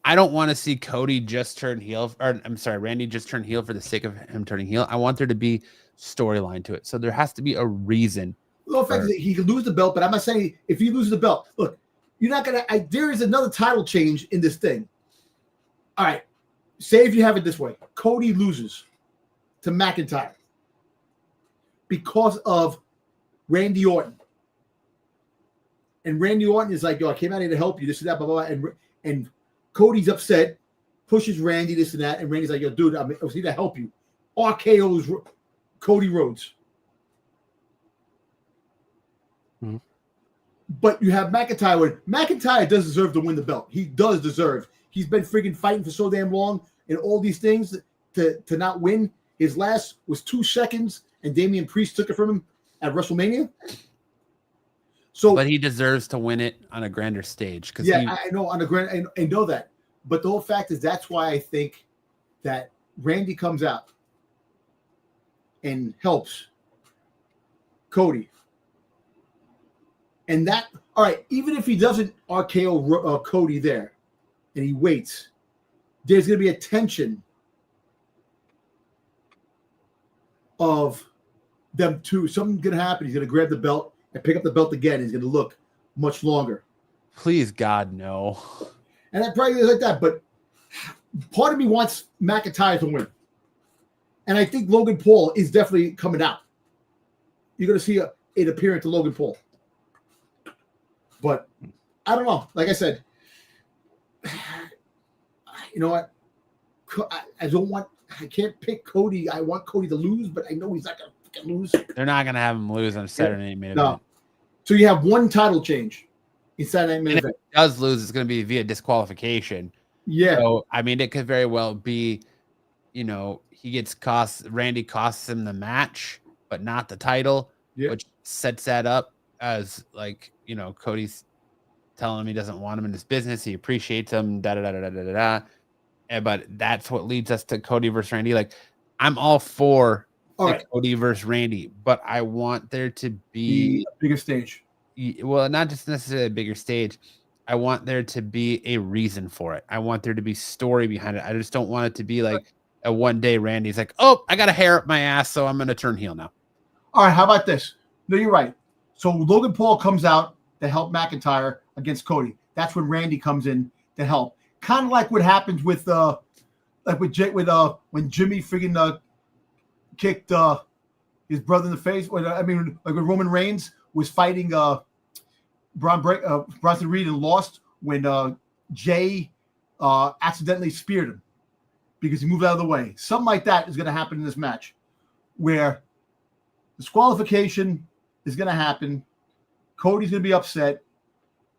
S1: I don't want to see Cody just turn heel, or I'm sorry, Randy just turn heel for the sake of him turning heel. I want there to be storyline to it. So there has to be a reason.
S2: Well, in fact, he could lose the belt, but I'm not saying if he loses the belt. Look, you're not gonna. There is another title change in this thing. All right, say if you have it this way, Cody loses to McIntyre because of Randy Orton, and Randy Orton is like, "Yo, I came out here to help you. This and that, blah blah blah," and Cody's upset, pushes Randy, this and that, and Randy's like, "Yo, dude, I was here to help you." RKO's Cody Rhodes.
S3: Mm-hmm.
S2: But you have McIntyre. McIntyre does deserve to win the belt. He does deserve. He's been freaking fighting for so damn long and all these things to not win. His last was 2 seconds, and Damian Priest took it from him at WrestleMania. So,
S1: but he deserves to win it on a grander stage.
S2: I know on a grand. I know that. But the whole fact is that's why I think that Randy comes out and helps Cody. And that, all right, even if he doesn't RKO Cody there and he waits, there's going to be a tension of them two. Something's going to happen. He's going to grab the belt and pick up the belt again. He's going to look much longer.
S1: Please, God, no.
S2: And that probably is like that. But part of me wants McIntyre to win. And I think Logan Paul is definitely coming out. You're going to see it appearing to Logan Paul. But I don't know. Like I said, you know what? I can't pick Cody. I want Cody to lose, but I know he's not going to lose.
S1: They're not going to have him lose on a Saturday Night Main Event.
S2: So you have one title change in Saturday Night Main Event.
S1: If he does lose, it's going to be via disqualification.
S2: Yeah.
S1: So, I mean, it could very well be, Randy costs him the match, but not the title, which sets that up as Cody's telling him he doesn't want him in his business. He appreciates him, but that's what leads us to Cody versus Randy. Like, I'm all for Cody versus Randy, but I want there to be
S2: a bigger stage.
S1: Well, not just necessarily a bigger stage. I want there to be a reason for it. I want there to be story behind it. I just don't want it to be like a one day Randy's like, oh, I got a hair up my ass, so I'm going to turn heel now.
S4: All right, how about this? No, you're right. So Logan Paul comes out to help McIntyre against Cody. That's when Randy comes in to help. Kind of like what happens with when Jimmy freaking kicked his brother in the face. When Roman Reigns was fighting Bronson Reed and lost when Jey accidentally speared him because he moved out of the way. Something like that is going to happen in this match, where disqualification is going to happen. Cody's going to be upset.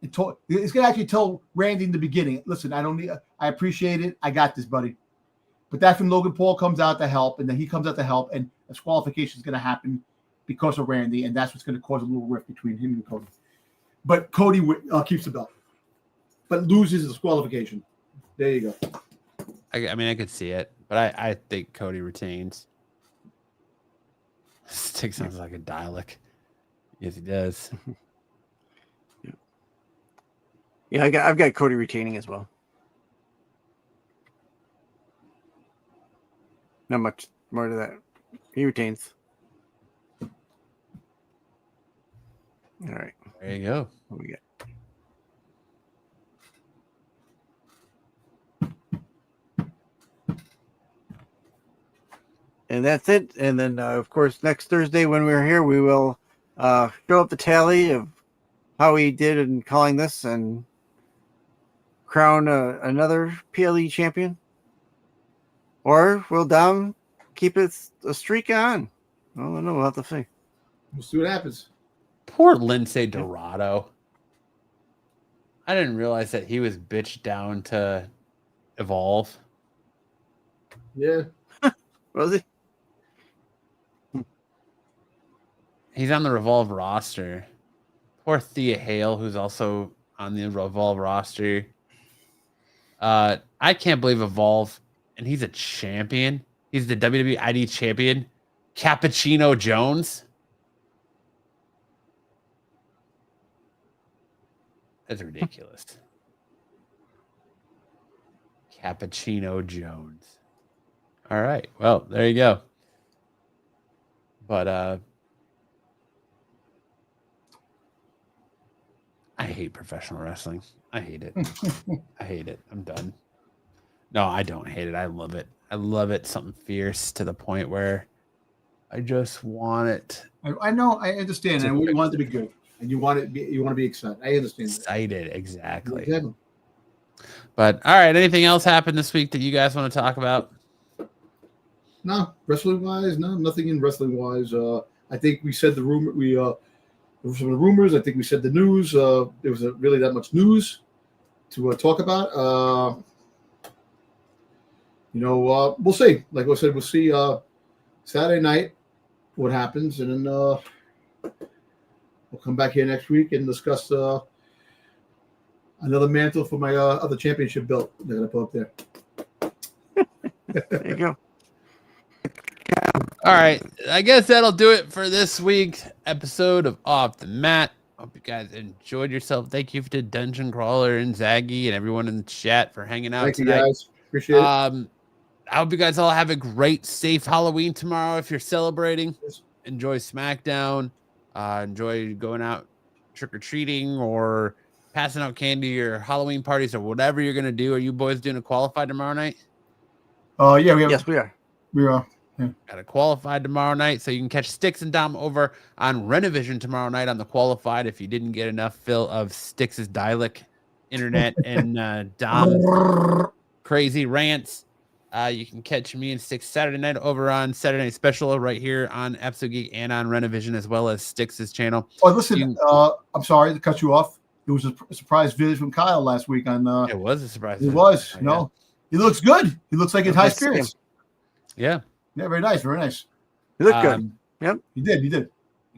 S4: He's going to actually tell Randy in the beginning, listen, I appreciate it. I got this, buddy. But that's when Logan Paul comes out to help, and then he comes out to help, and a disqualification is going to happen because of Randy, and that's what's going to cause a little rift between him and Cody. But Cody keeps the belt, but loses the disqualification. There you go.
S1: I mean, I could see it, but I think Cody retains. Stick sounds like a Dalek. Yes, he does.
S5: Yeah, I've got Cody retaining as well. Not much more to that. He retains. All right.
S1: There you go.
S5: What we got? And that's it. And then, of course, next Thursday when we're here, we will show up the tally of how he did in calling this and crown another PLE champion. Or will Dom keep a streak on? I don't know. We'll have to see.
S2: We'll see what happens.
S1: Poor Lindsay Dorado. I didn't realize that he was bitched down to Evolve.
S2: Yeah.
S5: Was he?
S1: He's on the Revolve roster. Poor Thea Hale, who's also on the Revolve roster. I can't believe Evolve, and he's a champion. He's the WWE ID champion. Cappuccino Jones. That's ridiculous. Cappuccino Jones. All right. Well, there you go. But I hate professional wrestling. I hate it. I hate it. I'm done. No, I don't hate it. I love it. I love it. Something fierce to the point where I just want it.
S4: I know. I understand. And we want it to be good. And you want to be excited. I understand.
S1: Excited, exactly.
S2: Exactly.
S1: But all right, anything else happened this week that you guys want to talk about?
S2: No, wrestling wise, no, nothing in wrestling wise. I think we said the rumor. There were some of the rumors. I think we said the news. There was really that much news to talk about. We'll see. Like I said, we'll see Saturday night what happens, and then we'll come back here next week and discuss another mantle for my other championship belt they're going to put up there.
S5: There you go.
S1: All right. I guess that'll do it for this week's episode of Off the Mat. Hope you guys enjoyed yourself. Thank you to Dungeon Crawler and Zaggy and everyone in the chat for hanging out tonight.
S2: Thank you, guys. Appreciate it.
S1: I hope you guys all have a great, safe Halloween tomorrow if you're celebrating. Enjoy SmackDown. Enjoy going out trick-or-treating or passing out candy or Halloween parties or whatever you're going to do. Are you boys doing a qualified tomorrow night?
S4: Yeah, we have.
S5: Yes, we are.
S4: We are. Yeah.
S1: Got a qualified tomorrow night, so you can catch Styx and Dom over on Renovision tomorrow night on the qualified if you didn't get enough fill of Styx's dialect internet and Dom's crazy rants. You can catch me and Styx Saturday night over on Saturday Night Special right here on Episode Geek and on Renovision as well as Styx's channel.
S4: Oh, listen, I'm sorry to cut you off. It was a surprise visit from Kyle last week on.
S1: It was a surprise.
S4: It was. No, he looks good. He looks like in high spirits.
S1: Yeah.
S4: Yeah, very nice, very nice.
S5: You look good. Yep.
S4: He did.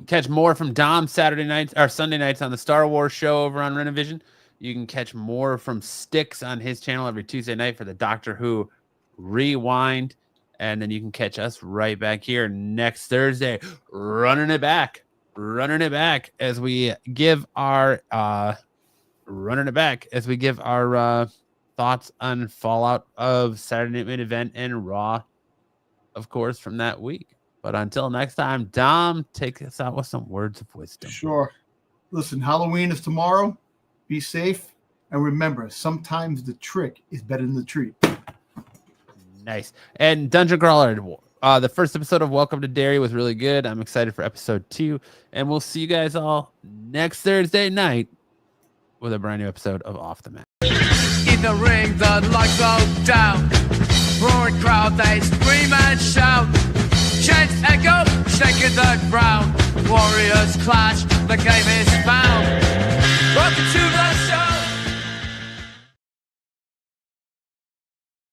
S1: Catch more from Dom Saturday nights or Sunday nights on the Star Wars show over on Renovision. You can catch more from Styx on his channel every Tuesday night for the Doctor Who Rewind. And then you can catch us right back here next Thursday, running it back as we give our thoughts on Fallout of Saturday Night Main Event and Raw, of course, from that week. But until next time, Dom, take us out with some words of wisdom.
S4: Sure. Listen, Halloween is tomorrow. Be safe. And remember, sometimes the trick is better than the treat.
S1: Nice. And Dungeon Crawler, the first episode of Welcome to Derry was really good. I'm excited for episode 2. And we'll see you guys all next Thursday night with a brand new episode of Off the Mat.
S6: In the ring, the lights go down. Roaring crowd, they scream and shout. Chants echo, shaking the ground. Warriors clash, the game is found.